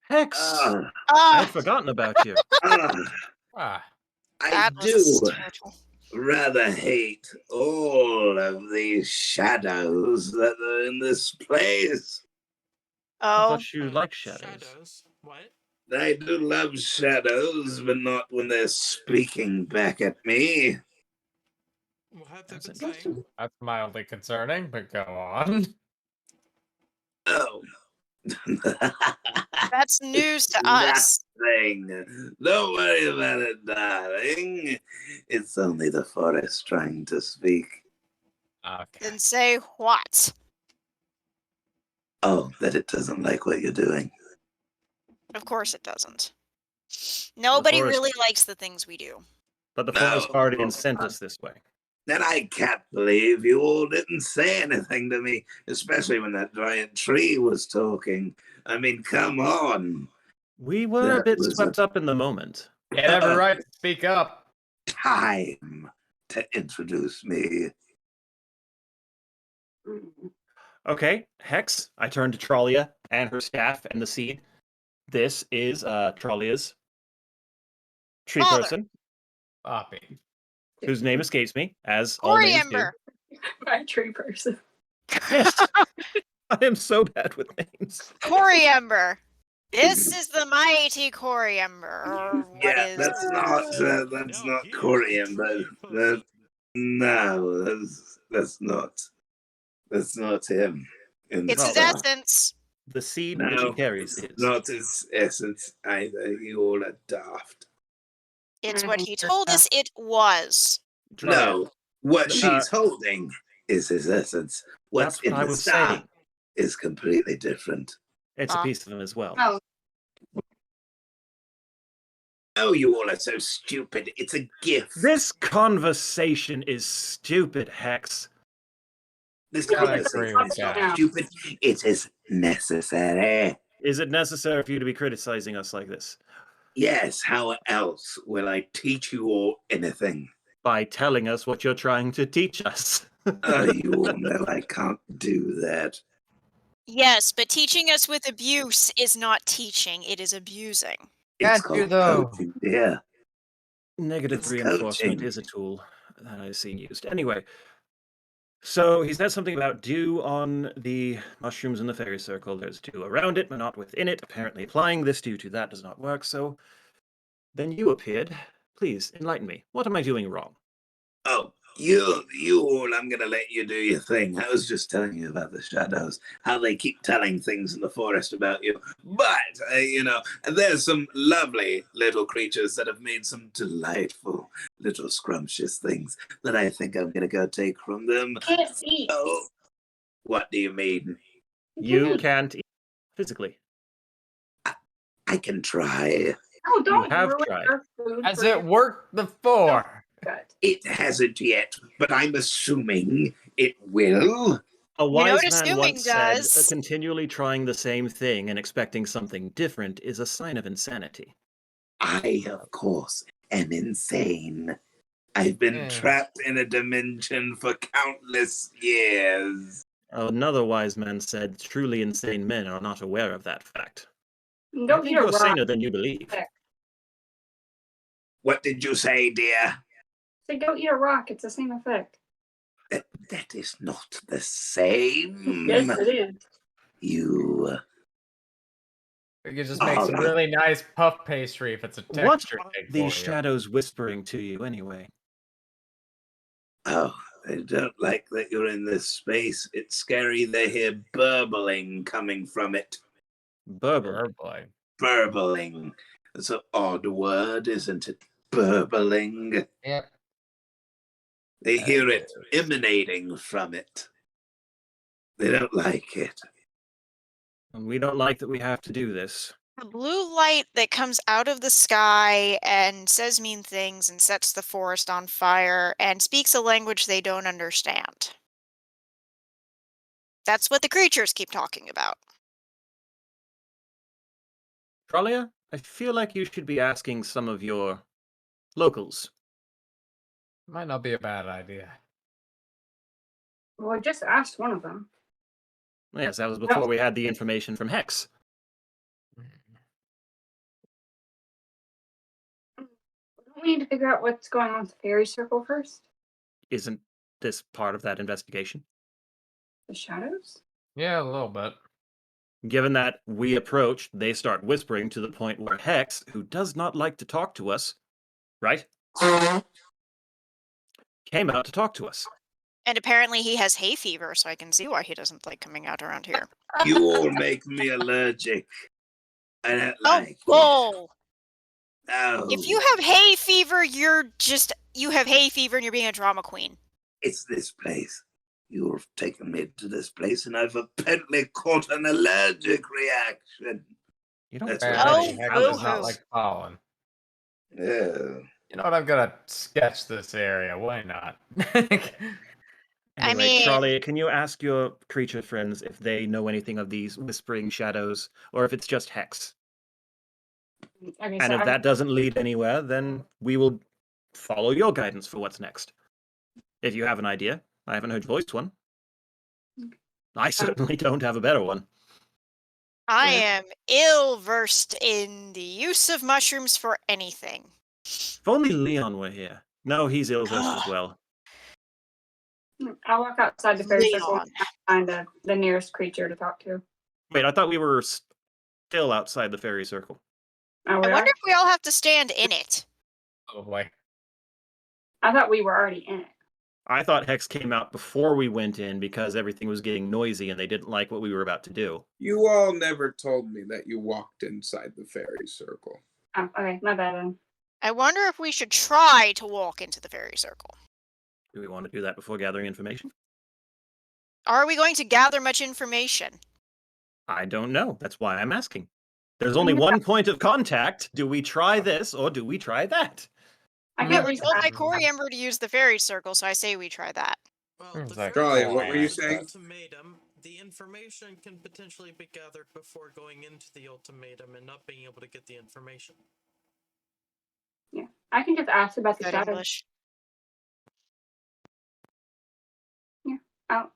Hex! ah, I Ah, had forgotten about you. ah. Ah, I that was do hysterical. rather hate all of these shadows that are in this place. I Oh, thought you liked shadows. Shadows. What? I do love shadows, but not when they're speaking back at me. What have they That's been saying? That's mildly concerning, but go on. Oh. That's news to us. Nothing. Don't worry about it, darling. It's only the forest trying to speak. Okay. Then say what? Oh, that it doesn't like what you're doing. Of course it doesn't. Nobody forest- really likes the things we do. But the No. forest guardian sent us this way. And I can't believe you all didn't say anything to me, especially when that giant tree was talking. I mean, come on. We were a That bit was swept up in the moment. You had every right to speak up. Time to introduce me. Okay, Hex, I turn to Trollia and her staff and the seed. This is Trollia's tree Father. person, Poppy. whose name escapes me, as all names do. Coriamber. My tree person. Yes. I am so bad with names. Coriamber. This is the mighty Coriamber. Or what Yeah, is that's Now not here's the Korean, but tree person. that's not him. In It's the his Well, song. essence. The seed which he No, carries it's is. not his essence either. You all are daft. It's what he told us it was. Trollia, No, what Uh, she's holding is his essence. What's That's what in I the was star saying. is completely different. It's a piece of him as well. Oh, Oh, you all are so stupid. It's a gift. This conversation is stupid, Hex. This I conversation agree with is not that. stupid. It is necessary. Is it necessary for you to be criticizing us like this? Yes, how else will I teach you all anything? By telling us what you're trying to teach us. You all know I can't do that. Yes, but teaching us with abuse is not teaching, it is abusing. It's Can't you, called though? coaching, dear. Negative It's reinforcement coaching. is a tool that I've seen used. Anyway, so he said something about dew on the mushrooms in the fairy circle. There's dew around it, but not within it. Apparently, applying this dew to that does not work. So then you appeared. Please enlighten me. What am I doing wrong? Oh, you all, I'm going to let you do your thing. I was just telling you about the shadows, how they keep telling things in the forest about you. But, there's some lovely little creatures that have made some delightful little scrumptious things that I think I'm going to go take from them. can't eat. Oh, what do you mean? You can't eat physically. I can try. Oh, don't have ruin tried. our food. Has for it worked before? your gut. It hasn't yet, but I'm assuming it will. A You know wise what man assuming once said, does? continually trying the same thing and expecting something different is a sign of insanity. I, of course, am insane. I've been Yeah. trapped in a dimension for countless years. Another wise man said, truly insane men are not aware of that fact. I Don't think eat a you're rock. saner than you believe. What did you say, dear? Say, don't eat a rock. It's the same effect. That is not the same. Yes, it is. You. We could just make some really nice puff pastry if it's a What texture are thing these for you. shadows whispering to you anyway? Oh, I don't like that you're in this space. It's scary. They hear burbling coming from it. Burbling. Burbling. Burbling. That's an odd word, isn't it? Burbling. Yep. They hear it is. emanating from it. They don't like it. And we don't like that we have to do this. The blue light that comes out of the sky and says mean things and sets the forest on fire and speaks a language they don't understand. That's what the creatures keep talking about. Trollia, I feel like you should be asking some of your locals. Might not be a bad idea. Well, I just asked one of them. Yes, that was before we had the information from Hex. Don't we need to figure out what's going on with the fairy circle first? Isn't this part of that investigation? The shadows? Yeah, a little bit. Given that we approach, they start whispering to the point where Hex, who does not like to talk to us, right? Came out to talk to us. And apparently he has hay fever, so I can see why he doesn't like coming out around here. You all make me allergic. I don't Oh, like it. bull! No. If you have hay fever, you have hay fever and you're being a drama queen. It's this place. You've taken me to this place and I've apparently caught an allergic reaction. You don't That's Apparently, Oh, Hex boo-hoo. does not like pollen. Oh. You know what? I'm gonna sketch this area. Why not? I Anyway, mean- Charlie, can you ask your creature friends if they know anything of these whispering shadows, or if it's just Hex? Okay, And so if that doesn't lead anywhere, then we will follow your guidance for what's next. If you have an idea, I haven't heard you voice one. I certainly don't have a better one. I Yeah. am ill versed in the use of mushrooms for anything. If only Leon were here. No, he's ill-versed as well. I'll walk outside the fairy circle Leon. and find the nearest creature to talk to. Wait, I thought we were still outside the fairy circle. Oh, I we wonder are? if we all have to stand in it. Oh boy. I thought we were already in it. I thought Hex came out before we went in because everything was getting noisy and they didn't like what we were about to do. You all never told me that you walked inside the fairy circle. Oh, okay, my bad then. I wonder if we should try to walk into the fairy circle. Do we want to do that before gathering information? Are we going to gather much information? I don't know. That's why I'm asking. There's only one point of contact. Do we try this or do we try that? I We can't were reach told by that. Corey Ember to use the fairy circle, so I say we try that. Well, Seems the like fairy Charlie, what were circle you is an saying? Ultimatum. The information can potentially be gathered before going into the ultimatum and not being able to get the information. Yeah, I can just ask about the Good shadows. English. I'll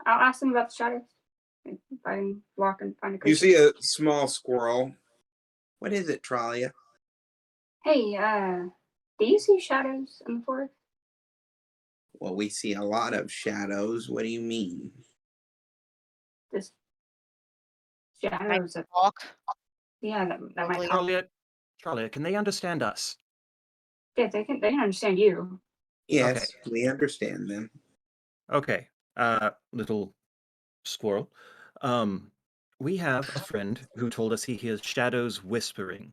ask them about the shadows. If I can walk and find a creature. You see a small squirrel. What is it, Tralia? Hey, do you see shadows in the forest? Well, we see a lot of shadows. What do you mean? Just shadows that Walk. yeah, that might Lovely. help. Charlie, can they understand us? Yeah, they can understand you. Yes, we understand them. Okay, little squirrel. We have a friend who told us he hears shadows whispering,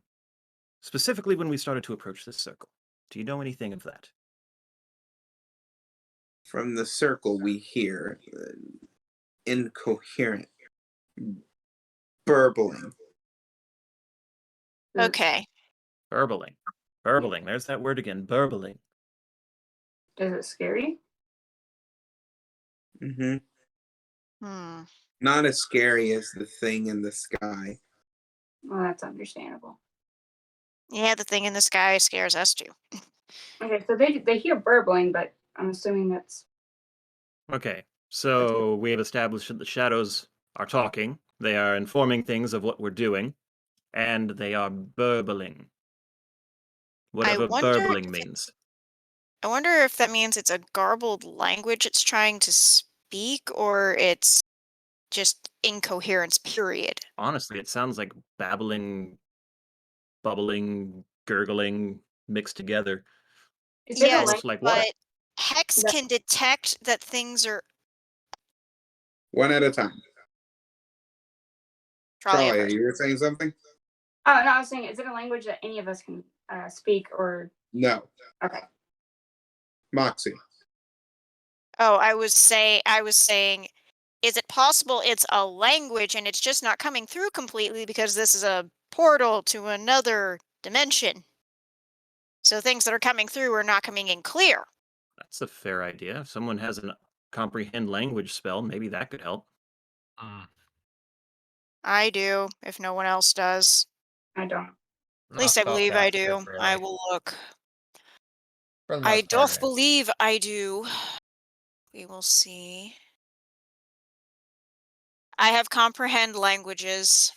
specifically when we started to approach this circle. Do you know anything of that? From the circle, we hear incoherent burbling. Okay. Burbling. Burbling. There's that word again. Burbling. Is it scary? Mm-hmm. Hmm. Not as scary as the thing in the sky. Well, that's understandable. Yeah, the thing in the sky scares us too. Okay, so they hear burbling, but I'm assuming that's Okay, so we have established that the shadows are talking. They are informing things of what we're doing, and they are burbling. Whatever wonder burbling if means. I wonder if that means it's a garbled language it's trying to speak, or it's just incoherence, period. Honestly, it sounds like babbling, bubbling, gurgling mixed together. is it a Yes, Almost like water. but Hex That- can detect that things are. One at a time. Charlie, Charlie, you were saying something? Oh no, I was saying, is it a language that any of us can speak or No. okay? Moxie. Oh, I was saying, is it possible it's a language and it's just not coming through completely because this is a portal to another dimension? So things that are coming through are not coming in clear. That's a fair idea. If someone has a comprehend language spell, maybe that could help. I do, if no one else does. I don't. At least I believe I do. I will look. For the I most part, doth yeah. believe I do. We will see. I have comprehend languages.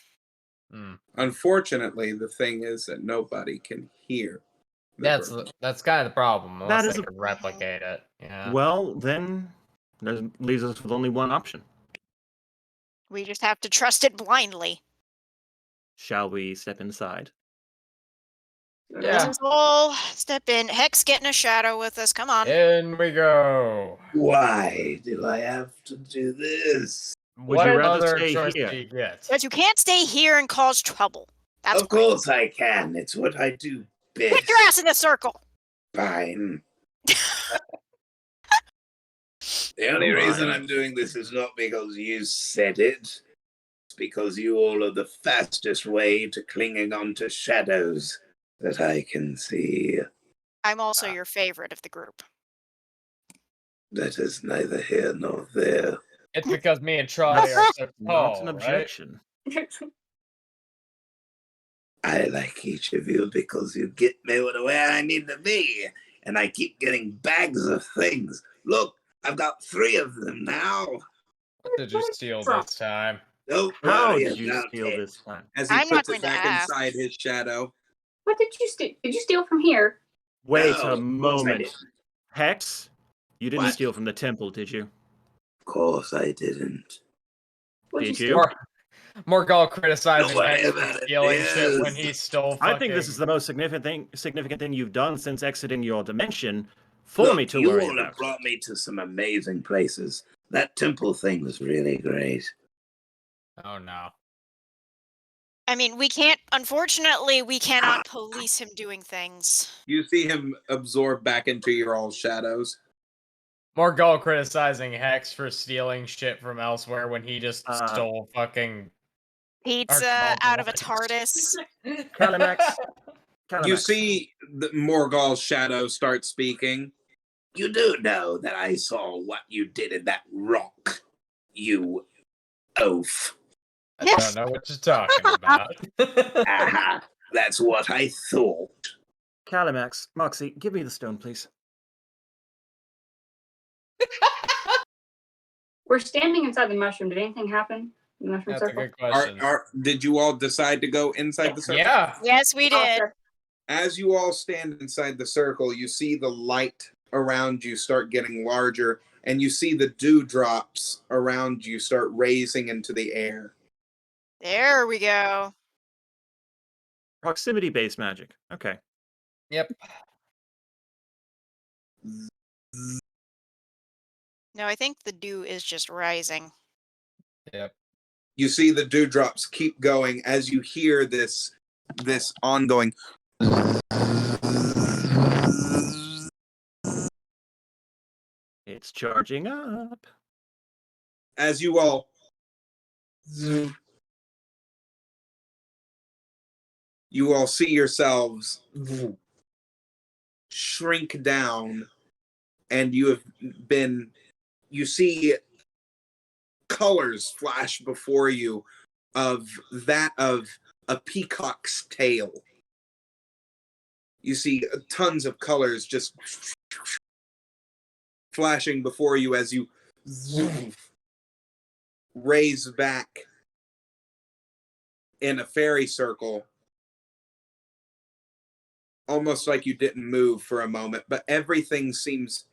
Unfortunately, the thing is that nobody can hear. That's kind of the problem. Unless is they a- can replicate it. Yeah. Well, then that leaves us with only one option. We just have to trust it blindly. Shall we step inside? Yeah. Let's all step in. Hex, get in a shadow with us. Come on. In we go. Why do I have to do this? Would What you rather other stay choice here? do you get? But you can't stay here and cause trouble. That's Of course I can. It's what I do best. Put your ass in the circle. Fine. The only reason I'm doing this is not because you said it. It's because you all are the fastest way to clinging on to shadows that I can see. I'm also your favorite of the group. That is neither here nor there. It's because me and Charlie are so Not tall, an right? objection. I like each of you because you get me where I need to be. And I keep getting bags of things. Look, I've got 3 of them now. What did you steal this time? Don't How worry did you about steal it. this time? As he I'm not puts it going to back ask. inside his shadow. What did you steal? Did you steal from here? Wait No, a of course I moment. didn't. Hex, you didn't What? steal from the temple, did you? Of course I didn't. What'd Did you you? steal? Morgall criticizing Don't worry Hex for about it, stealing shit when yes. he stole I fucking... think this is the most significant thing you've done since exiting your dimension for me Look, to you worry all have about. brought me to some amazing places. That temple thing was really great. Oh no. I mean, we can't, unfortunately, we cannot police him doing things. You see him absorb back into your all shadows. Morgall criticizing Hex for stealing shit from elsewhere when he just stole fucking... Pizza Archibald out of a Lawrence. TARDIS. Calimax. You see Morgall's shadow start speaking. You do know that I saw what you did in that rock, you oaf. I don't know what you're talking about. Aha, that's what I thought. Calimax, Moxie, give me the stone, please. We're standing inside the mushroom. Did anything happen in the mushroom That's a circle? good question. Did you all decide to go inside the circle? Yeah. Yes, we did. Okay. As you all stand inside the circle, you see the light around you start getting larger, and you see the dewdrops around you start raising into the air. There we go. Proximity-based magic. Okay. Yep. No, I think the dew is just rising. Yep. You see the dewdrops keep going as you hear this ongoing. It's charging up. As you all see yourselves shrink down, and you see colors flash before you of a peacock's tail. You see tons of colors just flashing before you as you raise back in a fairy circle, almost like you didn't move for a moment, but everything seems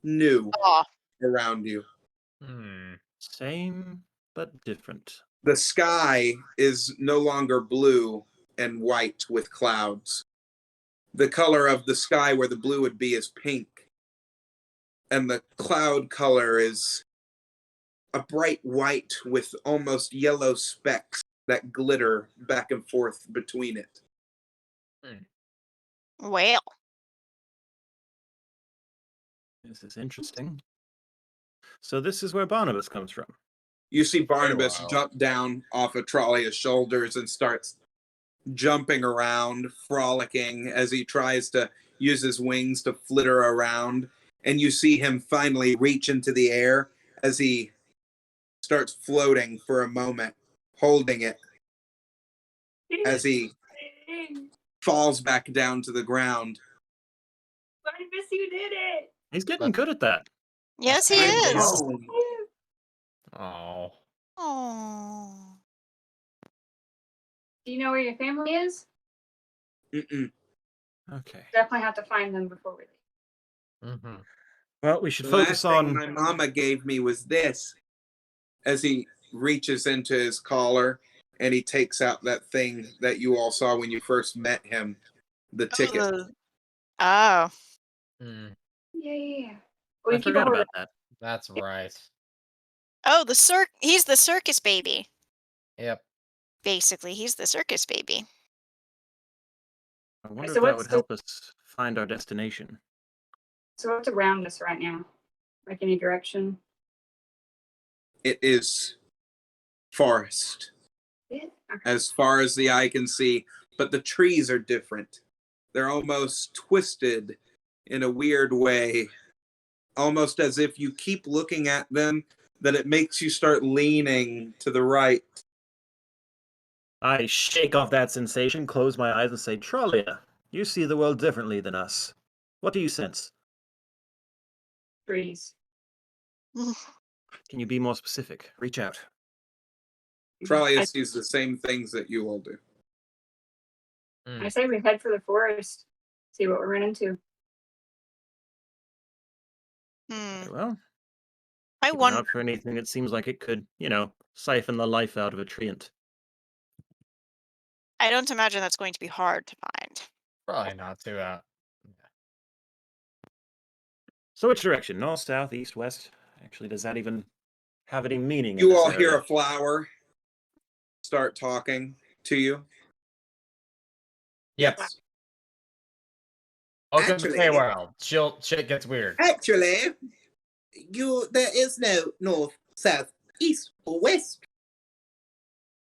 new around you. Same, but different. The sky is no longer blue and white with clouds. The color of the sky where the blue would be is pink. And the cloud color is a bright white with almost yellow specks that glitter back and forth between it. Well, This is interesting. So this is where Barnabas comes from. You see Barnabas Wow. jump down off of Trollia's shoulders and starts jumping around, frolicking as he tries to use his wings to flitter around. And you see him finally reach into the air as he starts floating for a moment, holding it as he falls back down to the ground. Barnabas, you did it. He's getting good at that. yes, he I is. know. Oh. Oh. Do you know where your family is? Mm-mm. Okay. Definitely have to find them before we leave. Mm-hmm. Well, we should The focus last thing on... my mama gave me was this. as he reaches into his collar and he takes out that thing that you all saw when you first met him, the ticket. Oh. Hmm, Yeah. Well, I you keep forgot over about that. that's right. Oh, he's the circus baby. Yep. Basically, he's the circus baby. I wonder So if that what's would the- help us find our destination. So what's around us right now? Like any direction? It is forest Yeah. Okay. as far as the eye can see, but the trees are different. They're almost twisted in a weird way, almost as if you keep looking at them, that it makes you start leaning to the right. I shake off that sensation, close my eyes, and say, Trolia, you see the world differently than us. What do you sense? Trees. Can you be more specific? Reach out. Tralia sees the same things that you all do. I say we head for the forest. See what we run into. Hmm. Very well. I Keep an eye wonder. out for anything that seems like it could, siphon the life out of a treant. I don't imagine that's going to be hard to find. Probably not too out. So which direction? North, south, east, west? Actually, does that even have any meaning in You this all area? hear a flower start talking to you. Yep. Yes. Welcome to Actually- Feywild. Shit gets weird. Actually, there is no north, south, east, or west.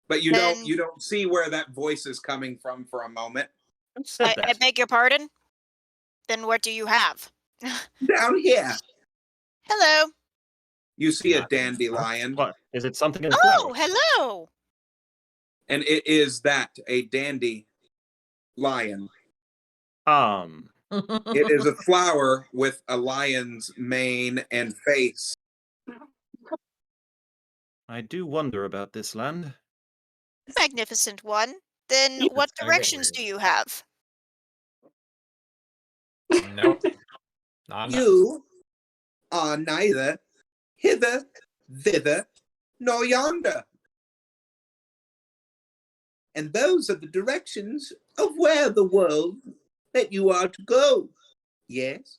But you Then- don't see where that voice is coming from for a moment. Who said I that? beg your pardon? Then what do you have? Down here, Hello. you see a Not- dandelion, What? Is it something in the Oh, flowers? hello. and it is a dandy lion. It is a flower with a lion's mane and face. I do wonder about this land. Magnificent one. Then Yeah, what it's gonna get directions weird. do you have? Nope. Not enough. You are neither hither, thither, nor yonder. And those are the directions of where the world that you are to go. Yes?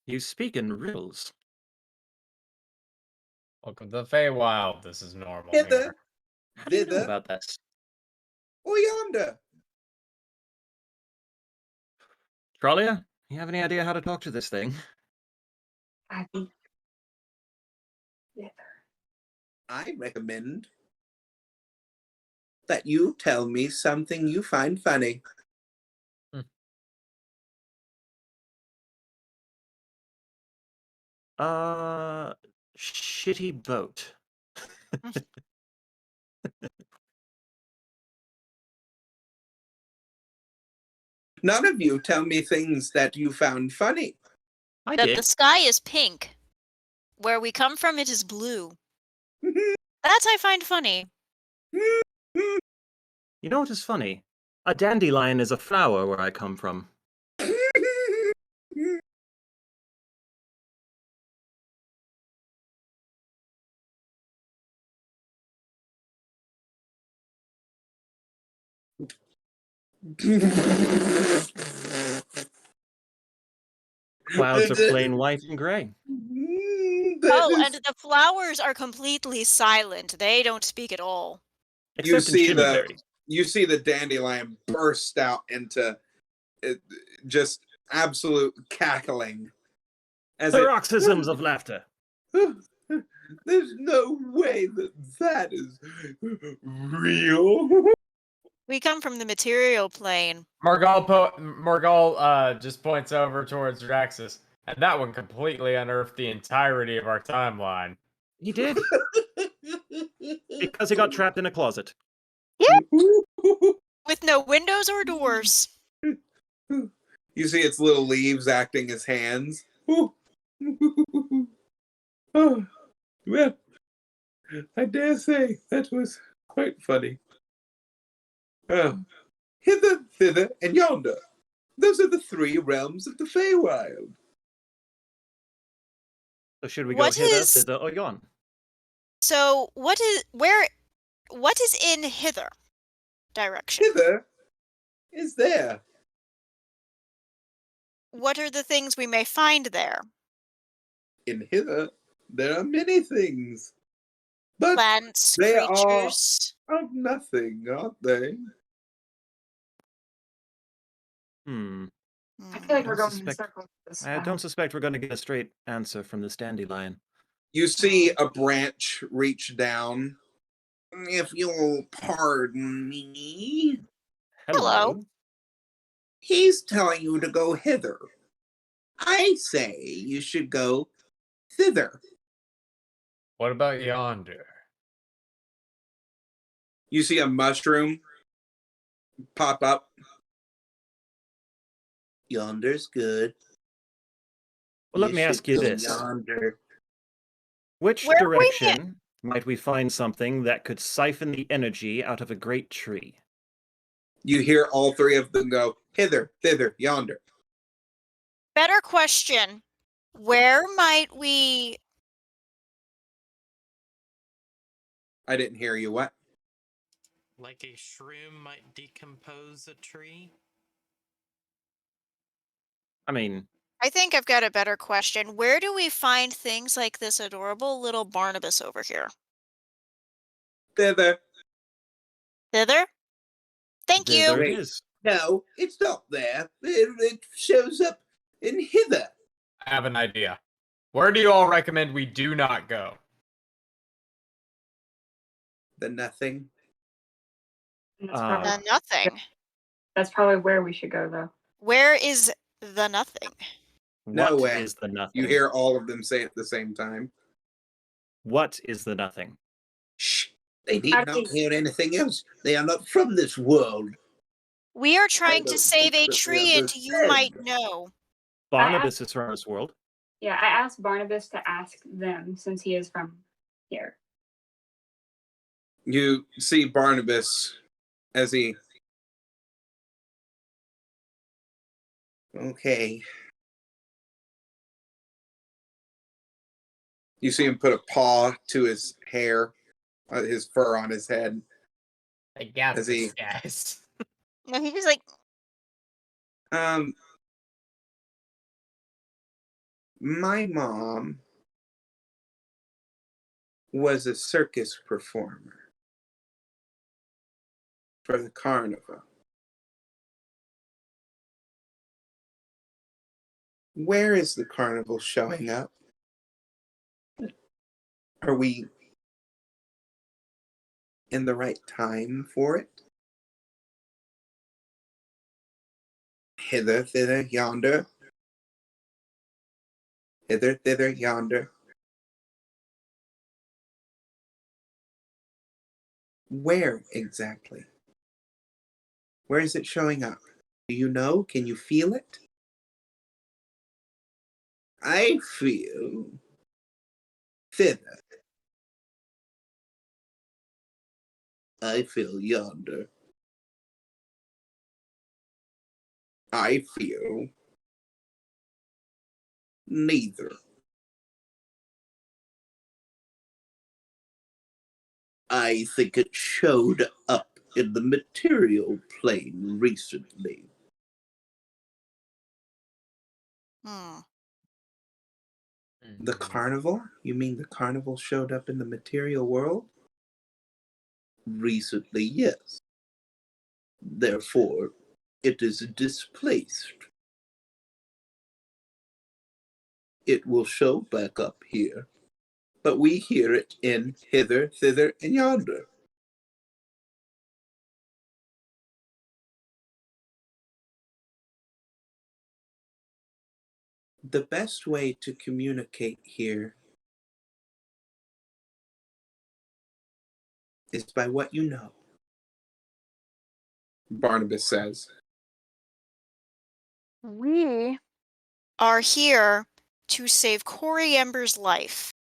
You speak in riddles. Welcome to the Feywild. This is normal Hither, here. How do you know thither, about this? or yonder. Trolia, you have any idea how to talk to this thing? I think. Yeah. I recommend that you tell me something you find funny. Shitty boat. None of you tell me things that you found funny. I That did. the sky is pink. Where we come from, it is blue. That I find funny. You know what is funny? A dandelion is a flower where I come from. Clouds are plain white and gray. Oh, and the flowers are completely silent. They don't speak at all. Except in see the- Shimmerberry. You see the dandelion burst out into just absolute cackling. As it, Paroxysms of laughter. there's no way that is real. We come from the material plane. Morgul just points over towards Draxus, and that one completely unearthed the entirety of our timeline. He did. Because he got trapped in a closet. With no windows or doors. You see its little leaves acting as hands. Oh, well, I dare say that was quite funny. Hither, thither, and yonder. Those are the three realms of the Feywild. So should we go What hither, is- thither, or yon? So what is in hither direction? Hither is there. What are the things we may find there? In hither, there are many things. But Plants, they creatures. are of nothing, aren't they? I feel like we're Don't going in suspect- circles. with this I don't one. suspect we're going to get a straight answer from this dandelion. You see a branch reach down. If you'll pardon me, Hello. he's telling you to go hither. I say you should go thither. What about yonder? You see a mushroom pop up. Yonder's good. Well, let me should ask you go this. Yonder. Which Where we direction might we find something that could siphon the energy out of a great tree? You hear all three of them go hither, thither, yonder. Better question. Where might we I didn't hear you. What? Like a shroom might decompose a tree? I mean, I think I've got a better question. Where do we find things like this adorable little Barnabas over here? Thither. Thither? Thank you. there it Wait. is. No, it's not there. It shows up in hither. I have an idea. Where do you all recommend we do not go? The nothing. And that's, Uh, probably, The nothing. that's probably where we should go, though. Where is the nothing? No What way. is the nothing? You hear all of them say it at the same time. What is the nothing? Shh. They need How not do hear anything else. They are not from this world. We are trying don't to save a think that they tree and you might understand. know. Barnabas is from this world. Yeah, I asked Barnabas to ask them since he is from here. You see Barnabas as he. Okay. You see him put a paw to his hair, his fur on his head. I got Is this, he- guys. No, he was like, My mom was a circus performer for the carnival. Where is the carnival showing up? Are we in the right time for it? Hither, thither, yonder. Hither, thither, yonder. Where exactly? Where is it showing up? Do you know? Can you feel it? I feel thither. I feel yonder. I feel neither. I think it showed up in the material plane recently. hmm. The carnival? You mean the carnival showed up in the material world? Recently, yes. Therefore, it is displaced. It will show back up here, but we hear it in hither, thither, and yonder. The best way to communicate here is by what you know, Barnabas says. We are here to save Corey Ember's life.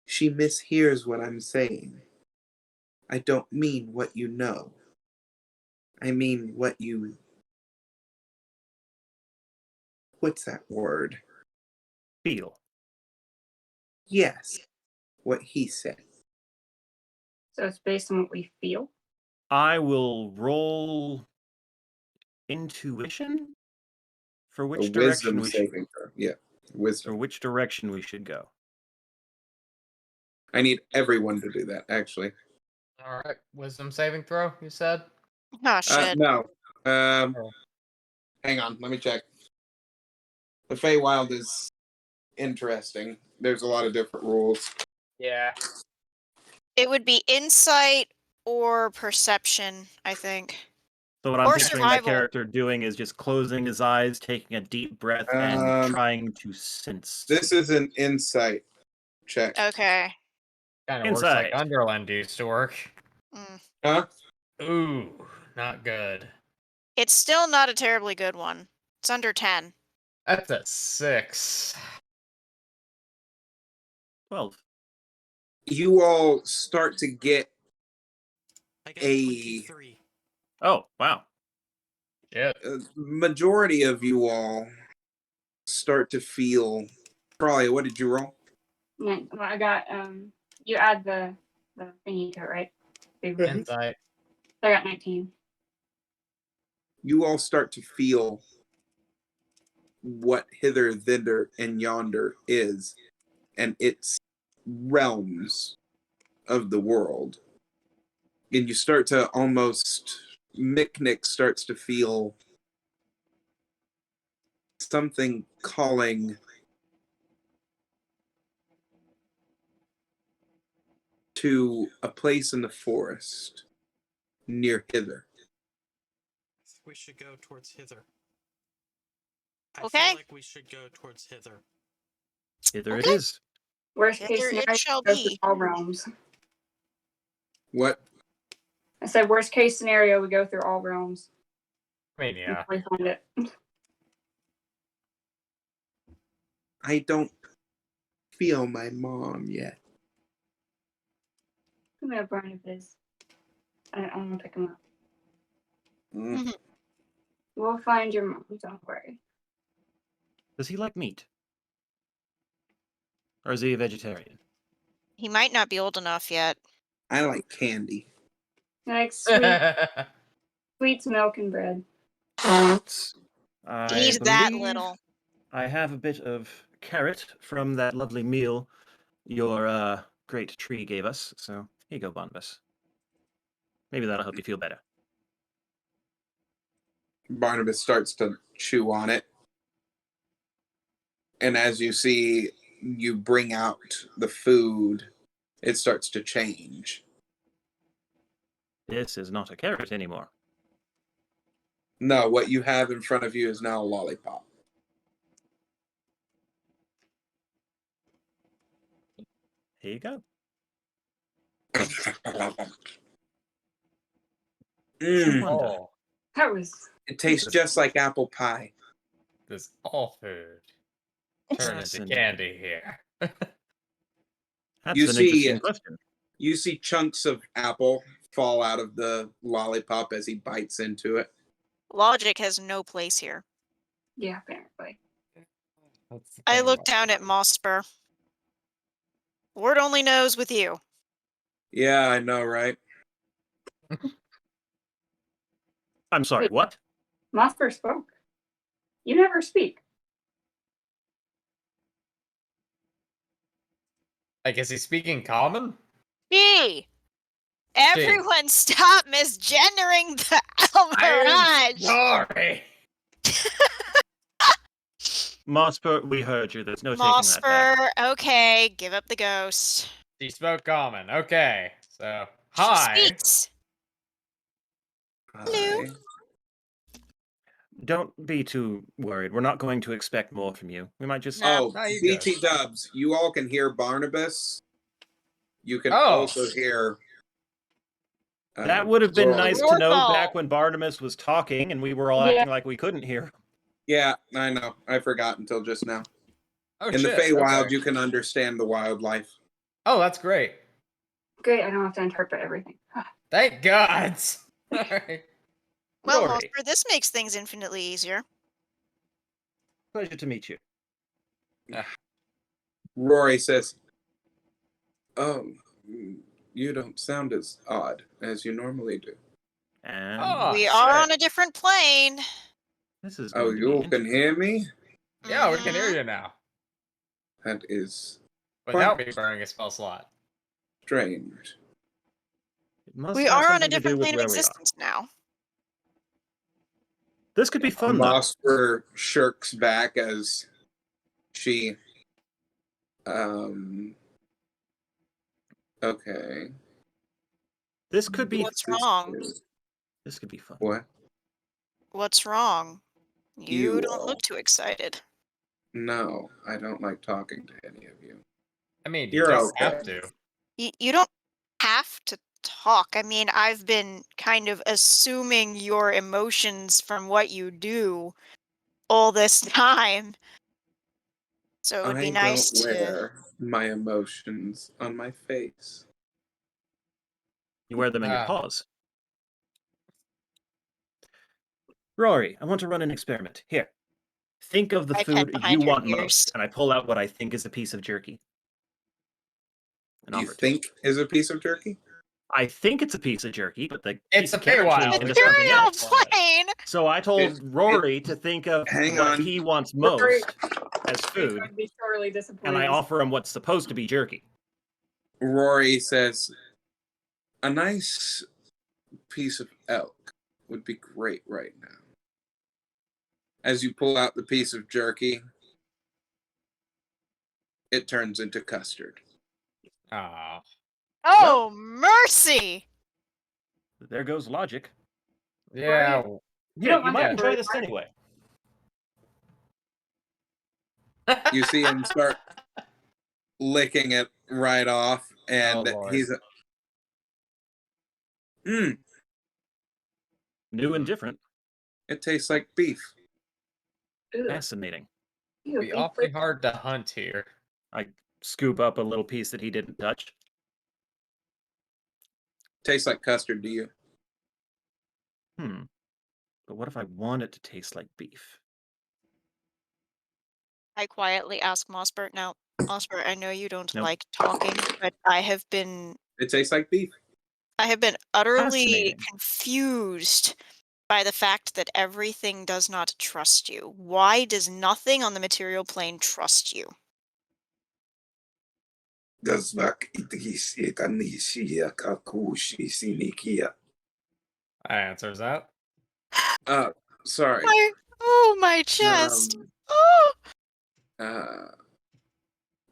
She mishears what I'm saying. I don't mean what you know. I mean what you. What's that word? Feel. Yes, what he said. So it's based on what we feel. I will roll intuition for A which direction wisdom we should, saving throw. Yeah, or wisdom. which direction we should go. I need everyone to do that, actually. All right, wisdom saving throw. You said. Oh shit. No. Oh. Hang on. Let me check. The Feywild is interesting. There's a lot of different rules. Yeah. It would be insight or perception, I think. So what I'm Or picturing my survival. character doing is just closing his eyes, taking a deep breath, and trying to sense. This is an insight check. Okay. Kind of works like Insight. Underland used to work. Mm. Huh? Ooh, not good. It's still not a terribly good one. It's under 10. That's a 6. 12. You all start to get I got A- 23. Oh, wow. Yeah. majority of you all start to feel. Probably, what did you roll? Well, I got you add the thingy to it, right? Insight. I got 19. You all start to feel what hither, thither, and yonder is, and its realms of the world. And you start to almost, Micknick starts to feel something calling to a place in the forest near hither. I think we should go towards hither. I Okay. feel like we should go towards hither. Hither it Okay. is. Worst Hither case it scenario, shall we go through be. all realms. What? I said worst case scenario, we go through all realms. I mean, yeah. Until we find it. I don't feel my mom yet. I'm gonna burn his. I'm gonna pick him up. Mm. We'll find your mom. Don't worry. Does he like meat? Or is he a vegetarian? He might not be old enough yet. I like candy. He likes sweets, milk, and bread. I He's that believe little. I have a bit of carrot from that lovely meal your great tree gave us. So here you go, Barnabas. Maybe that'll help you feel better. Barnabas starts to chew on it. And as you see, you bring out the food, it starts to change. This is not a carrot anymore. No, what you have in front of you is now a lollipop. Here you go. Mm, Wonder. Oh, That was. it tastes just like apple pie. this all food turn into Fascinating. candy here. That's You an see- interesting question. You see chunks of apple fall out of the lollipop as he bites into it. Logic has no place here. Yeah, apparently. That's the I thing look about down at food. Mosper. Lord only knows with you. Yeah, I know, right? I'm sorry, Wait. what? Mosper spoke. You never speak. Like, is he speaking common? Gee! Everyone stop misgendering the I'm Almirage! sorry. Mosper, we heard you. There's no taking that back. Mosper, okay, give up the ghost. She spoke common. Okay, so She hi. speaks. Hello. Hi. Don't be too worried. We're not going to expect more from you. We might just. No. Oh, How you BT doing? Dubs, you all can hear Barnabas. You can Oh. also hear. That would have been Rory. nice to know Normal. back when Barnabas was talking and we were all Yeah. acting like we couldn't hear. Yeah, I know. I forgot until just now. Oh In shit. the Feywild, okay. you can understand the wildlife. Oh, that's great. Great, I don't have to interpret everything. Thank God. Alright. Well, Rory. Mosper, this makes things infinitely easier. Pleasure to meet you. Rory says, "Oh, You don't sound as odd as you normally do. And Oh, We are shit. on a different plane. this is Oh, going to be you interesting. can hear me? Yeah, we can hear Mhm. you now. That is Without quite me burning a spell slot. strange. It must We have are on a something to do different with plane of where we are. existence now. This could be fun, though. Mosper shirks back as she okay. This could be What's wrong? this could be fun. What? What's wrong? You don't all. look too excited. No, I don't like talking to any of you. I mean, you You're don't okay. have to. You don't have to talk. I mean, I've been kind of assuming your emotions from what you do all this time. So it would be I nice don't to. wear my emotions on my face. You wear them in your Ah. paws. Rory, I want to run an experiment. Here. Think of the I pet food behind you her want ears. most, and I pull out what I think is a piece of jerky. And You offer it to you. think is a piece of jerky? I think it's a piece of jerky, but the It's piece a of carrot Feywild. changed The into There's something cereal else. plane! So I told Rory to think of Hang what on. he wants Rory- most as He's food, going to be sorely disappointed. and I offer him what's supposed to be jerky. Rory says, a nice piece of elk would be great right now. As you pull out the piece of jerky, it turns into custard. Ah. Oh, mercy! There goes logic. Yeah. Yeah, don't you want might that enjoy very this much. anyway. You see him start licking it right off, and Oh, Lord. he's New and different. it tastes like beef. Ugh. Fascinating. Ew, Be beef awfully lips. hard to hunt here. I scoop up a little piece that he didn't touch. Tastes like custard to you. But what if I want it to taste like beef? I quietly ask Mossbert, now, Mossbert, I know you don't Nope. like talking, but I have been It tastes like beef. utterly Fascinating. confused by the fact that everything does not trust you. Why does nothing on the material plane trust you? That answers that. Sorry. My chest. Um, Oh!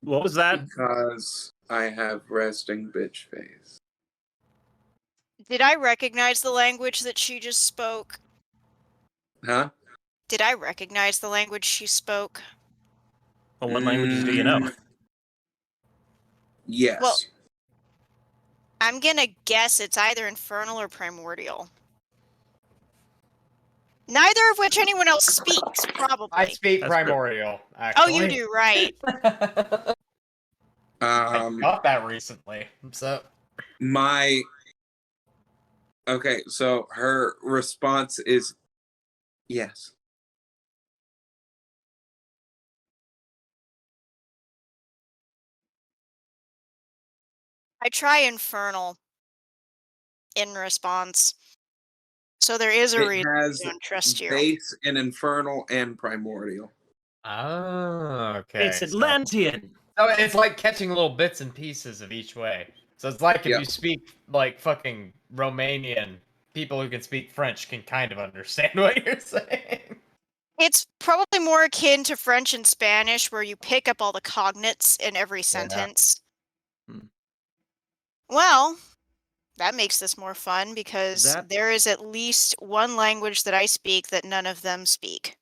What was that? because I have resting bitch face. Did I recognize the language that she just spoke? Huh? Did I recognize the language she spoke? Well, what languages do you know? Yes. Well, I'm gonna guess it's either infernal or primordial. Neither of which anyone else speaks, probably. I speak That's true. primordial, Oh, actually. you do, right. I got that recently. So Okay, so her response is yes. I try infernal in response. So there is a It reason has I don't trust you. base in infernal and primordial. Oh, okay. It's Atlantean. So it's like catching little bits and pieces of each way. So it's like if Yep. you speak like fucking Romanian, people who can speak French can kind of understand what you're saying. It's probably more akin to French and Spanish, where you pick up all the cognates in every sentence. Hmm. Well, that makes this more fun because That- there is at least one language that I speak that none of them speak.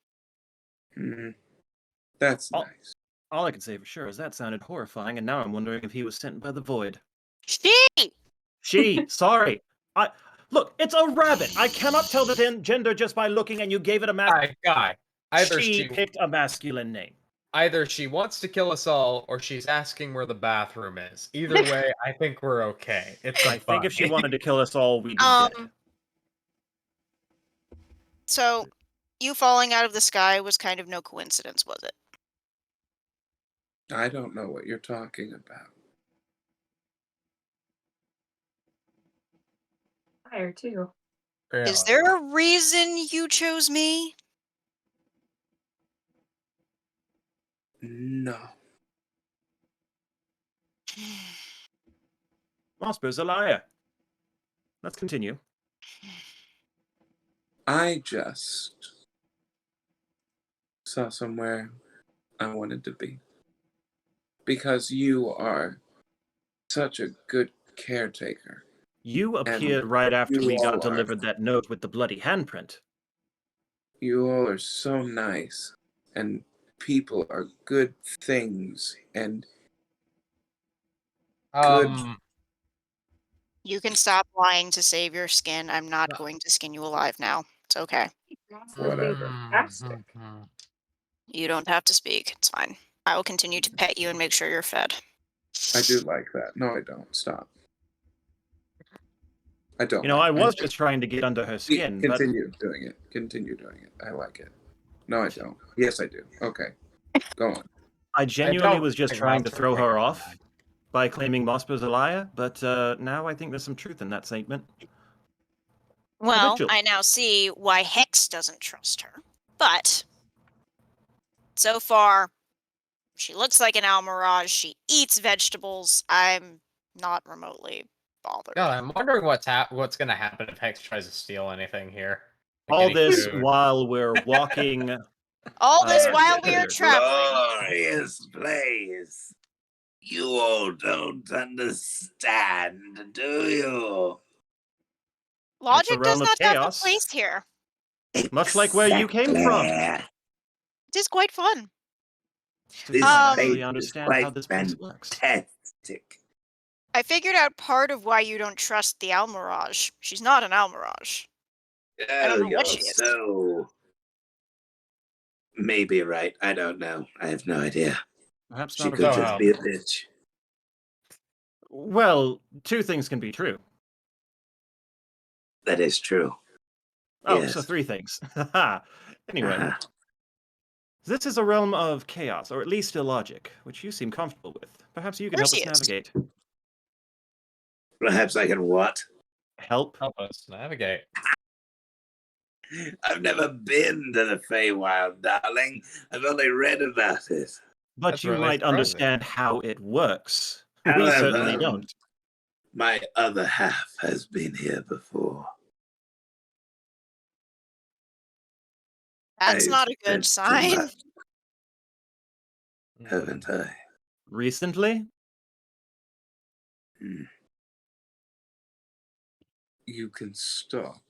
That's Oh. nice. All I can say for sure is that sounded horrifying, and now I'm wondering if he was sent by the void. She! Sorry. Look, it's a rabbit. I cannot tell the gender just by looking, and you gave it a masculine. Guy. She picked a masculine name. Either she wants to kill us all, or she's asking where the bathroom is. Either way, I think we're okay. It's I think if she wanted to kill us all, we'd be dead. So, you falling out of the sky was kind of no coincidence, was it? I don't know what you're talking about. Fire too. Is Really. there a reason you chose me? No. Mosper's a liar. Let's continue. I just saw somewhere I wanted to be. Because you are such a good caretaker. You appeared right after you we got all are. delivered that note with the bloody handprint. You all are so nice. And people are good things. And good. You can stop lying to save your skin. I'm not No. going to skin you alive now. It's okay. Whatever. Fantastic. You don't have to speak. It's fine. I will continue to pet you and make sure you're fed. I do like that. No, I don't. Stop. I don't. You know, like I it. was just trying to get under her skin, but Continue doing it. Continue doing it. I like it. No, I don't. Yes, I do. Okay. Go on. I genuinely don't was just think trying to Mosper throw thinks her that. off by claiming Mosper's a liar, but now I think there's some truth in that statement. Well, Vigil. I now see why Hex doesn't trust her. But so far, she looks like an Almirage. She eats vegetables. I'm not remotely bothered. God, I'm wondering what's gonna happen if Hex tries to steal anything here. Like All any this food. while we're walking. All this Uh, while we are together. traveling. Glorious place. You all don't understand, do you? Logic does realm of not have a chaos. place here. Much like where you came from. Exactly. It is quite fun. This I Um, place actually is understand how quite this place works. fantastic. I figured out part of why you don't trust the Almirage. She's not an Almirage. I don't Oh, know you're what she is. so... Maybe right. I don't know. I have no idea. Perhaps She not a could good just job. be a bitch. Well, two things can be true. That is true. Oh, Yes. so three things. Anyway, Uh-huh. this is a realm of chaos, or at least illogic, which you seem comfortable with. Perhaps you can help course us he is. navigate. Perhaps I can what? Help? Help us navigate. I've never been to the Feywild, darling. I've only read about it. But That's you really might surprising. understand how it works. We However, certainly don't. My other half has been here before. That's I've not a spent good too sign. much, haven't I? Recently? Hmm. You can stop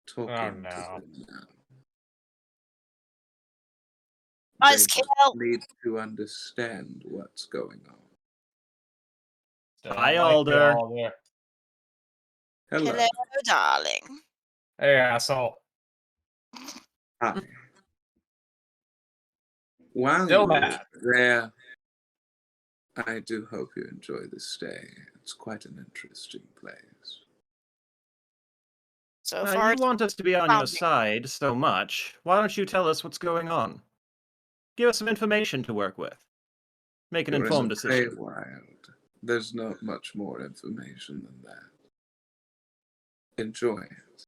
talking Oh, to no. them now. They just Buzzkill. need to understand what's going on. Still Hi, don't like you, Alder. Alder. Hello. Hello, darling. Hey, asshole. Hi. While Still you were mad. there, I do hope you enjoy the stay. It's quite an interesting place. So far, You it's want us to be on your founding. side so much. Why don't you tell us what's going on? Give us some information to work with. Make an You're informed in the decision. Feywild. There's not much more information than that. Enjoy it.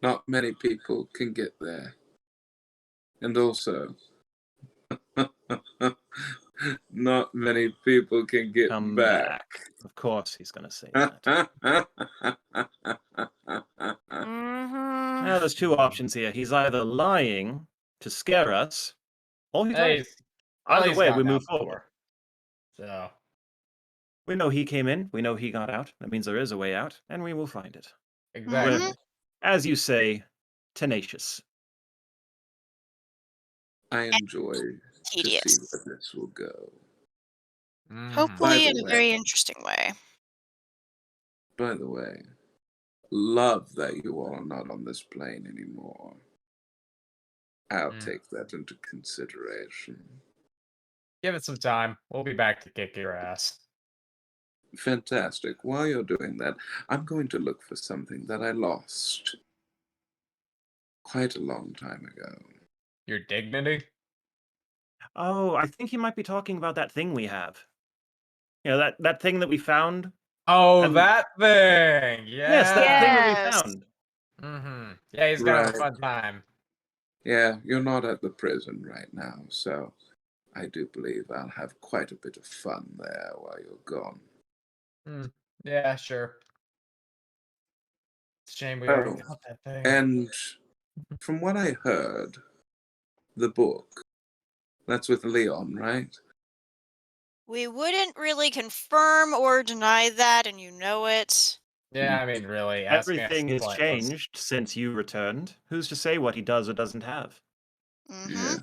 Not many people can get there. And also, not many people can get Come back. back. Of course he's going to say that. Mm-hmm. Now, there's two options here. He's either lying to scare us, or he's Hey, right. Either he's way, gone we out move forward. before. So, We know he came in. We know he got out. That means there is a way out, and we will find it. exactly. Mhm. As you say, tenacious. I enjoy to see Tedious. where this will go. Mhm. Hopefully, By in the a way. very interesting way. By the way, love that you all are not on this plane anymore. I'll Mm. take that into consideration. Give it some time. We'll be back to kick your ass. Fantastic. While you're doing that, I'm going to look for something that I lost quite a long time ago. Your dignity? Oh, I think he might be talking about that thing we have. You know, that thing that we found Oh, And- that thing. Yeah. Yes, that thing that we Yes. found. Mm-hmm. Yeah, he's gonna have a Right. fun time. Yeah, you're not at the prison right now, so I do believe I'll have quite a bit of fun there while you're gone. Yeah, sure. It's a shame we already Oh, got that thing. and from what I heard, the book, that's with Leon, right? We wouldn't really confirm or deny that, and you know it. Yeah, I mean, really, asking us Everything has pointless. changed since you returned. Who's to say what he does or doesn't have? Mm-hmm. Yeah.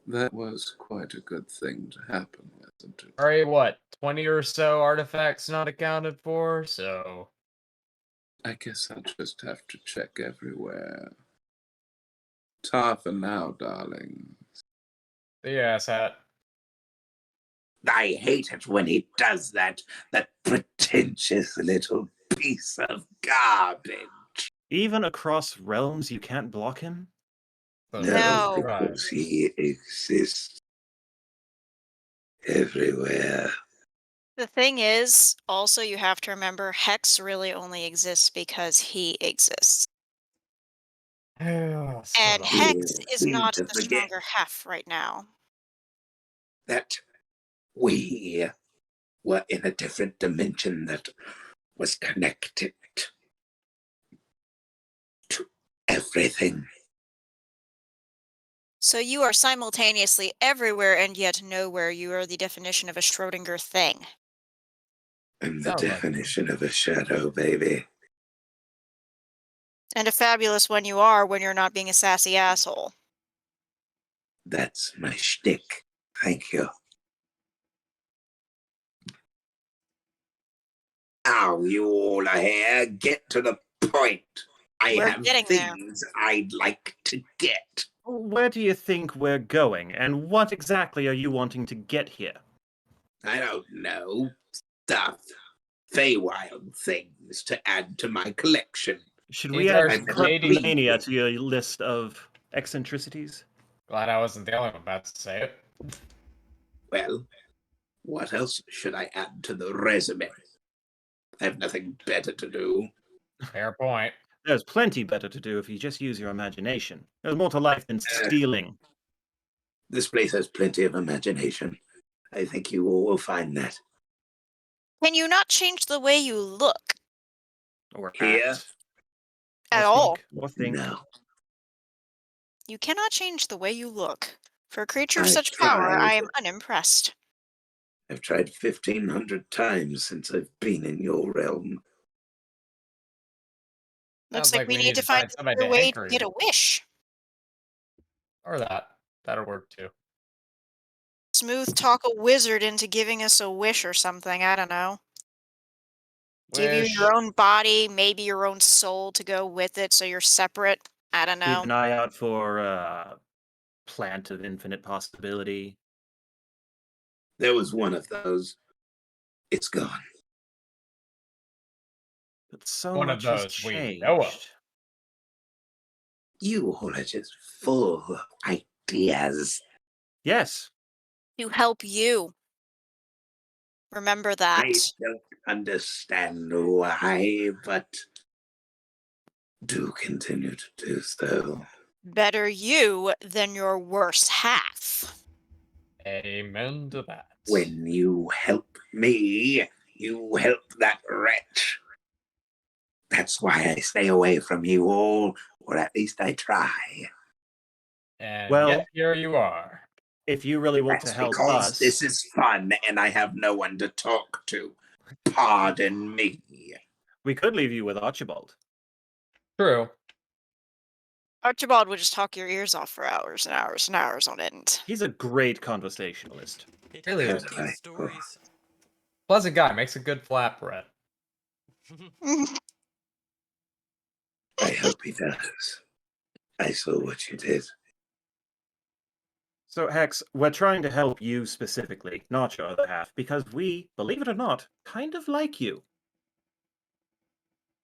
That was quite a good thing to happen, wasn't it? Already, what, 20 or so artifacts not accounted for, so... I guess I'll just have to check everywhere. Ta for now, darling. Yeah, hat. I hate it when he does that. That pretentious little piece of garbage. Even across realms, you can't block him? No. Because he exists everywhere. The thing is, also you have to remember, Hex really only exists because he exists. Oh, so And dumb. Hex You is seem not to the forget stronger half right now. that we were in a different dimension that was connected to everything. So you are simultaneously everywhere and yet nowhere. You are the definition of a Schrodinger thing. And the Sounds like it. definition of a shadow, baby. And a fabulous one you are when you're not being a sassy asshole. That's my shtick. Thank you. Ow, you all are here. Get to the point. I We're have getting there. things I'd like to get. Where do you think we're going, and what exactly are you wanting to get here? I don't know. Stuff. Feywild things to add to my collection. Should These we are add shady- kleptomania to your list of eccentricities? Glad I wasn't the only one about to say it. Well, what else should I add to the resume? I have nothing better to do. Fair point. There's plenty better to do if you just use your imagination. There's more to life than stealing. This place has plenty of imagination. I think you all will find that. Can you not change the way you look Or Here? act. at Or all? think, Or think. No. You cannot change the way you look. For a creature of I've such power, I tried. am unimpressed. I've tried 1,500 times since I've been in your realm. Looks Sounds like we need to find somebody a to way anchor to get you. a wish. Or that. That'll work too. Smooth talk a wizard into giving us a wish or something. I don't know. Give you Wish. your own body, maybe your own soul to go with it so you're separate. I don't know. Keep an eye out for plant of infinite possibility. There was one of those. It's gone. But so One of much has those we changed. know of. You all are just full of ideas. Yes. To help you. Remember that. I don't understand why, but do continue to do so. Better you than your worse half. Amen to that. When you help me, you help that wretch. That's why I stay away from you all, or at least I try. And Well- yet here you are. If you really want That's to help because us, this is fun and I have no one to talk to. Pardon me. we could leave you with Archibald. True. Archibald would just talk your ears off for hours and hours and hours on end. He's a great conversationalist. He Really tells is. us these stories. Pleasant guy. Makes a good flatbread. I hope he does. I saw what you did. So, Hex, we're trying to help you specifically, not your other half, because we, believe it or not, kind of like you.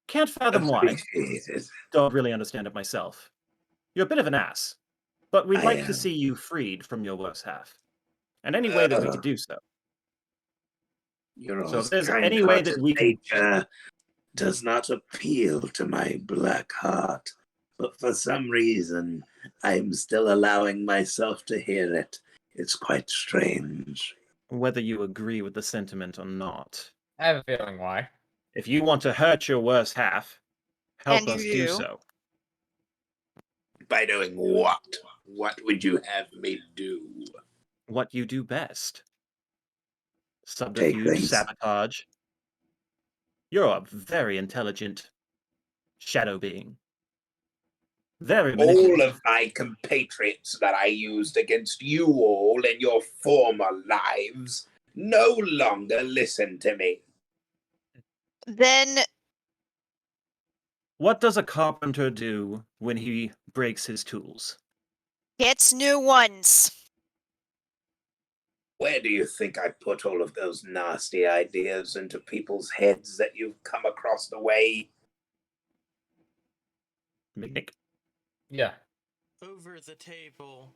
Can't fathom why. Appreciated. Don't really understand it myself. You're a bit of an ass, but we'd I like to am. see you freed from your worse half. And any way that we could do so. Your So if there's any kind-hearted way that we can- nature does not appeal to my black heart, but for some reason I am still allowing myself to hear it. It's quite strange. Whether you agree with the sentiment or not. I have a feeling why. If you want to hurt your worse half, help And you us do do. so. By doing what? What would you have me do? What you do best. Subterfuge, things. sabotage. You're a very intelligent shadow being. Very All manipulative. of my compatriots that I used against you all in your former lives no longer listen to me. Then What does a carpenter do when he breaks his tools? gets new ones. Where do you think I put all of those nasty ideas into people's heads that you've come across the way? Nick? Yeah. Over the table,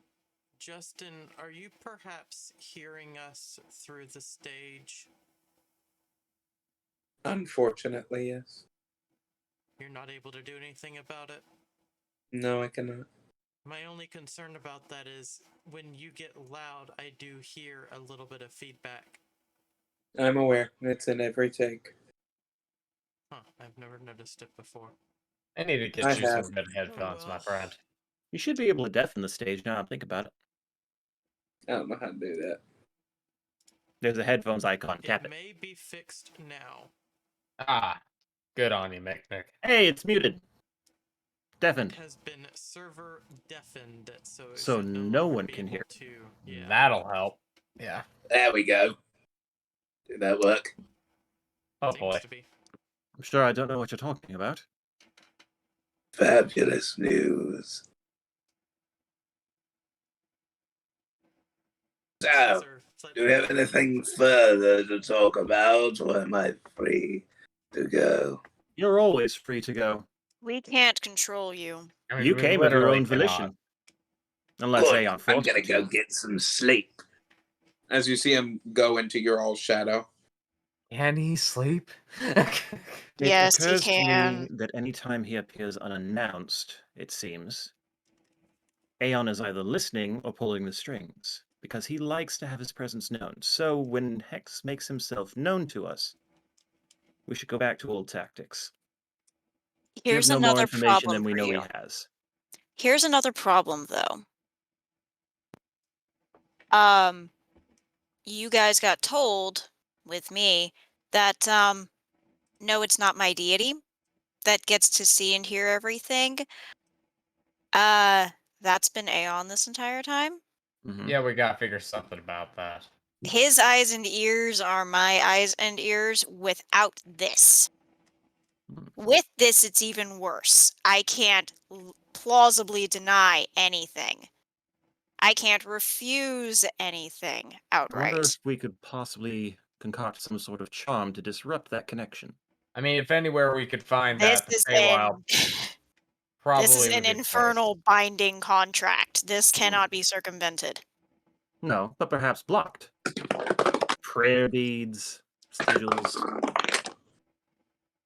Justin, are you perhaps hearing us through the stage? Unfortunately, yes. You're not able to do anything about it? No, I cannot. My only concern about that is when you get loud, I do hear a little bit of feedback. I'm aware. It's in every take. Huh, I've never noticed it before. I need to get I you some have. good headphones, my well. friend. You should be able to deafen the stage now. Think about it. I don't know how to do that. There's a headphones icon. Tap It it. may be fixed now. Ah, good on you, Mick. Hey, it's muted. Deafened. It has been server deafened, so it So should no longer one be can able hear. to. Yeah. That'll help. Yeah. There we go. Did that work? Oh Seems boy. to be. I'm sure I don't know what you're talking about. Fabulous news. So, Things are do we have anything further to talk about, or am I free to go? You're always free to go. We can't control you. I mean, You we came of your literally own cannot. volition. Unless Good. Aeon I'm forced gonna you go to. get some sleep. As you see him go into your all shadow. Can he sleep? It Yes, he occurs to can. me that any time he appears unannounced, it seems, Aeon is either listening or pulling the strings, because he likes to have his presence known. So when Hex makes himself known to us, we should go back to old tactics. Here's Give no more another information problem than we for know you. he has. Here's another problem, though. You guys got told with me that no, it's not my deity that gets to see and hear everything. That's been Aeon this entire time. Mhm. Yeah, we gotta figure something about that. His eyes and ears are my eyes and ears without this. With this, it's even worse. I can't plausibly deny anything. I can't refuse anything I wonder outright. if we could possibly concoct some sort of charm to disrupt that connection. I mean, if anywhere we could find This that, the is Feywild probably this is would an be the place. infernal binding contract. This cannot be circumvented. No, but perhaps blocked. Prayer beads, sigils.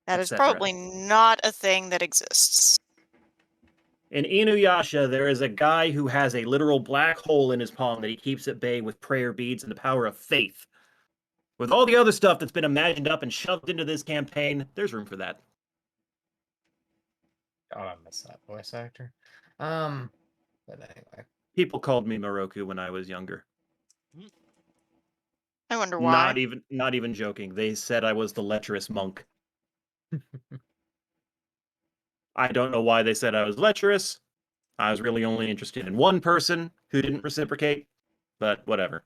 That is etc. probably not a thing that exists. In Inuyasha, there is a guy who has a literal black hole in his palm that he keeps at bay with prayer beads and the power of faith. With all the other stuff that's been imagined up and shoved into this campaign, there's room for that. God, I miss that voice actor. But anyway. People called me Moroku when I was younger. I wonder why. Not even joking. They said I was the lecherous monk. I don't know why they said I was lecherous. I was really only interested in one person who didn't reciprocate, but whatever.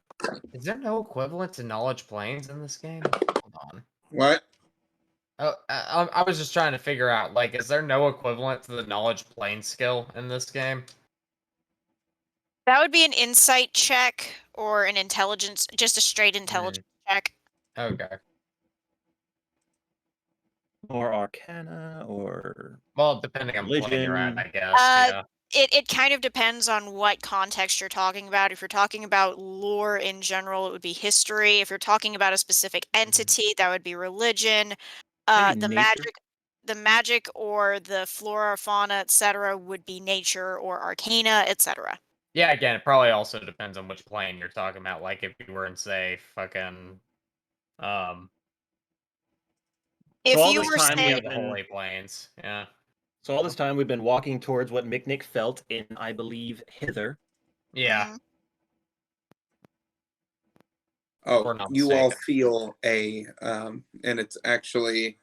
Is there no equivalent to knowledge planes in this game? Hold on. What? Oh, I was just trying to figure out, like, is there no equivalent to the knowledge plane skill in this game? That would be an insight check or an intelligence, just a straight intelligence check. Okay. Or Arcana, or Well, depending on plane you're at, Religion. I guess. Yeah. It kind of depends on what context you're talking about. If you're talking about lore in general, it would be history. If you're talking about a specific entity, that would be religion. Maybe The nature? magic or the flora, fauna, etc. would be nature or arcana, etc. Yeah, again, it probably also depends on which plane you're talking about. Like if you were in, say, fucking um If all you this were time we saying, have the been Holy Plains. Yeah. so all this time we've been walking towards what Mick felt in, I believe, hither. Yeah. Mhm. We're Oh, not you all mistaken. feel and it's actually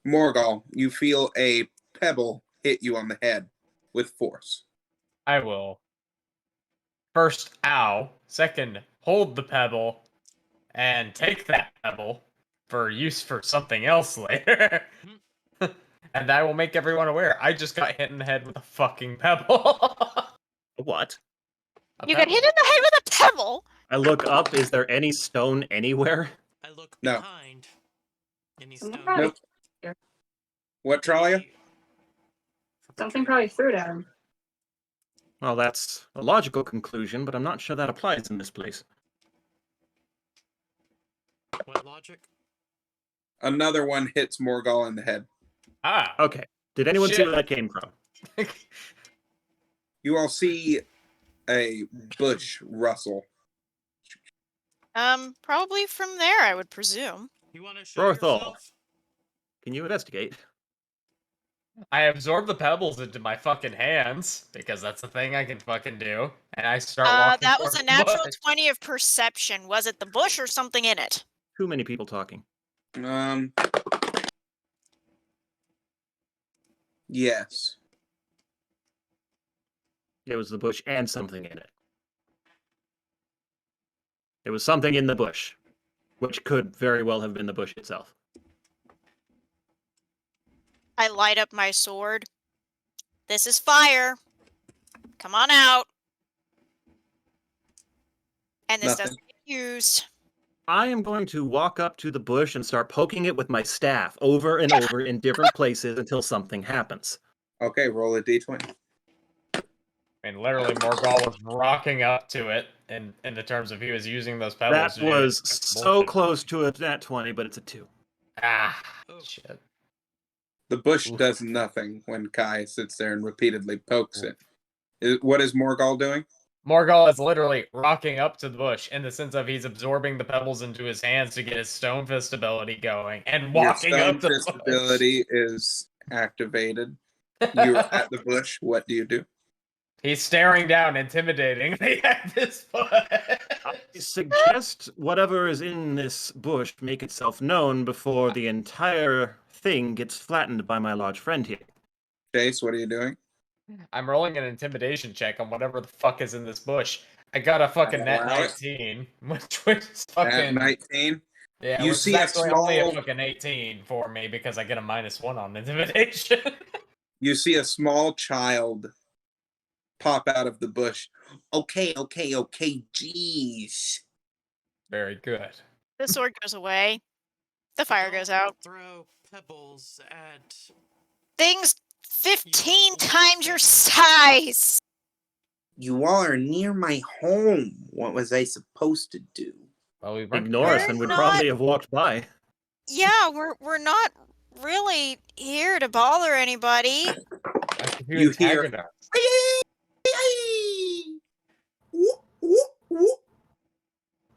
Morgal. You feel a pebble hit you on the head with force. I will. First, ow. Second, hold the pebble and take that pebble for use for something else later. And I will make everyone aware. I just got hit in the head with a fucking pebble. What? A You got pebble. hit in the head with a pebble. I look up. Is there any stone anywhere? I look No. behind. Any Something stone? probably, Nope. What, Tralia? Maybe something perpetrating- probably threw it at him. Well, that's a logical conclusion, but I'm not sure that applies in this place. What logic? Another one hits Morgal in the head. Ah. Okay. Did anyone see Shit. where that came from? You all see a bush rustle. Probably from there, I would presume. You want to show Rothal. yourself? Can you investigate? I absorb the pebbles into my fucking hands because that's the thing I can fucking do, and I start walking. That was towards a the natural bush. 20 of perception. Was it the bush or something in it? Too many people talking. Yes. It was the bush and something in it. It was something in the bush, which could very well have been the bush itself. I light up my sword. This is fire. Come on out. And this Nothing. doesn't get used. I am going to walk up to the bush and start poking it with my staff over and over in different places until something happens. Okay, roll a d20. And literally, Morgal was rocking up to it, in the terms of he was using those pebbles. That was so bullshit. close to a nat 20, but it's a 2. Ah, Oh. shit. The bush Oof. does nothing when Kai sits there and repeatedly pokes it. What is Morgal doing? Morgal is literally rocking up to the bush in the sense of he's absorbing the pebbles into his hands to get his stone fist ability going and walking Your up stone to fist the bush. ability is activated. You're at the bush. What do you do? He's staring down, intimidating me at this point. I suggest whatever is in this bush make itself known before the entire thing gets flattened by my large friend here. Chase, what are you doing? I'm rolling an intimidation check on whatever the fuck is in this bush. I got a fucking net Allow it. 19, which is At fucking 19? yeah, you which see is a actually only a small- fucking 18 for me because I get a -1 on intimidation. You see a small child pop out of the bush. Okay, jeez. Very good. The sword goes away. The fire goes out. Throw pebbles at. Things 15 You- times your size. You all are near my home. What was I supposed to do? Well, we weren't Ignore us We're and we'd not- probably have walked by. Yeah, we're not really here to bother anybody. You hear-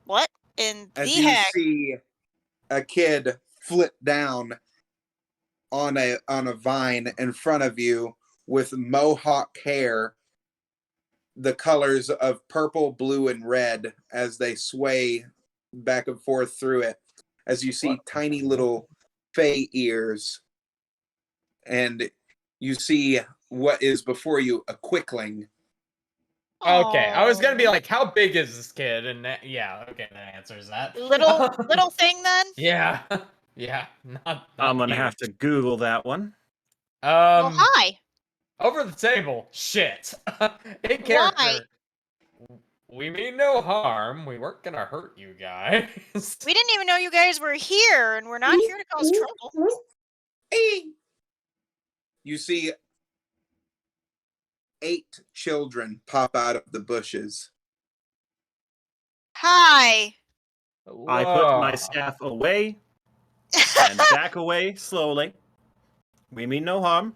What in As the you heck? see a kid flip down on a vine in front of you with mohawk hair, the colors of purple, blue, and red as they sway back and forth through it. As you see tiny little fey ears, and you see what is before you, a quickling. Okay, I was gonna be Aw. like, how big is this kid? And that, yeah, okay, that answers that. little thing then? Yeah, yeah, not I'm gonna huge. have to Google that one. Well, hi. Over the table. Shit. In character. Why? We mean no harm. We weren't gonna hurt you guys. We didn't even know you guys were here, and we're not here to cause trouble. Hey, You see 8 children pop out of the bushes. Hi. I put my Whoa. staff away and back away slowly. We mean no harm.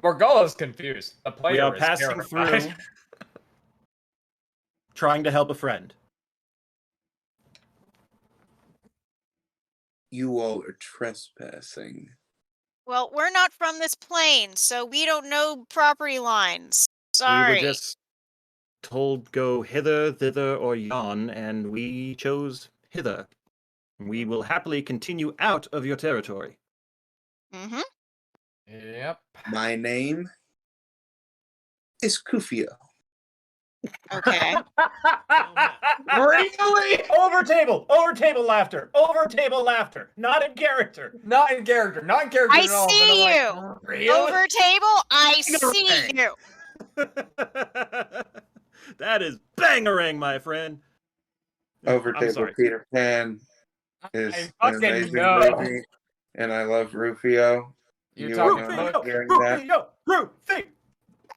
Morgula's confused. The We player are is passing terrified. through, trying to help a friend. You all are trespassing. Well, we're not from this plane, so we don't know property lines. We were Sorry. just told go hither, thither, or yon, and we chose hither. We will happily continue out of your territory. Mm-hmm. Yep. My name is Kufio. Okay. Really? Over table laughter, not in character. Not in character. Not in character I at all. But see I'm you. like, really? Over table, I see Bang. you. That is bangerang, my friend. Over I'm table sorry. Peter Pan is I an fucking amazing know. movie, and I love Rufio. You're You talking all about- know hearing that. Rufio.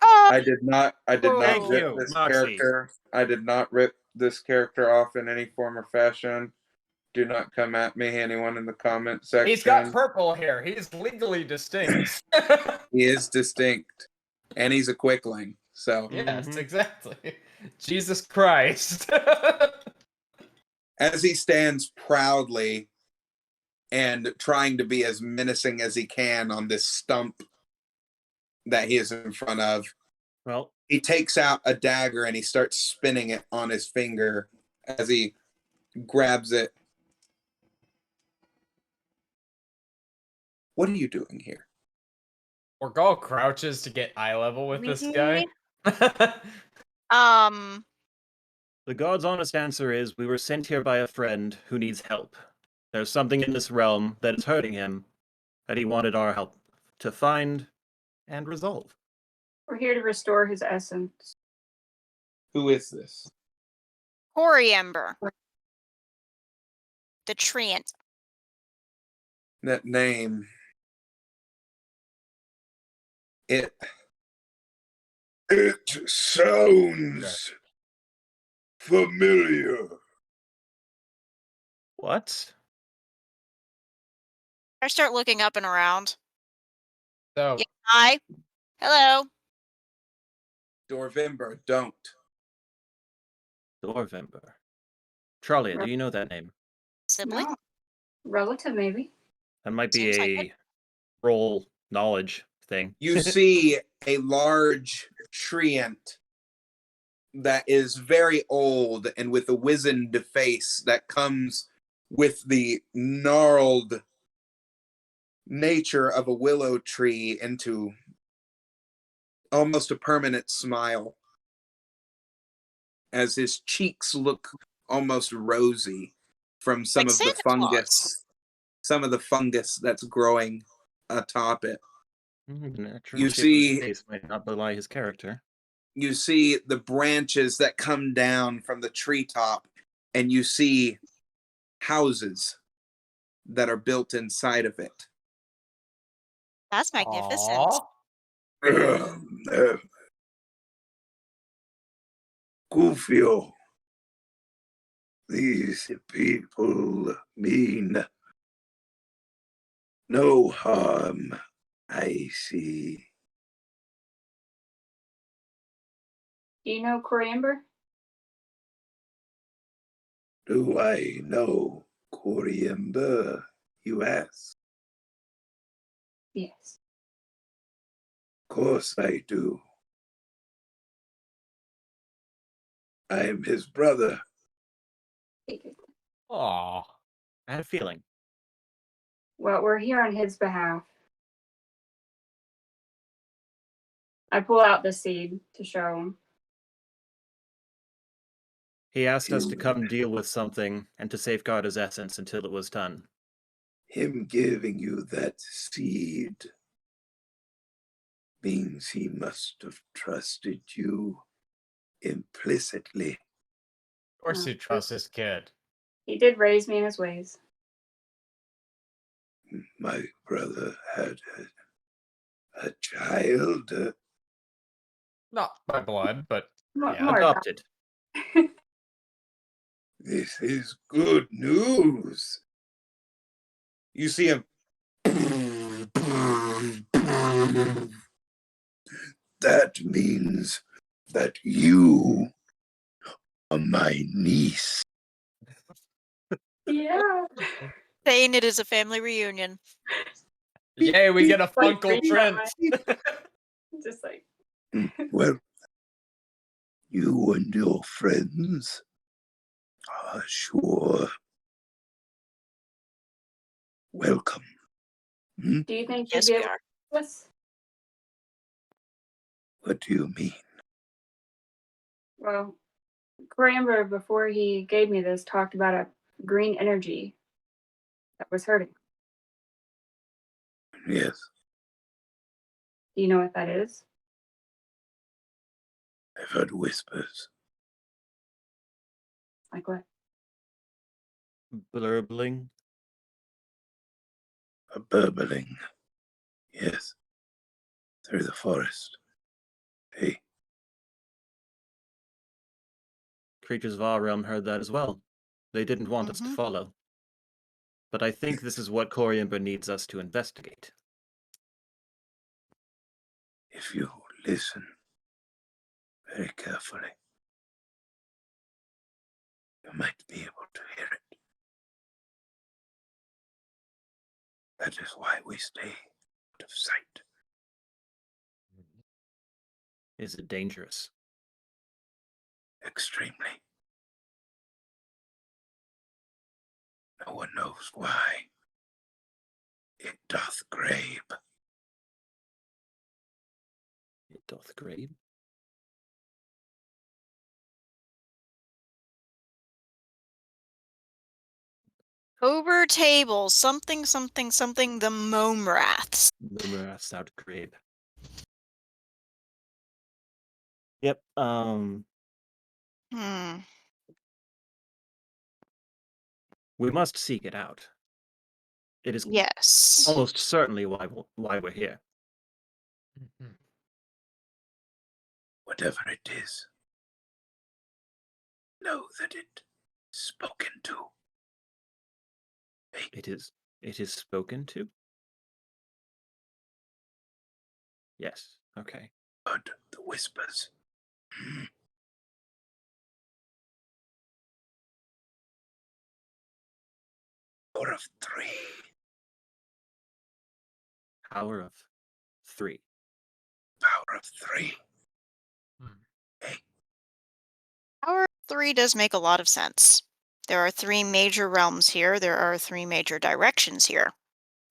I did not Thank rip you, this Moxie. character. I did not rip this character off in any form or fashion. Do not come at me, anyone in the comment section. He's got purple hair. He's legally distinct. He is distinct, and he's a quickling. So Yes, Mhm. exactly. Jesus Christ. as he stands proudly and trying to be as menacing as he can on this stump that he is in front of, Well, he takes out a dagger and he starts spinning it on his finger as he grabs it. What are you doing here? Morgul crouches to get eye level with this guy. the god's honest answer is we were sent here by a friend who needs help. There's something in this realm that is hurting him that he wanted our help to find and resolve. We're here to restore his essence. Who is this? Coriember. The treant. That name. It sounds familiar. What? I start looking up and around. So, Yeah, hi. Hello. Dorvimber, don't. Dorvember. Charlie, do you know that name? Sibling? No. Relative, maybe. That might be Seems like a roll knowledge thing. You see a large treant that is very old and with a wizened face that comes with the gnarled nature of a willow tree into almost a permanent smile as his cheeks look almost rosy from some Like of the Santa Claus. fungus that's growing atop it. The natural You shape of see- his face might not belie his character. You see the branches that come down from the treetop, and you see houses that are built inside of it. That's magnificent. aw. Kufio, these people mean no harm, I see. Do you know Coriember? Do I know Coriember, you ask? Yes. Of course I do. I am his brother. Aw. I had a feeling. Well, we're here on his behalf. I pull out the seed to show him. He asked us to come deal with something and to safeguard his essence until it was done. Him giving you that seed means he must have trusted you implicitly. Of course he trusts his kid. He did raise me in his ways. My brother had A child? Not by blood, but More, yeah. more Adopted. This is good news. You see him. That means that you are my niece. Yeah. Saying it is a family reunion. Yay, we get a Like Funkle green Trent. Just like Well, you and your friends are sure welcome. do you think you'd Yes, be we able are. to us? What do you mean? Well, Cramber, before he gave me this, talked about a green energy that was hurting. Yes, Do you know what that is? I've heard whispers. Like what? Blurbling. A burbling. Yes, through the forest. Hey, Creatures of our realm heard that as well. They didn't want us to Mhm. follow. But I think this is what Coriamber needs us to investigate. if you listen very carefully, you might be able to hear it. That is why we stay out of sight. Is it dangerous? Extremely. No one knows why. It doth grave. It doth grave. Over table, something, something, something, the Momraths. Mumraths out grave. Yep. Hmm. We must seek it out. It is Yes. almost certainly why we're here. Mhm. Whatever it is, know that it is spoken to. It is spoken to? Yes. Okay. Heard the whispers. Power of three. Power of 3. Power of three. Power 3 does make a lot of sense. There are 3 major realms here. There are 3 major directions here.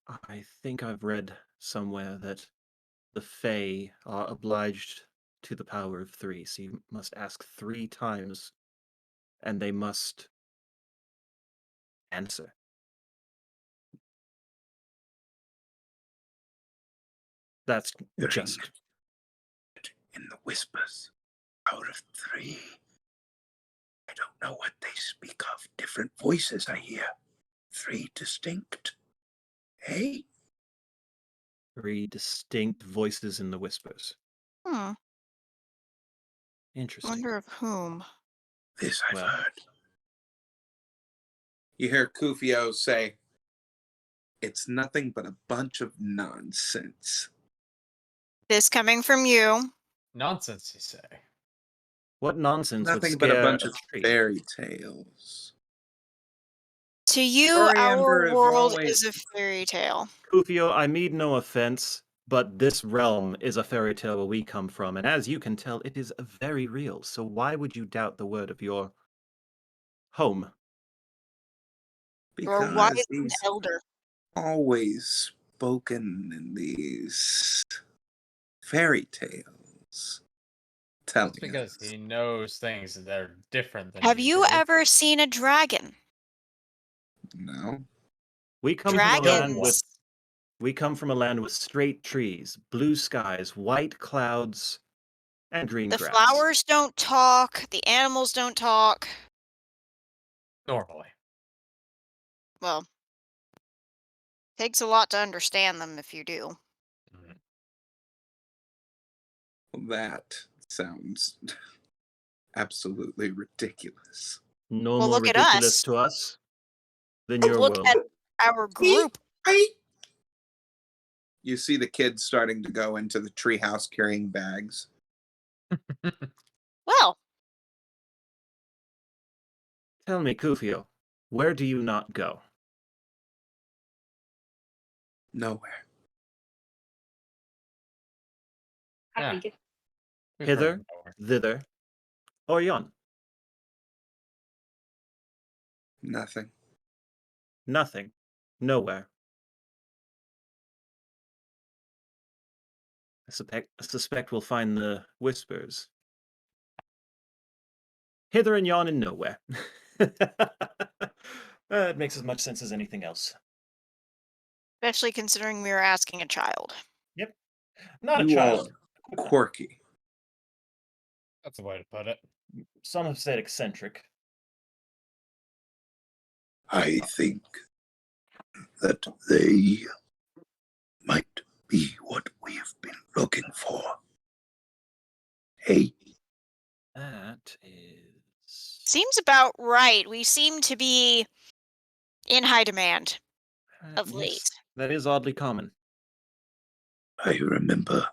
I think I've read somewhere that the Fae are obliged to the power of 3, so you must ask 3 times, and they must answer. That's Hearing just it in the whispers. Power of three. I don't know what they speak of. Different voices I hear. 3 distinct. Hey? 3 distinct voices in the whispers. Hmm. Interesting. Wonder of whom. This I've Well. heard. You hear Kufio say, "It's nothing but a bunch of nonsense." This coming from you. Nonsense, you say? What nonsense would Nothing but a scare bunch a of tree? fairy tales. To you, Sorry, our Amber, have world always- is a fairy tale. Kufio, I mean no offense, but this realm is a fairy tale where we come from, and as you can tell, it is very real. So why would you doubt the word of your home? You're a wise Because and he's elder. always spoken in these fairy tales. Telling That's because us. he knows things that are different than Have you do. ever seen a dragon? No. We come We from a killed land one. with straight trees, blue skies, white clouds, and green The grass. flowers don't talk. The animals don't talk. Normally. Well, takes a lot to understand them if you do. Mhm. That sounds absolutely ridiculous. No Well, more look at ridiculous us. to us than your Look world. at our group. You see the kids starting to go into the treehouse carrying bags. Well, Tell me, Kufio, where do you not go? Nowhere. I Yeah. think it. We've Hither, heard nowhere. thither, or yon? Nothing. Nothing. Nowhere. I suspect we'll find the whispers. Hither and yon and nowhere. It makes as much sense as anything else. especially considering we were asking a child. Not a You child. all quirky. That's a way to put it. Some have said eccentric. I think that they might be what we've been looking for. Hey, That is. Seems about right. We seem to be in high demand of Yes, late. that is oddly common. I remember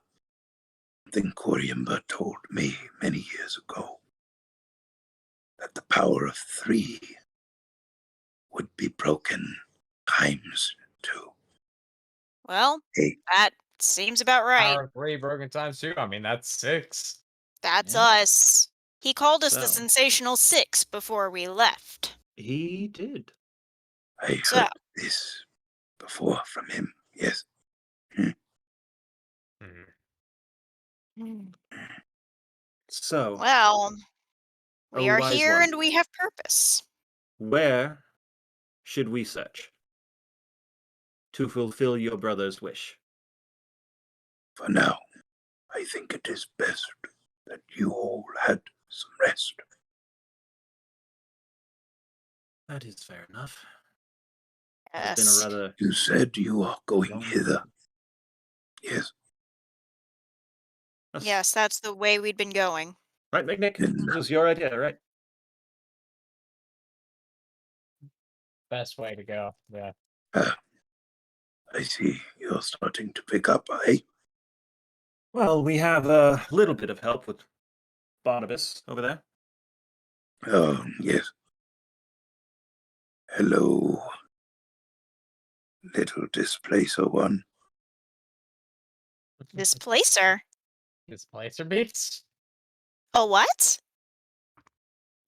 something Koryamba told me many years ago, that the power of 3 would be broken times 2. Well, Hey, that seems about right. Power of 3 broken times 2. I mean, that's 6. That's Yeah. us. He called us the So. sensational 6 before we left. He did. I So, heard this before from him, yes. So, well, we Oh, are wise here one. and we have purpose. where should we search to fulfill your brother's wish? For now, I think it is best that you all had some rest. That is fair enough. It's been a Yes. rather You said you are going long hither. time. Yes, Yes, that's the way we'd been going. Right, Nick? Then- This was your idea, right? Best way to go. Yeah. I see you're starting to pick up, eh? Well, we have a little bit of help with Barnabas over there. Oh, yes. Hello, little displacer one. Displacer? Displacer beats? A what?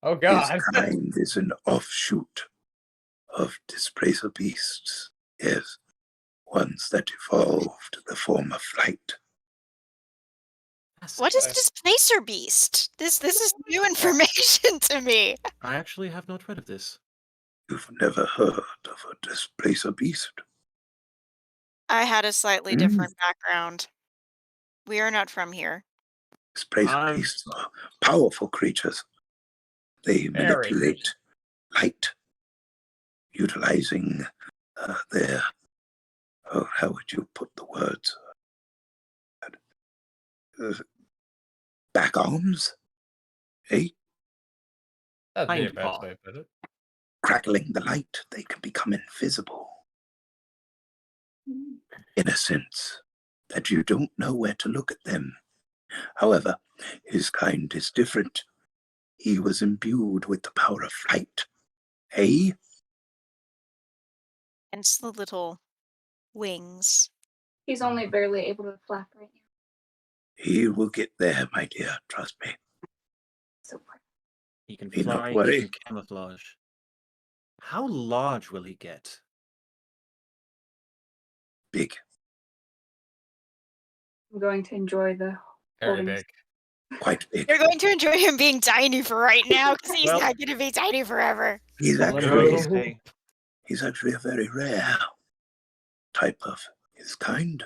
Oh His god. kind is an offshoot of displacer beasts. Yes, ones that evolved the form of flight. What is Displacer Beast? This is new information to me. I actually have not read of this. You've never heard of a displacer beast? I had a slightly different background. We are not from here. Displacer I've- beasts are powerful creatures. They Very manipulate light, utilizing their, oh, how would you put the words? Back arms? Eh? That'd be a Hind best paw. way to put it. Crackling the light, they can become invisible. In a sense that you don't know where to look at them. However, his kind is different. He was imbued with the power of flight. Eh? Hence the little wings. He's only barely able to flap right now. He will get there, my dear, trust me. So pretty. He can Need not fly, he worry. can camouflage. How large will he get? Big. I'm going to enjoy the Very holding. big. Quite big. You're going to enjoy him being tiny for right now because he's Well- not going to be tiny forever. He's Let me actually, say, he's actually a very rare type of his kind.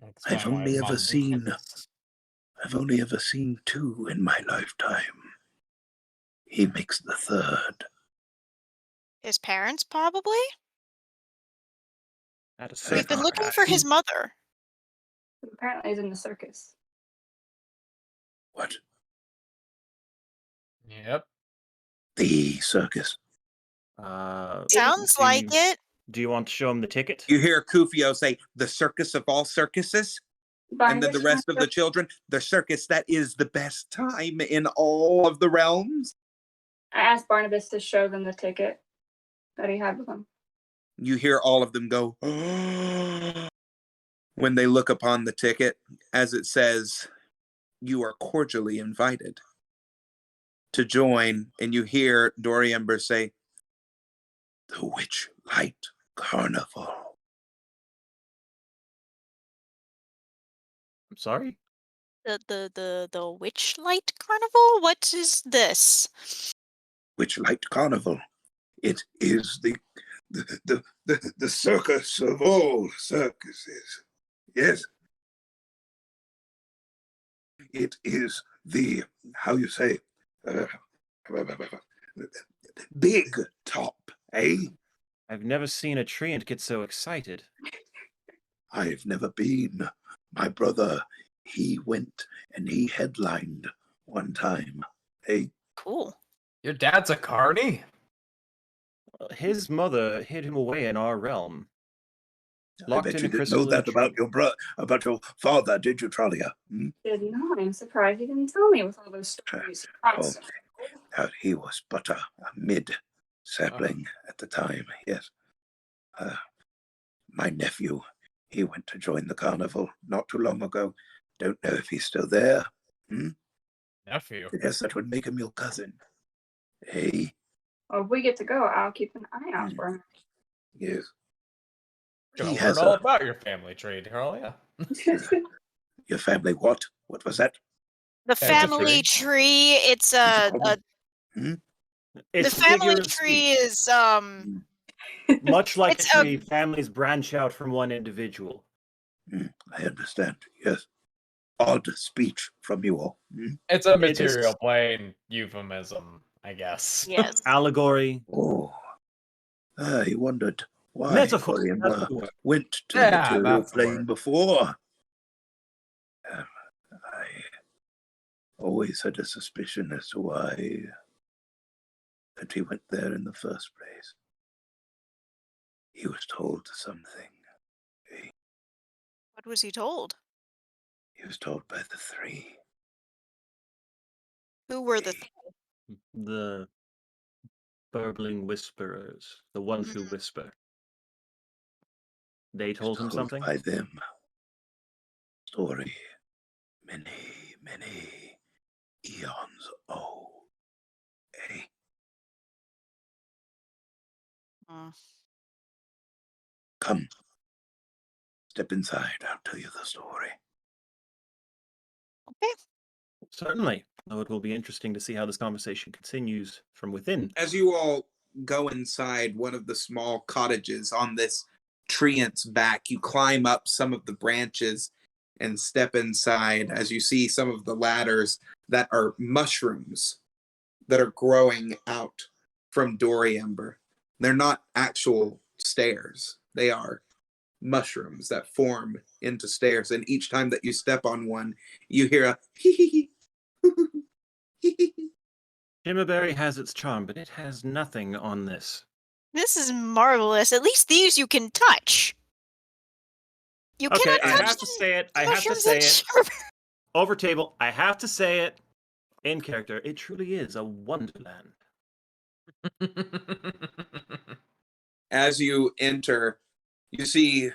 That's I've why my only ever mom seen- hates I've only ever seen 2 in my lifetime. He makes the 3rd. His parents, probably? at a We've certain been looking time, for his mother. Apparently, he's in the circus. What? Yep. The circus. Sounds do like you- it. Do you want to show him the ticket? You hear Kufio say, "The circus of all circuses," and then the rest of the children, "The circus that is the best time in all of the realms." I asked Barnabas to show them the ticket that he had with him. You hear all of them go when they look upon the ticket, as it says, "You are cordially invited to join." And you hear Doriember say, "The Witch Light Carnival." I'm sorry? The Witch Light Carnival? What is this? Witch Light Carnival. It is the circus of all circuses. Yes. It is the, how you say, uh, big top, eh? I've never seen a treant get so excited. I've never been. My brother, he went and he headlined one time, eh? Cool. Your dad's a carny? His mother hid him away in our realm. I Locked bet in you a didn't know that crystalline about your father, did you, Tralia? Hmm? Did not. I'm surprised he didn't tell me with all those stories. Oh, he was but a mid-sapling at the time, yes. My nephew, he went to join the carnival not too long ago. Don't know if he's still there. Nephew. I guess that would make him your cousin. Hey, Well, if we get to go, I'll keep an eye out for him. yes. Gonna He learn has all a, about your family tree, Talia. your family what? What was that? The Family family tree. It's Did you a, call me? the It's a family figure of tree speech. is Much like a it's a- tree, families branch out from one individual. I understand, yes. Odd speech from you all. It's a It is- material plane euphemism, I guess. yes. Allegory. Oh, I wondered why Metaphor. Dorian That's the word. went to Yeah, material that's the plane word. before. I always had a suspicion as to why that he went there in the first place. He was told something. What was he told? He was told by the three. Who were the? The burbling whisperers. The ones who whisper. They He was told him something? by them. Story many, many eons old. Eh? Mm. Come. Step inside. I'll tell you the story. Certainly. Though it will be interesting to see how this conversation continues from within. As you all go inside one of the small cottages on this treant's back, you climb up some of the branches and step inside as you see some of the ladders that are mushrooms that are growing out from Doriember. They're not actual stairs. They are mushrooms that form into stairs. And each time that you step on one, you hear a hee hee hee. Shimmerberry has its charm, but it has nothing on this. This is marvelous. At least these you can touch. You Okay, cannot I touch have to say it. I have to mushrooms say and it. sherbet. Over table, I have to say it. In character, it truly is a wonderland. As you enter, you see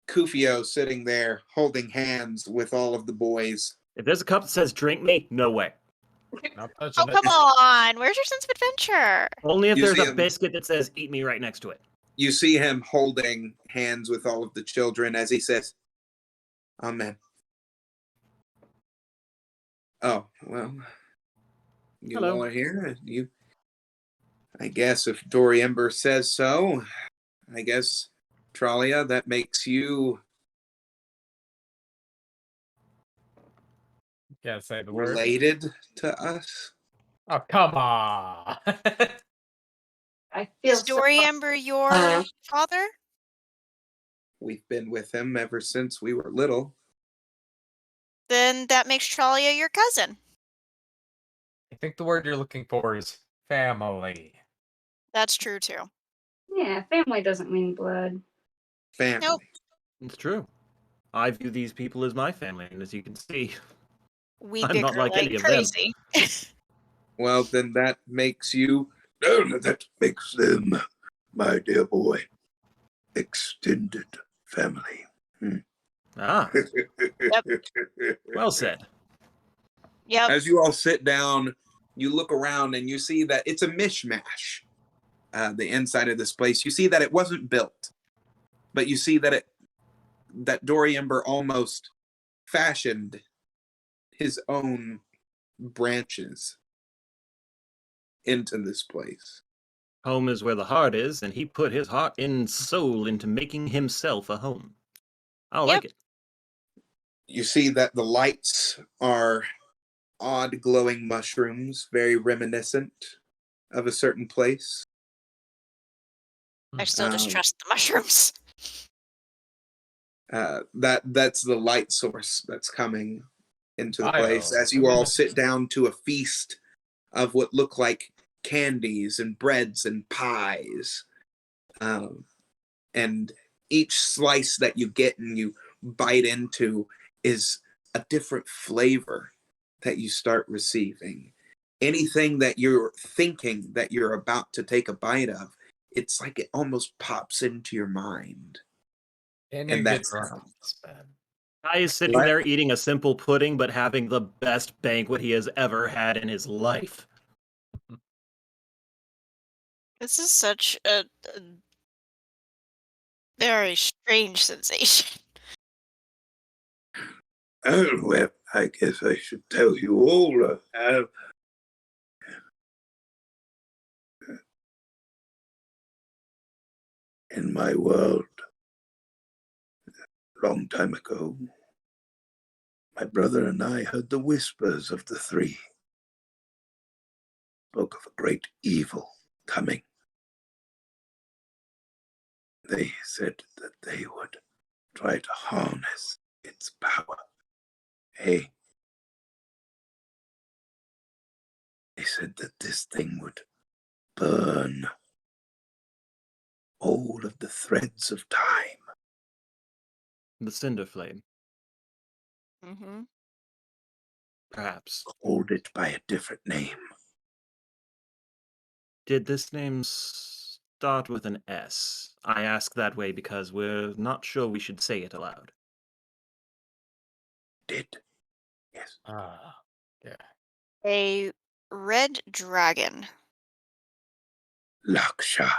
Kufio sitting there holding hands with all of the boys. If there's a cup that says drink me, no way. Not Oh, touching come it. on. Where's your sense of adventure? Only if You there's see a him. biscuit that says eat me right next to it. You see him holding hands with all of the children as he says, Amen. Oh, well, you Hello. all are here. I guess if Doriember says so, I guess, Tralia, that makes you Can't say the word. related to us. Oh, come on. I feel Is Doriember your father? We've been with him ever since we were little. Then that makes Tralia your cousin. I think the word you're looking for is family. That's true too. Yeah, family doesn't mean blood. Family. Nope. It's true. I view these people as my family, and as you can see, We I'm not bicker like like any of them. crazy. Well, then that makes you. No, that makes them, my dear boy, extended family. Ah, well said. Yep. As you all sit down, you look around and you see that it's a mishmash. The inside of this place, you see that it wasn't built, but you see that Doriember almost fashioned his own branches into this place. Home is where the heart is, and he put his heart and soul into making himself a home. I like it. You see that the lights are odd glowing mushrooms, very reminiscent of a certain place. I still just Um, trust the mushrooms. That's the light source that's coming into the place as you all sit Bioluminescent. down to a feast of what look like candies and breads and pies. And each slice that you get and you bite into is a different flavor that you start receiving. Anything that you're thinking that you're about to take a bite of, it's like it almost pops into your mind. And And you get that's drunk with this, man. Guy is sitting What? there eating a simple pudding, but having the best banquet he has ever had in his life. This is such a very strange sensation. Oh, well, I guess I should tell you all. In my world, long time ago, my brother and I heard the whispers of the three. Spoke of a great evil coming. They said that they would try to harness its power. Hey, they said that this thing would burn all of the threads of time. The Cinder Flame, Mm-hmm. perhaps. Called it by a different name. Did this name start with an S? I ask that way because we're not sure we should say it aloud. Did. Yes. Ah, yeah. A red dragon. Laksha.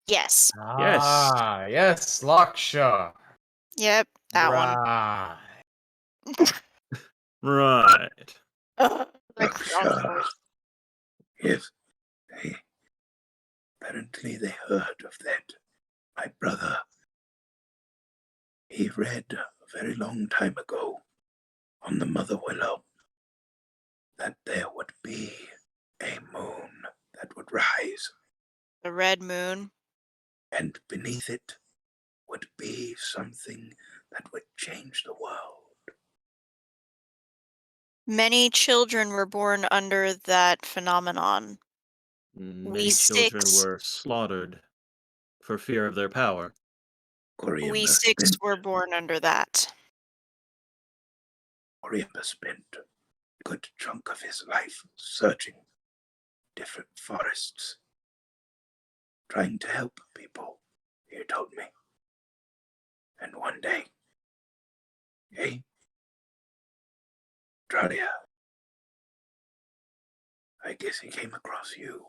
Yes. Yes. Ah, yes, Laksha. Yep. That Right. Right. one. Like, Laksha. Yes. They, apparently they heard of that. My brother, he read a very long time ago on the Mother Willow that there would be a moon that would rise, the red moon. and beneath it would be something that would change the world. Many children were born under that phenomenon. Many children were slaughtered for fear of their power. We Coriander six spent, were born under that. Coriander spent a good chunk of his life searching different forests, trying to help people, he told me. And one day, hey, Tralia, I guess he came across you.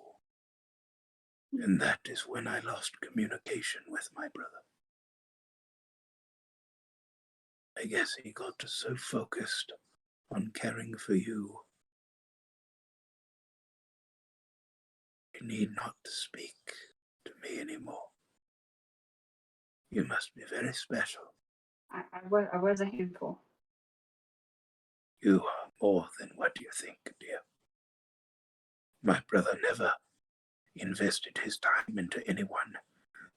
And that is when I lost communication with my brother. I guess he got so focused on caring for you, he need not speak to me anymore. You must be very special. I was a handful. You are more than what you think, dear. My brother never invested his time into anyone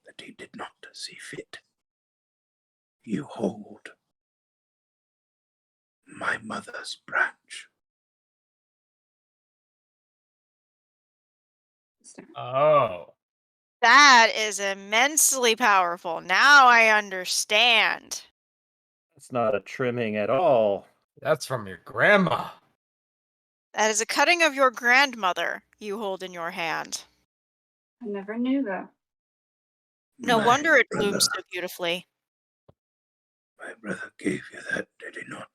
that he did not see fit. You hold my mother's branch. Oh. That is immensely powerful. Now I understand. It's not a trimming at all. That's from your grandma. That is a cutting of your grandmother you hold in your hand. I never knew that. No My wonder it brother, blooms so beautifully. my brother gave you that, did he not?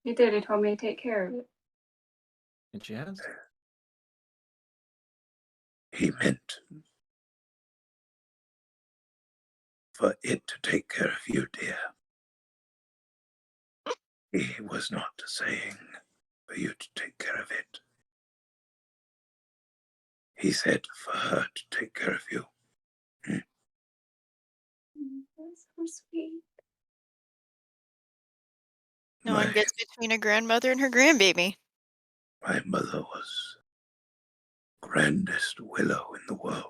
He did. He told me to take care of it. And she has? He meant for it to take care of you, dear. He was not saying for you to take care of it. He said for her to take care of you. That's so sweet. No one gets between a grandmother and her grandbaby. My mother was grandest willow in the world.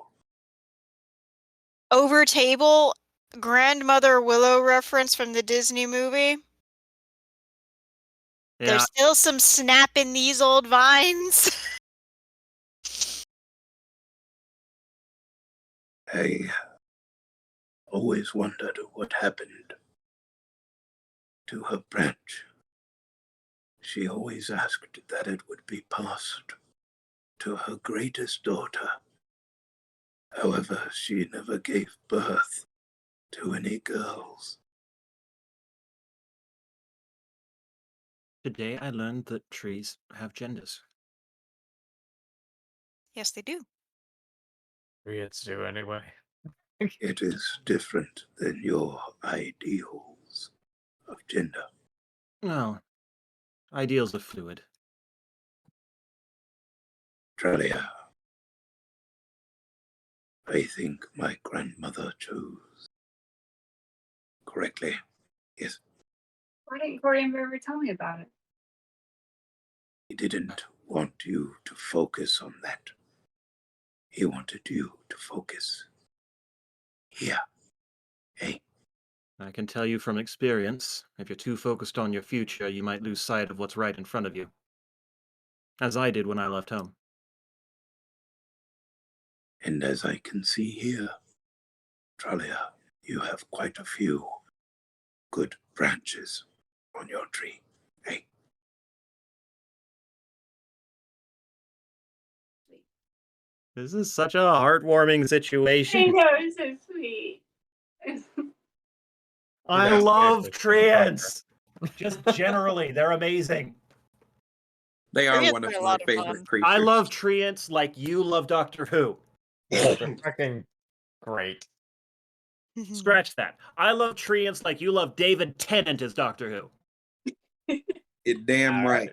Over table, grandmother Willow reference from the Disney movie. Yeah, There's still some snap in these old vines. I always wondered what happened to her branch. She always asked that it would be passed to her greatest daughter. However, she never gave birth to any girls. today I learned that trees have genders. Yes, they do. Idiots do anyway. It is different than your ideals of gender. Well, ideals are fluid. Tralia, I think my grandmother chose correctly. Yes, Why didn't Corey ever tell me about it? he didn't want you to focus on that. He wanted you to focus here. Hey, I can tell you from experience, if you're too focused on your future, you might lose sight of what's right in front of you. As I did when I left home. and as I can see here, Tralia, you have quite a few good branches on your tree. Hey, This is such a heartwarming I situation. know, it's so sweet. I Yeah, love seriously, treants. Just generally, they're amazing. They are Treants one of are a my lot of favorite fun. creatures. I love treants like you love Doctor Who. They're fucking great. Scratch that. I love treants like you love David Tennant as Doctor Who. It damn All right.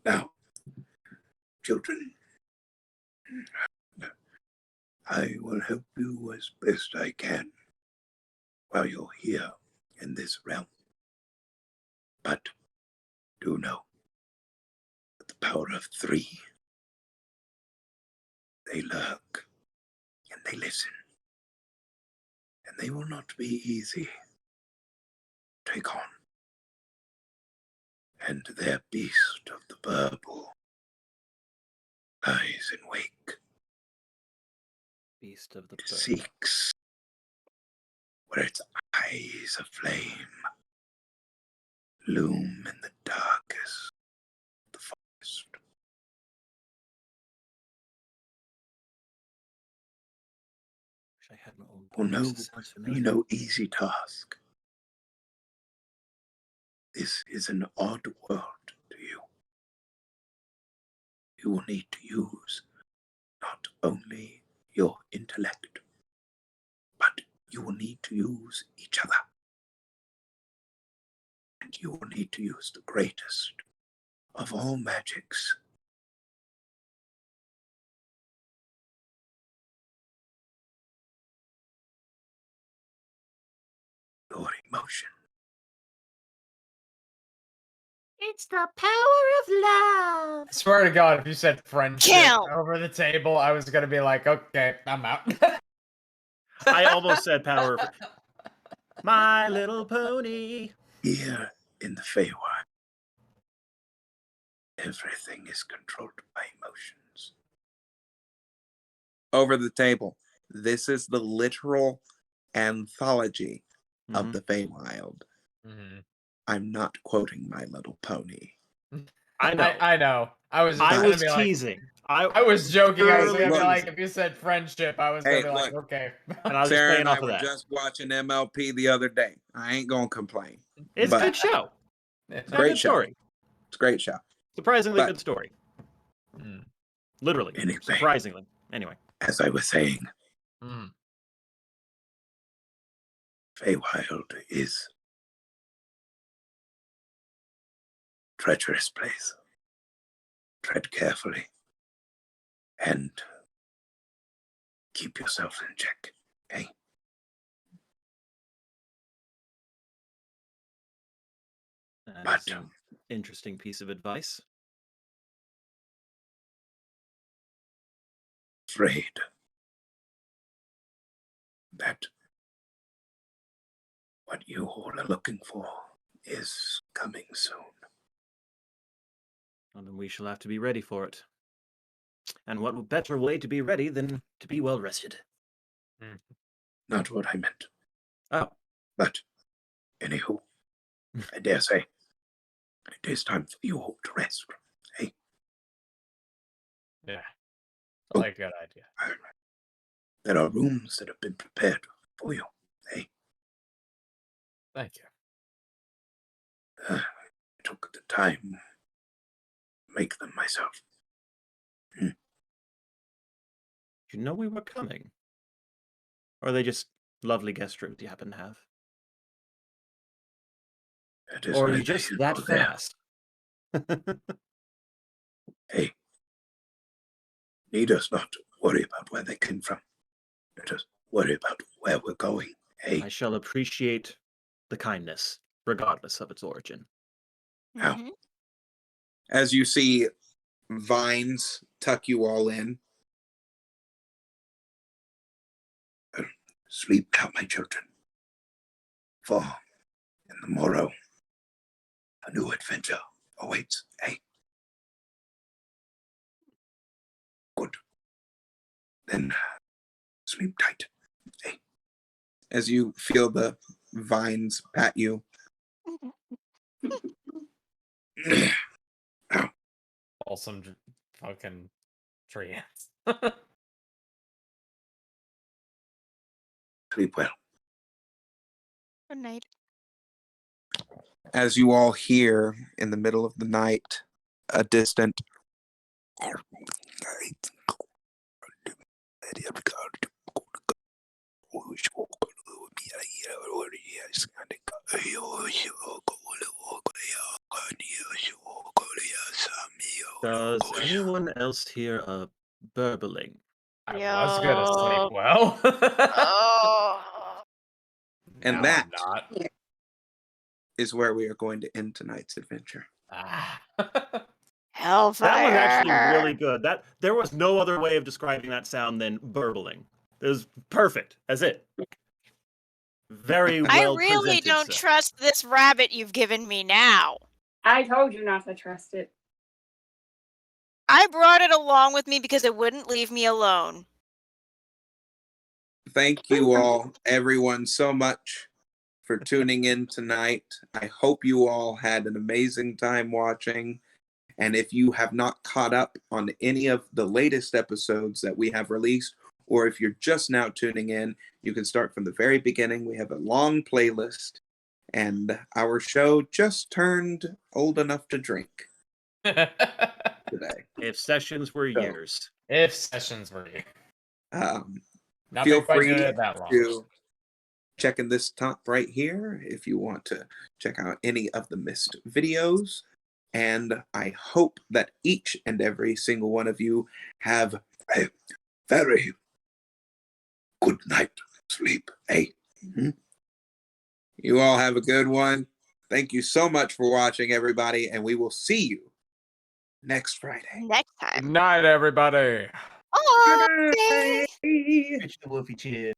Now, children, I will help you as best I can while you're here in this realm. But do know that the power of three, they lurk and they listen. And they will not be easy to take on. And their beast of the purple lies in wake. Beast of the It Burden. seeks where its eyes of flame loom in the darkest of the forest. Wish I had my own Will no voice. Sounds be familiar. no easy task. This is an odd world to you. You will need to use not only your intellect, but you will need to use each other. And you will need to use the greatest of all magics. Your emotion. It's the power of love. I swear to God, if you said friendship Kill. over the table, I was gonna be like, okay, I'm out. I almost said power of My Little Pony. Here in the Feywild, Everything is controlled by emotions. Over the table. This is the literal anthology of Mhm. the Feywild. Mhm. I'm not quoting My Little Pony. I know. I know. I was just I gonna was be like, teasing. I was joking. I was Thoroughly gonna be like, teasing. if you said friendship, I was Hey, gonna be like, look. okay. And I was just Sarah playing and I off of were that. just watching MLP the other day. I ain't gonna complain. It's a but- good show. It's a Great good show. story. It's a great show. Surprisingly But- good story. Mm, Literally. Anyway. Surprisingly. Anyway. As I was saying, mm. Feywild is treacherous place. Tread carefully and keep yourself in check. Okay? That's an interesting piece of advice. Afraid that what you all are looking for is coming soon. And then we shall have to be ready for it. And what better way to be ready than to be well rested? Not what I meant. Oh. But, anywho, I dare say, it is time for you all to rest. Hey, Yeah. I like that idea. there are rooms that have been prepared for you. Hey, Thank you. I took the time to make them myself. Did you know we were coming? Or are they just lovely guest rooms you happen to have? It is Or are you neither just here that nor there. fast? Hey, need us not to worry about where they came from. Let us worry about where we're going. Hey, I shall appreciate the kindness, regardless of its origin. Ow. Mhm. As you see vines tuck you all in. sleep now, my children. For in the morrow, a new adventure awaits. Hey. Good. Then sleep tight. Hey. As you feel the vines pat you. Awesome fucking tree ants. Sleep well. Good night. As you all hear in the middle of the night a distant Does anyone else hear a burbling? I was gonna sleep well. Oh. And Now that- I'm not. is where we are going to end tonight's adventure. Ah. Hellfire. That was actually really good. That there was no other way of describing that sound than burbling. It was perfect. That's it. Very I well really presented, don't sir. trust this rabbit you've given me now. I told you not to trust it. I brought it along with me because it wouldn't leave me alone. Thank you all, everyone, so much for tuning in tonight. I hope you all had an amazing time watching. And if you have not caught up on any of the latest episodes that we have released, or if you're just now tuning in, you can start from the very beginning. We have a long playlist, and our show just turned old enough to drink today. If sessions were So, years. If sessions were here. Nothing Feel quite free did it that long. to check in this top right here if you want to check out any of the missed videos. And I hope that each and every single one of you have a very good night sleep. Hey. You all have a good one. Thank you so much for watching, everybody, and we will see you next Friday. Next Good time. night, everybody. Bye. Fetch the wolfy chin.